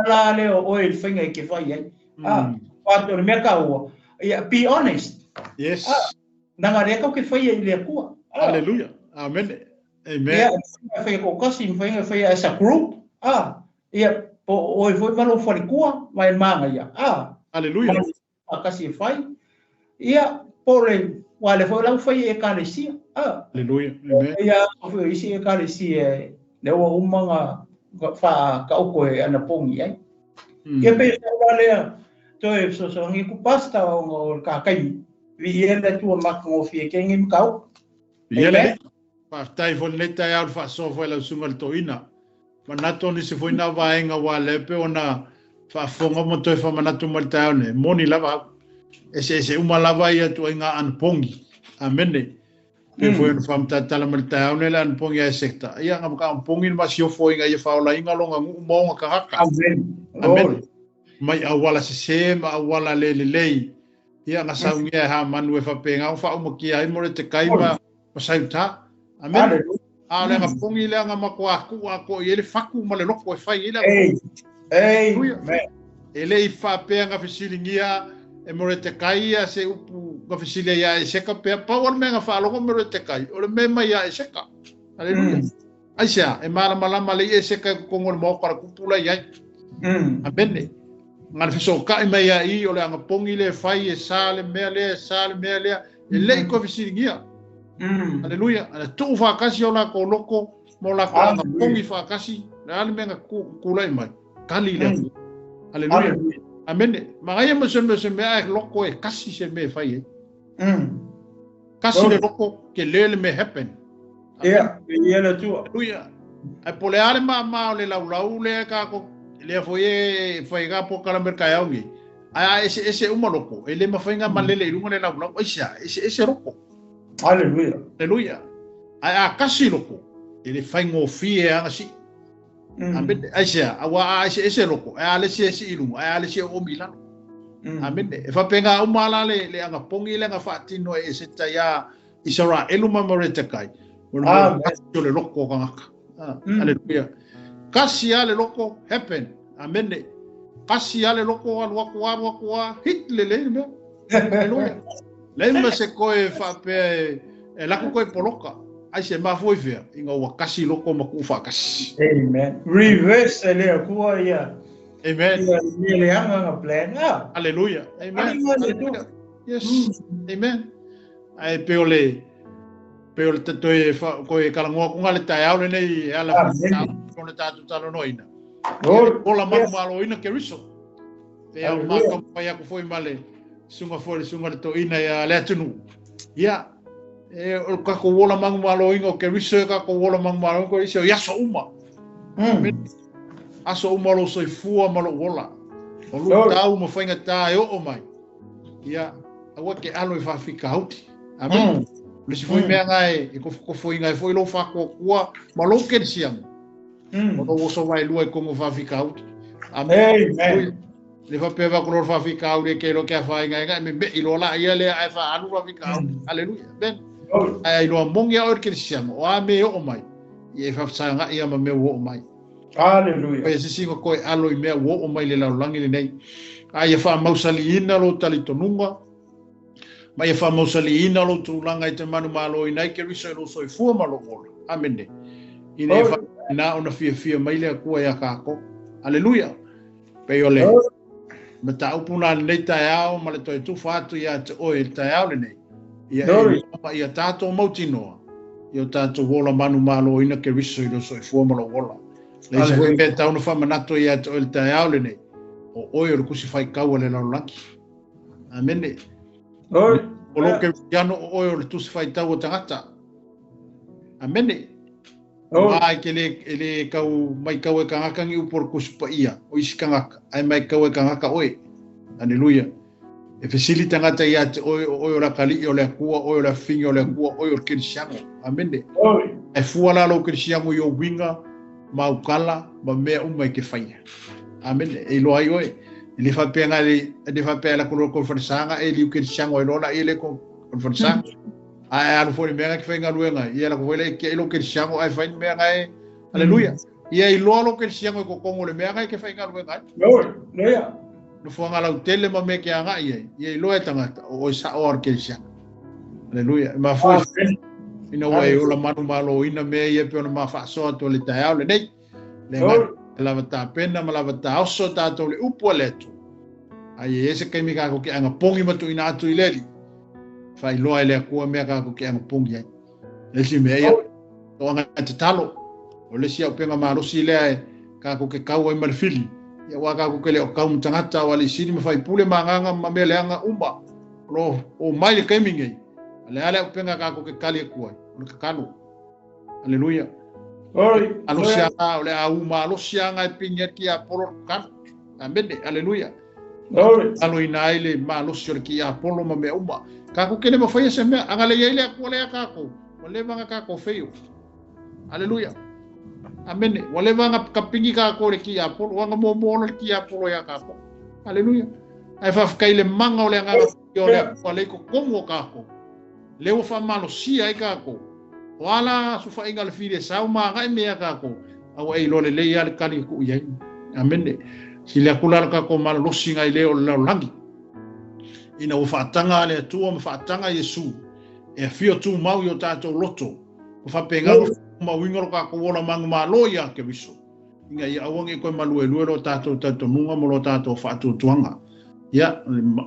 Speaker 2: la le o el fainga ke fa ai quando me ka o be honest.
Speaker 1: Yes.
Speaker 2: Nanga le ka ke fa ai le ku
Speaker 1: Hallelujah. Amen. Amen.
Speaker 2: Yeah, foi ko kasi foi as a group. Ia o foi malo foi kua, vai manga ia.
Speaker 1: Hallelujah.
Speaker 2: Kasi foi. Ia pore wale foi lá foi ekaresia.
Speaker 1: Hallelujah. Amen.
Speaker 2: Ia foi isi ekaresia. Le o umanga fa ka ko ana pongi ai. Ia pe wale to e so ngi ku pasta o ka kai. Vi ele tu mak ngo fi ke ngi kau.
Speaker 1: Ele tai fo le tai au fa so fo la sungal toina manato ni se foi na vaenga wale pe ona fa fonga mo to fa manato mal taone moni lava ese uma lava ia to inga an pongi amene pe foi no fam tala mal taone la an pongi a sekta ia ngam ka pongi ma sio foi inga ia fa ola inga longa mo ka haka
Speaker 2: amen
Speaker 1: amen mai awala se ma awala le ia nga saungia ha manu e whapenga o whaumakia ai more te kaima pasauta. Amen. A le nga pongi le nga makua ko i ele whaku ma le loko e whai ila.
Speaker 2: Amen.
Speaker 1: Ele i whapea nga whisilingia e more te kaia se upu nga whisilia ia e seka pea pa o le mea nga whaalongo more te kai o le mea mai ia e seka. Aleluia. Aisea e malama le i e seka kongo le maokara kupula iai. Amen. Ngana fisoka i mai ai o le anga pongi le whai e sale mea lea e lei ko whisilingia. Aleluia. Ana tuu whakasi o la ko loko mo la ko anga pongi whakasi le ale mea nga kulai mai. Kali lea. Aleluia. Amen. Mangai mo se mea e loko e kasi se me fai. Kasi le loko ke lele me happen.
Speaker 2: Ia, ia le tua.
Speaker 1: Aleluia. Ai pole ale ma le lau le ka ko le foi ga po kala merkai au ngi. Ai ese uma loko. Ele ma foi nga malele lunga le lau ese loko.
Speaker 2: Aleluia.
Speaker 1: Aleluia. Ai kasi loko. Ele fai ngo fie anga si. Amen. Aisha, awa ese loko. Ale se ilu, ale se o Milan. Amen. E fa penga o mala le anga pongi le anga fatino e se taya Isara eluma morete kai. Amen. Le loko kanga. Aleluia. Kasi ale loko happen. Amen. Kasi ale loko alwa hit le. Aleluia. Lema se koe fa pe e la koe poloka. Ai se ma foi vea inga wa kasi loko maku fa kasi.
Speaker 2: Amen. Reverse le kua ia.
Speaker 1: Amen.
Speaker 2: Ia le anga plan.
Speaker 1: Hallelujah. Amen. Yes. Amen. Ai peole te toi ko e kala ngo ko ngale tai au nei ala ko na tatu talo noina. Ola Manumalo ina ke riso. Te au ma ko pa ya ko foi male. Sunga le to ina ya le tunu. Ya. E o ka ko wola Manumalo ingo ke riso ka ko wola Manumalo ko iso ya so uma. Aso uma lo soi fua malo wola. O lu tau mo fainga ta e o mai. Ya, awa ke alo e fa fika hauti. Amen. Le si foi mea ngai e ko foi ngai foi lo fa ko kua malo ke siang. O lo so mai lu e ko mo fa fika hauti. Amen. Le fa peva ko lo fa fika hauti ke lo ke fa ngai me ilo la ia le ai fa alu fa fika hauti. Hallelujah. Ben. Ai lo mongia o ke siang o ame o mai. Ie fa sanga ia ma me o mai.
Speaker 2: Hallelujah.
Speaker 1: Pe se singo ko alo I mea wo o mai le Lalolagi le nei. Ai fa mausaliina lo talitonunga. Mai fa mausaliina lo tulanga I te Manumalo I nei ke riso lo soi fua malo ola. Amen. Ine fa na ona fia mai le kua ya kako. Hallelujah. Pe ole. Mata upuna nei tai ao ma le toi tu fatu ya te o il tai ao le nei. Ia tato mautinoa. Ia tato wola Manumalo ina ke riso lo soi fua malo ola. Le se koe mea tauna whamanato ia te oile tai aole nei. O oi o le kusi whai kaua le Lalolagi. Amene. O loke iano o oi o le tusi whai tau o tangata. Amene. Mai ke le kau mai kau e kangaka ngi upor kusi pa ia. O isi kangaka. Ai mai kau e kangaka oi. Aleluia. E fesili tangata ia te oi o la kali o le akua, oi o la fingi o le akua, oi o le kirisiango. Amene. E fuala lo kirisiango I o winga. Maukala ma mea umai ke whaia. Amen. E loa I oe. E le whapea la kolo konferensanga e liu ke siango e lona I le konferensanga. Ai anu fōni mea ke whainga luenga. I ala kowele ke ilo ke siango ai whain mea ngai. Aleluia. Ia I loa lo ke siango e kokongo le mea ngai ke whainga luenga.
Speaker 2: Lea.
Speaker 1: No fuanga lau tele ma me ke anga I e loa e tangata o sa o ar ke siango. Aleluia. Ma fōi. Ina wai ula Manumalo ina me ia pe ona mawhaasoa to le tai au le nei. Le lava tā pena ma lava tā oso tātou le upu aletu. Ai se kai mi kako ki anga pongi matu ina atu I leli. Whai loa le akua mea kako ki anga pongi ai. Le si mea ia. O anga te talo. O le si au penga marosi lea e kako ke kau ai malifili. Ia wa kako ke le o kau mtangata o ali siri ma whai pule maanganga ma mea le anga umba. O mai le kaimingei. Ale au penga kako ke kali e kuai. O le kakalo. Aleluia. Alosianga, ole auma, alosianga e pinga ki a polo kakalo. Amene, aleluia. Alo ina ile ma alosio ki a polo ma me uma. Kako kene ma fai se me, angale ile a kole a kako. Ole vanga kako feio. Aleluia. Amene, ole vanga kapingi kako le ki a polo, wanga mo mo ki a polo ya kako. Aleluia. Ai fa kaile manga ole anga Yo le pale ko como kako. Leo fa malo sia e kako. Wala su fa ingal fide sa ma ga me kako. Awa e lo le ya le kali ku ye. Amene. Si le kula kako malo lo singa leo Lalolagi. Ina o fa tanga le tu o fa tanga Yesu. E fio tu mau yo tato loto. O fa penga ma wingo kako wala Manumalo ya ke biso. Inga ia awangi ko malu lo tato nunga mo lo tato fa tu tuanga. Ya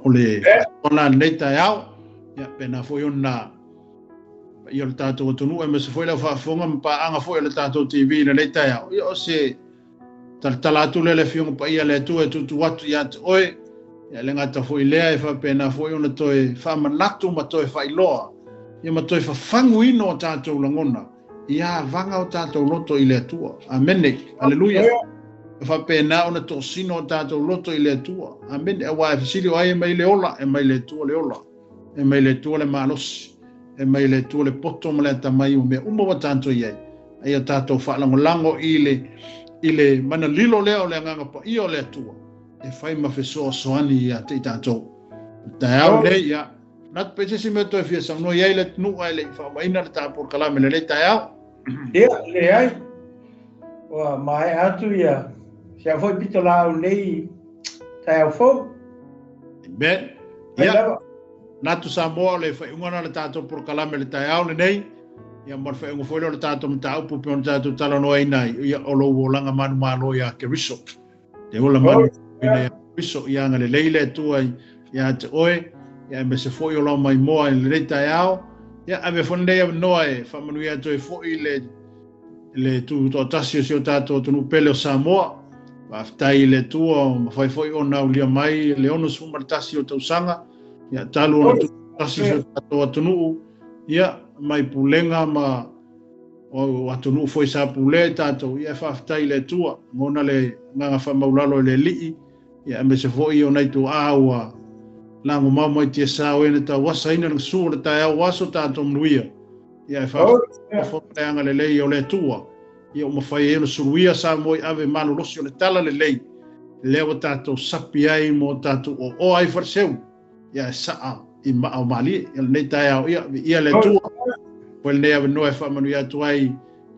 Speaker 1: ole ona neta yao ya pena foi ona yo le tato tunu e me se foi la fa fonga pa anga foi le tato TV na neta yao yo se tala tu le fiong pa ia le tu watu ya oi ya le ngata foi le e fa pena foi ona toi fa manatu ma toi fa iloa ya ma toi fa fanguino tato langona ya vanga o tato loto ile tua amene haleluya fa pena ona to sino tato loto ile tua amen e wa fisili wa e mai le ola e mai le tua le ola e mai le tua le malos e mai le tua le poto mo le tamai o me umo wa tanto ye ai tato fa lango ile mana lilo le o le nganga pa io le tua e fai ma feso soani ya te tato ta le ya nat pese si me to fia sa no ye le nu ile fa mai na ta por kala me le ta ya
Speaker 2: le ai wa mai atu ya se foi pito lá nei tá fo
Speaker 1: ben ya natu Samoa le fa ngona le tato por kalame le taiao le nei ya mar fa ngo foi le tato mta upu pe on tato tala no ai nai ya o lo langa Manumalo ya ke riso te ola manu ya riso ya ngale leile tu ai ya te oe ya me se foi o lo mai moa le taiao ya ave fonde ya no ai fa manu ya to foi le tu to tasio si o tato tu no pele o Samoa aftai le tua ma foi ona ulia mai le ono su martasi o tausanga ya talu ona tu tasi o tunu ya mai pulenga ma o atunu foi sa pule tato ya aftai le tua ngona le nga fa maulalo le li ya me se foi ona tu awa la mo mamo ti sa o ene ta wasa ina ng su ta ya waso tato mluia ya fa fo nga le o le tua ia o mawhai e no suruia sa moi ave manu losi o le tala le lei. Leo tātou sapi ai mo tātou o ai farseu. Ia e saa i maa o mali. Ia le nei tai au ia le tua. Po le nei ave noe wha manu ia tu ai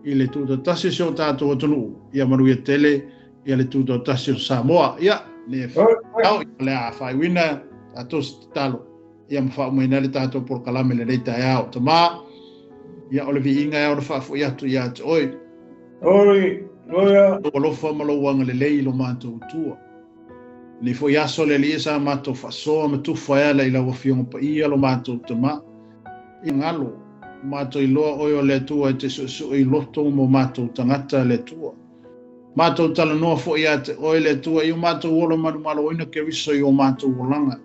Speaker 1: i le tūtau tasi seo tātou o tonu. Ia manu ia tele ia le tūtau tasi o Samoa. Ia le whau ia le a whai wina tātou talo. Ia mawhau mai nale tātou por kalame le nei tai au. Tama ia o le vi inga au na whaafu ia tu ia tu oi.
Speaker 2: Oi, loia.
Speaker 1: O lo fa malo wanga le lei lo mato tua. Ni fo ya so le lisa mato fa so ma tu fa ya la wa fiong pa ia lo mato tama. I ngalo mato I lo o le tua te so I loto mo mato tangata le tua. Mato tala no fo ya te o le tua I mato wo lo Manumalo ina ke riso I mato wolanga.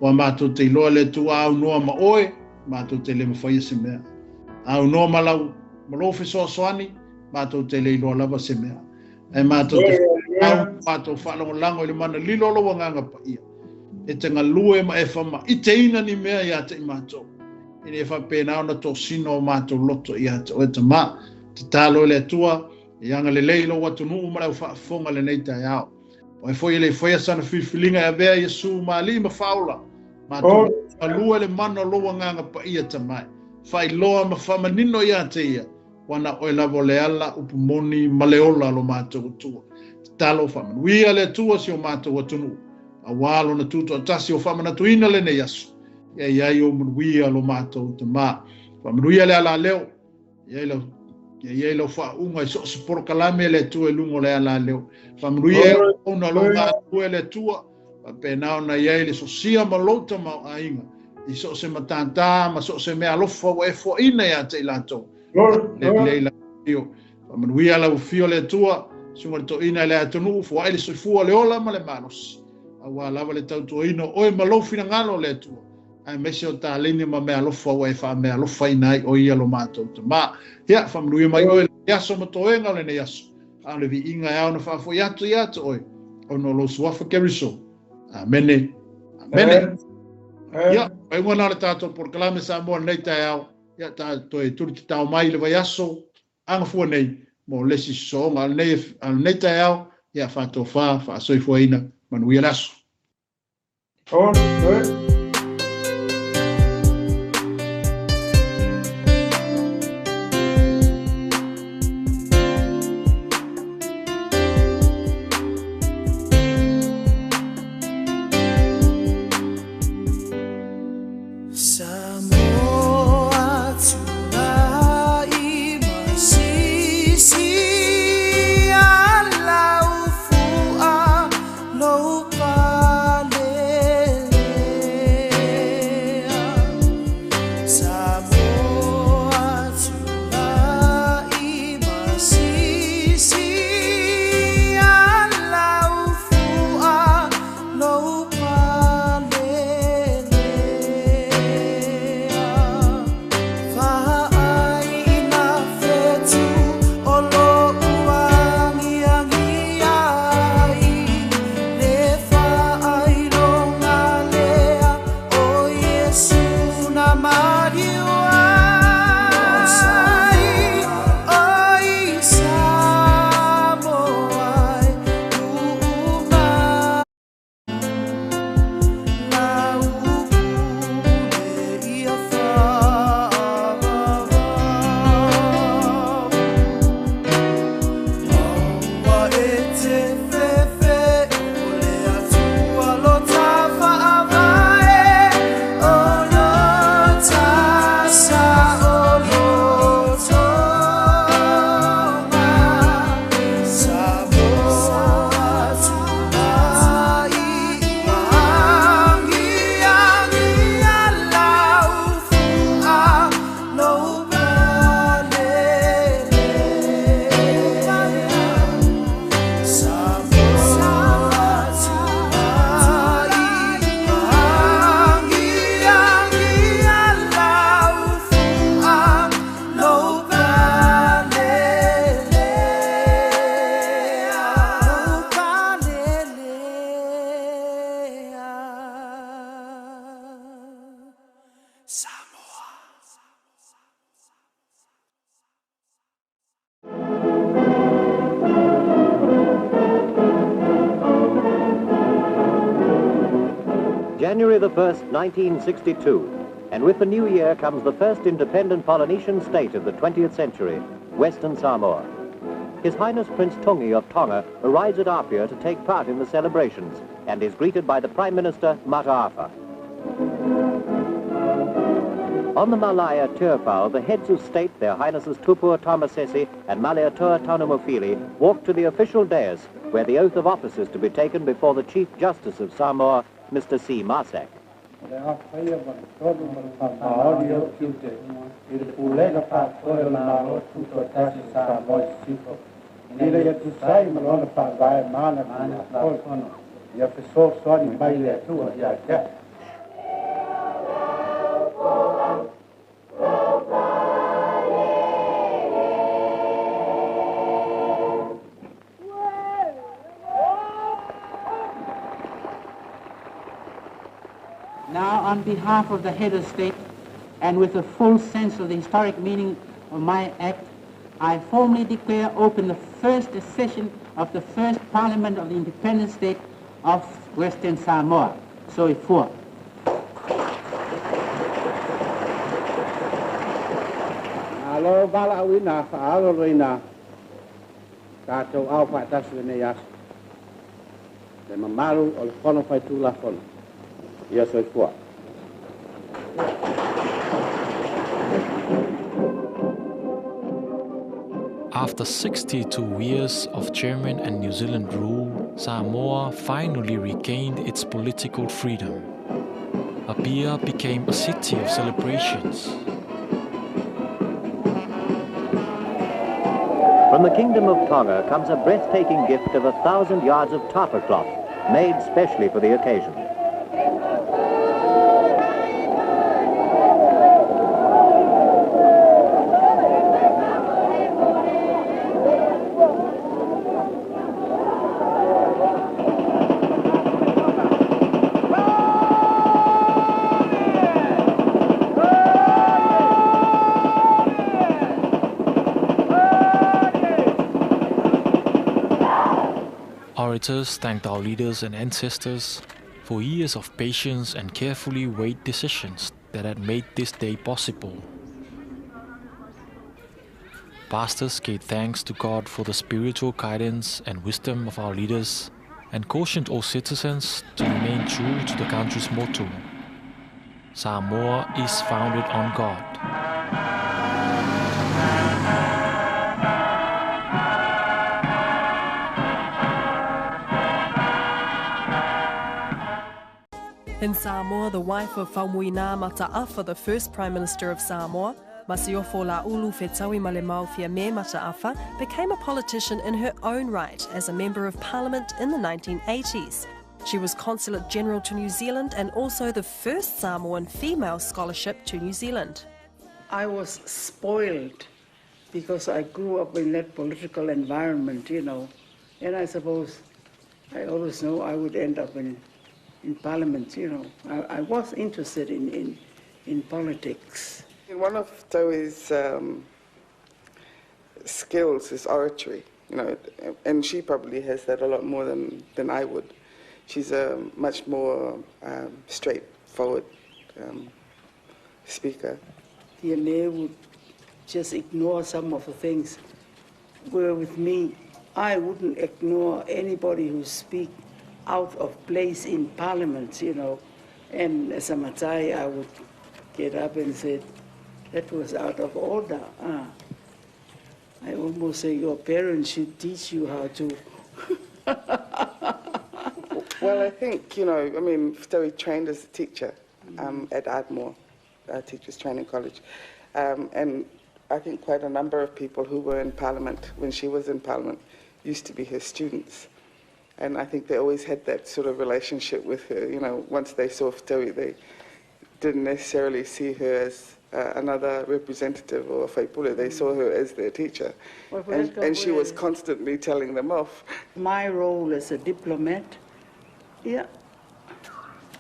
Speaker 1: Wa mato te lo le tua au no ma oi mato te le fa ia se me. Au no malau malo fi so soani mato te le ilo lava se mea. E mato te mato whalongo lango ili mana lilo lo wanganga pa ia. E te ngalue ma e whama I te ina ni mea ia te I mato. I ne whapena ona to sino o mato loto ia te o te ma. Te talo le tua, I anga le leilo watu nuu mara u whaafonga le neita iao. O e foi le foi sana fifilinga e vea Yesu ma li ma faula. Mato ngalue le mana lo wanganga pa ia te mai. Whai loa ma whama nino ia te ia. Wana o lavo le ala upumoni maleola lo mato tua. Talo whamanuia le tua si o mato watunu. A walo na tuto atasi o whamanatuina le ne yasu. Iai o manuia lo mato te ma. Whamanuia le ala leo. Iai lo whaunga I so seporo kalame le tua e lungo le ala leo. Whamanuia o na lo mato le tua. Penao na iai le so sia malota ma ainga. I so se matanta ma so se mea lofa o e fo ina ya te ilato. Leila io manuia la ufio le tua sunga to ina le atunu fo ai le soifua le ola ma le manos awa lava le tau to ino o ma lo fina ngalo le tua ai mesi o ta leni ma me alo fo e fa me alo fai nai o ia lo mato ma ya fa manuia mai o ya so mo to enga le ne yaso a le vi inga ya no fa fo ya to oi o no lo suafa keriso amene ya ai ngona le tato por kalame sa mo nei ta ya ta to e turti ta mai le vayaso ang fu nei mo lesi so al nei ta ya fa to fa so I fuina manuia laso
Speaker 3: January the 1st, 1962, and with the new year comes the first independent Polynesian state of the 20th century, Western Samoa. His Highness Prince Tungi of Tonga arrives at Apia to take part in the celebrations and is greeted by the Prime Minister, Mataafa. On the Malaya Turfao, the heads of state, their Highnesses Tupua Tamasese and Malietoa Taunamofili, walk to the official dais, where the oath of office is to be taken before the Chief Justice of Samoa, Mr. C. Marsack.
Speaker 4: Now, on behalf of the head of state, and with a full sense of the historic meaning of my act, I formally declare open the first session of the first Parliament of the independent state of Western Samoa. So it for.
Speaker 5: Alo bala wina faalo wina kato au fatasu ne yas. Le mamalu ol kono fai tu la kono. Yes, so it for.
Speaker 6: After 62 years of German and New Zealand rule, Samoa finally regained its political freedom. Apia became a city of celebrations.
Speaker 3: From the Kingdom of Tonga comes a breathtaking gift of 1,000 yards of tapa cloth, made specially for the occasion.
Speaker 6: Orators thanked our leaders and ancestors for years of patience and carefully weighed decisions that had made this day possible. Pastors gave thanks to God for the spiritual guidance and wisdom of our leaders and cautioned all citizens to remain true to the country's motto: Samoa is founded on God.
Speaker 7: In Samoa, the wife of Faamuina Mataafa, the first Prime Minister of Samoa, Masiofo Laulu Fetawi Malemau Fiame Mataafa, became a politician in her own right as a Member of Parliament in the 1980s. She was Consulate General to New Zealand and also the first Samoan female scholarship to New Zealand.
Speaker 2: I was spoiled because I grew up in that political environment, you know, and I suppose I always know I would end up in Parliament, you know. I was interested in politics.
Speaker 8: One of Taui's skills is oratory, you know, and she probably has that a lot more than I would. She's a much more straightforward speaker.
Speaker 2: The NA would just ignore some of the things, where with me, I wouldn't ignore anybody who speaks out of place in Parliament, you know. And as a Matai, I would get up and say, that was out of order. I almost say your parents should teach you how to.
Speaker 8: Well, I think, you know, I mean, Ftaui trained as a teacher at Ardmore Teachers Training College. And I think quite a number of people who were in Parliament when she was in Parliament used to be her students. And I think they always had that sort of relationship with her. You know, once they saw Ftaui, they didn't necessarily see her as another representative or a whaipule. They saw her as their teacher. And she was constantly telling them off.
Speaker 2: My role as a diplomat, yeah,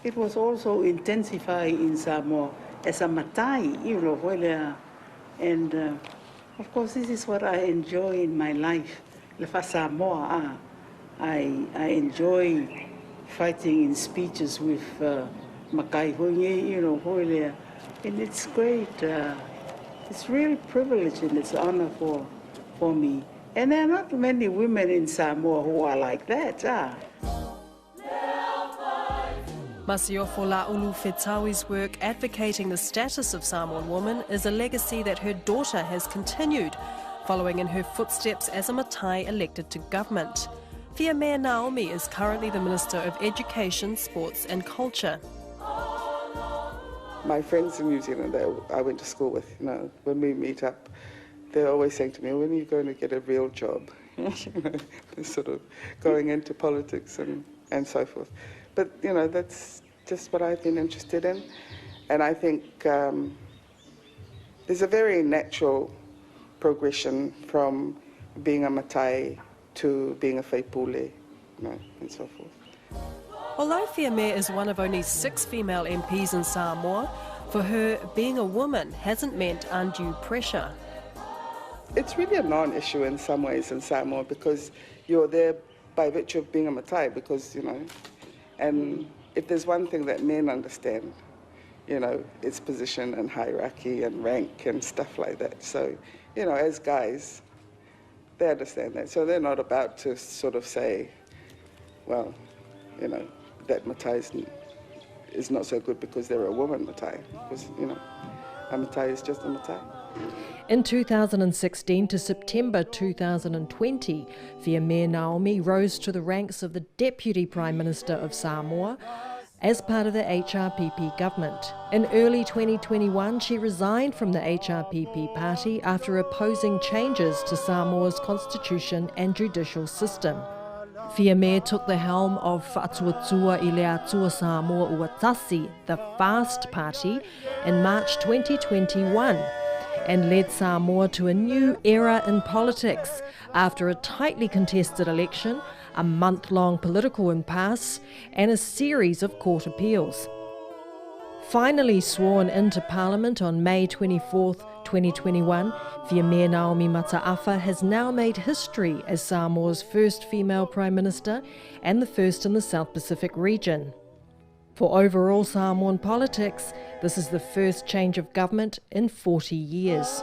Speaker 2: it was also intensified in Samoa as a Matai, you know, and of course this is what I enjoy in my life. Lefa Samoa, I enjoy fighting in speeches with
Speaker 9: makai hoinge, you know, hoilea. And it's great. It's real privilege and it's honor for me. And there are not many women in Samoa who are like that.
Speaker 7: Masiofo Laulu Fetawi's work advocating the status of Samoan women is a legacy that her daughter has continued, following in her footsteps as a Matai elected to government. Fia Mayor Naomi is currently the Minister of Education, Sports and Culture.
Speaker 8: My friends in New Zealand that I went to school with, you know, when we meet up, they're always saying to me, when are you going to get a real job? You know, they're sort of going into politics and so forth. But, you know, that's just what I've been interested in. And I think there's a very natural progression from being a Matai to being a Faipule, you know, and so forth.
Speaker 7: Although Fia Mayor is one of only 6 female MPs in Samoa, for her, being a woman hasn't meant undue pressure.
Speaker 8: It's really a non-issue in some ways in Samoa because you're there by virtue of being a Matai because, you know, and if there's one thing that men understand, you know, it's position and hierarchy and rank and stuff like that. So, you know, as guys, they understand that. So they're not about to sort of say, well, you know, that Matai is not so good because they're a woman Matai. Because, you know, a Matai is just a Matai.
Speaker 7: In 2016 to September 2020, Fia Mayor Naomi rose to the ranks of the Deputy Prime Minister of Samoa as part of the HRPP government. In early 2021, she resigned from the HRPP party after opposing changes to Samoa's constitution and judicial system. Fia Mayor took the helm of Fa'atuatua i le Atua Samoa Uatasi, the FAST party, in March 2021, and led Samoa to a new era in politics after a tightly contested election, a month-long political impasse, and a series of court appeals. Finally sworn into Parliament on May 24, 2021, Fia Mayor Naomi Mata'afa has now made history as Samoa's first female Prime Minister and the first in the South Pacific region. For overall Samoan politics, this is the first change of government in 40 years.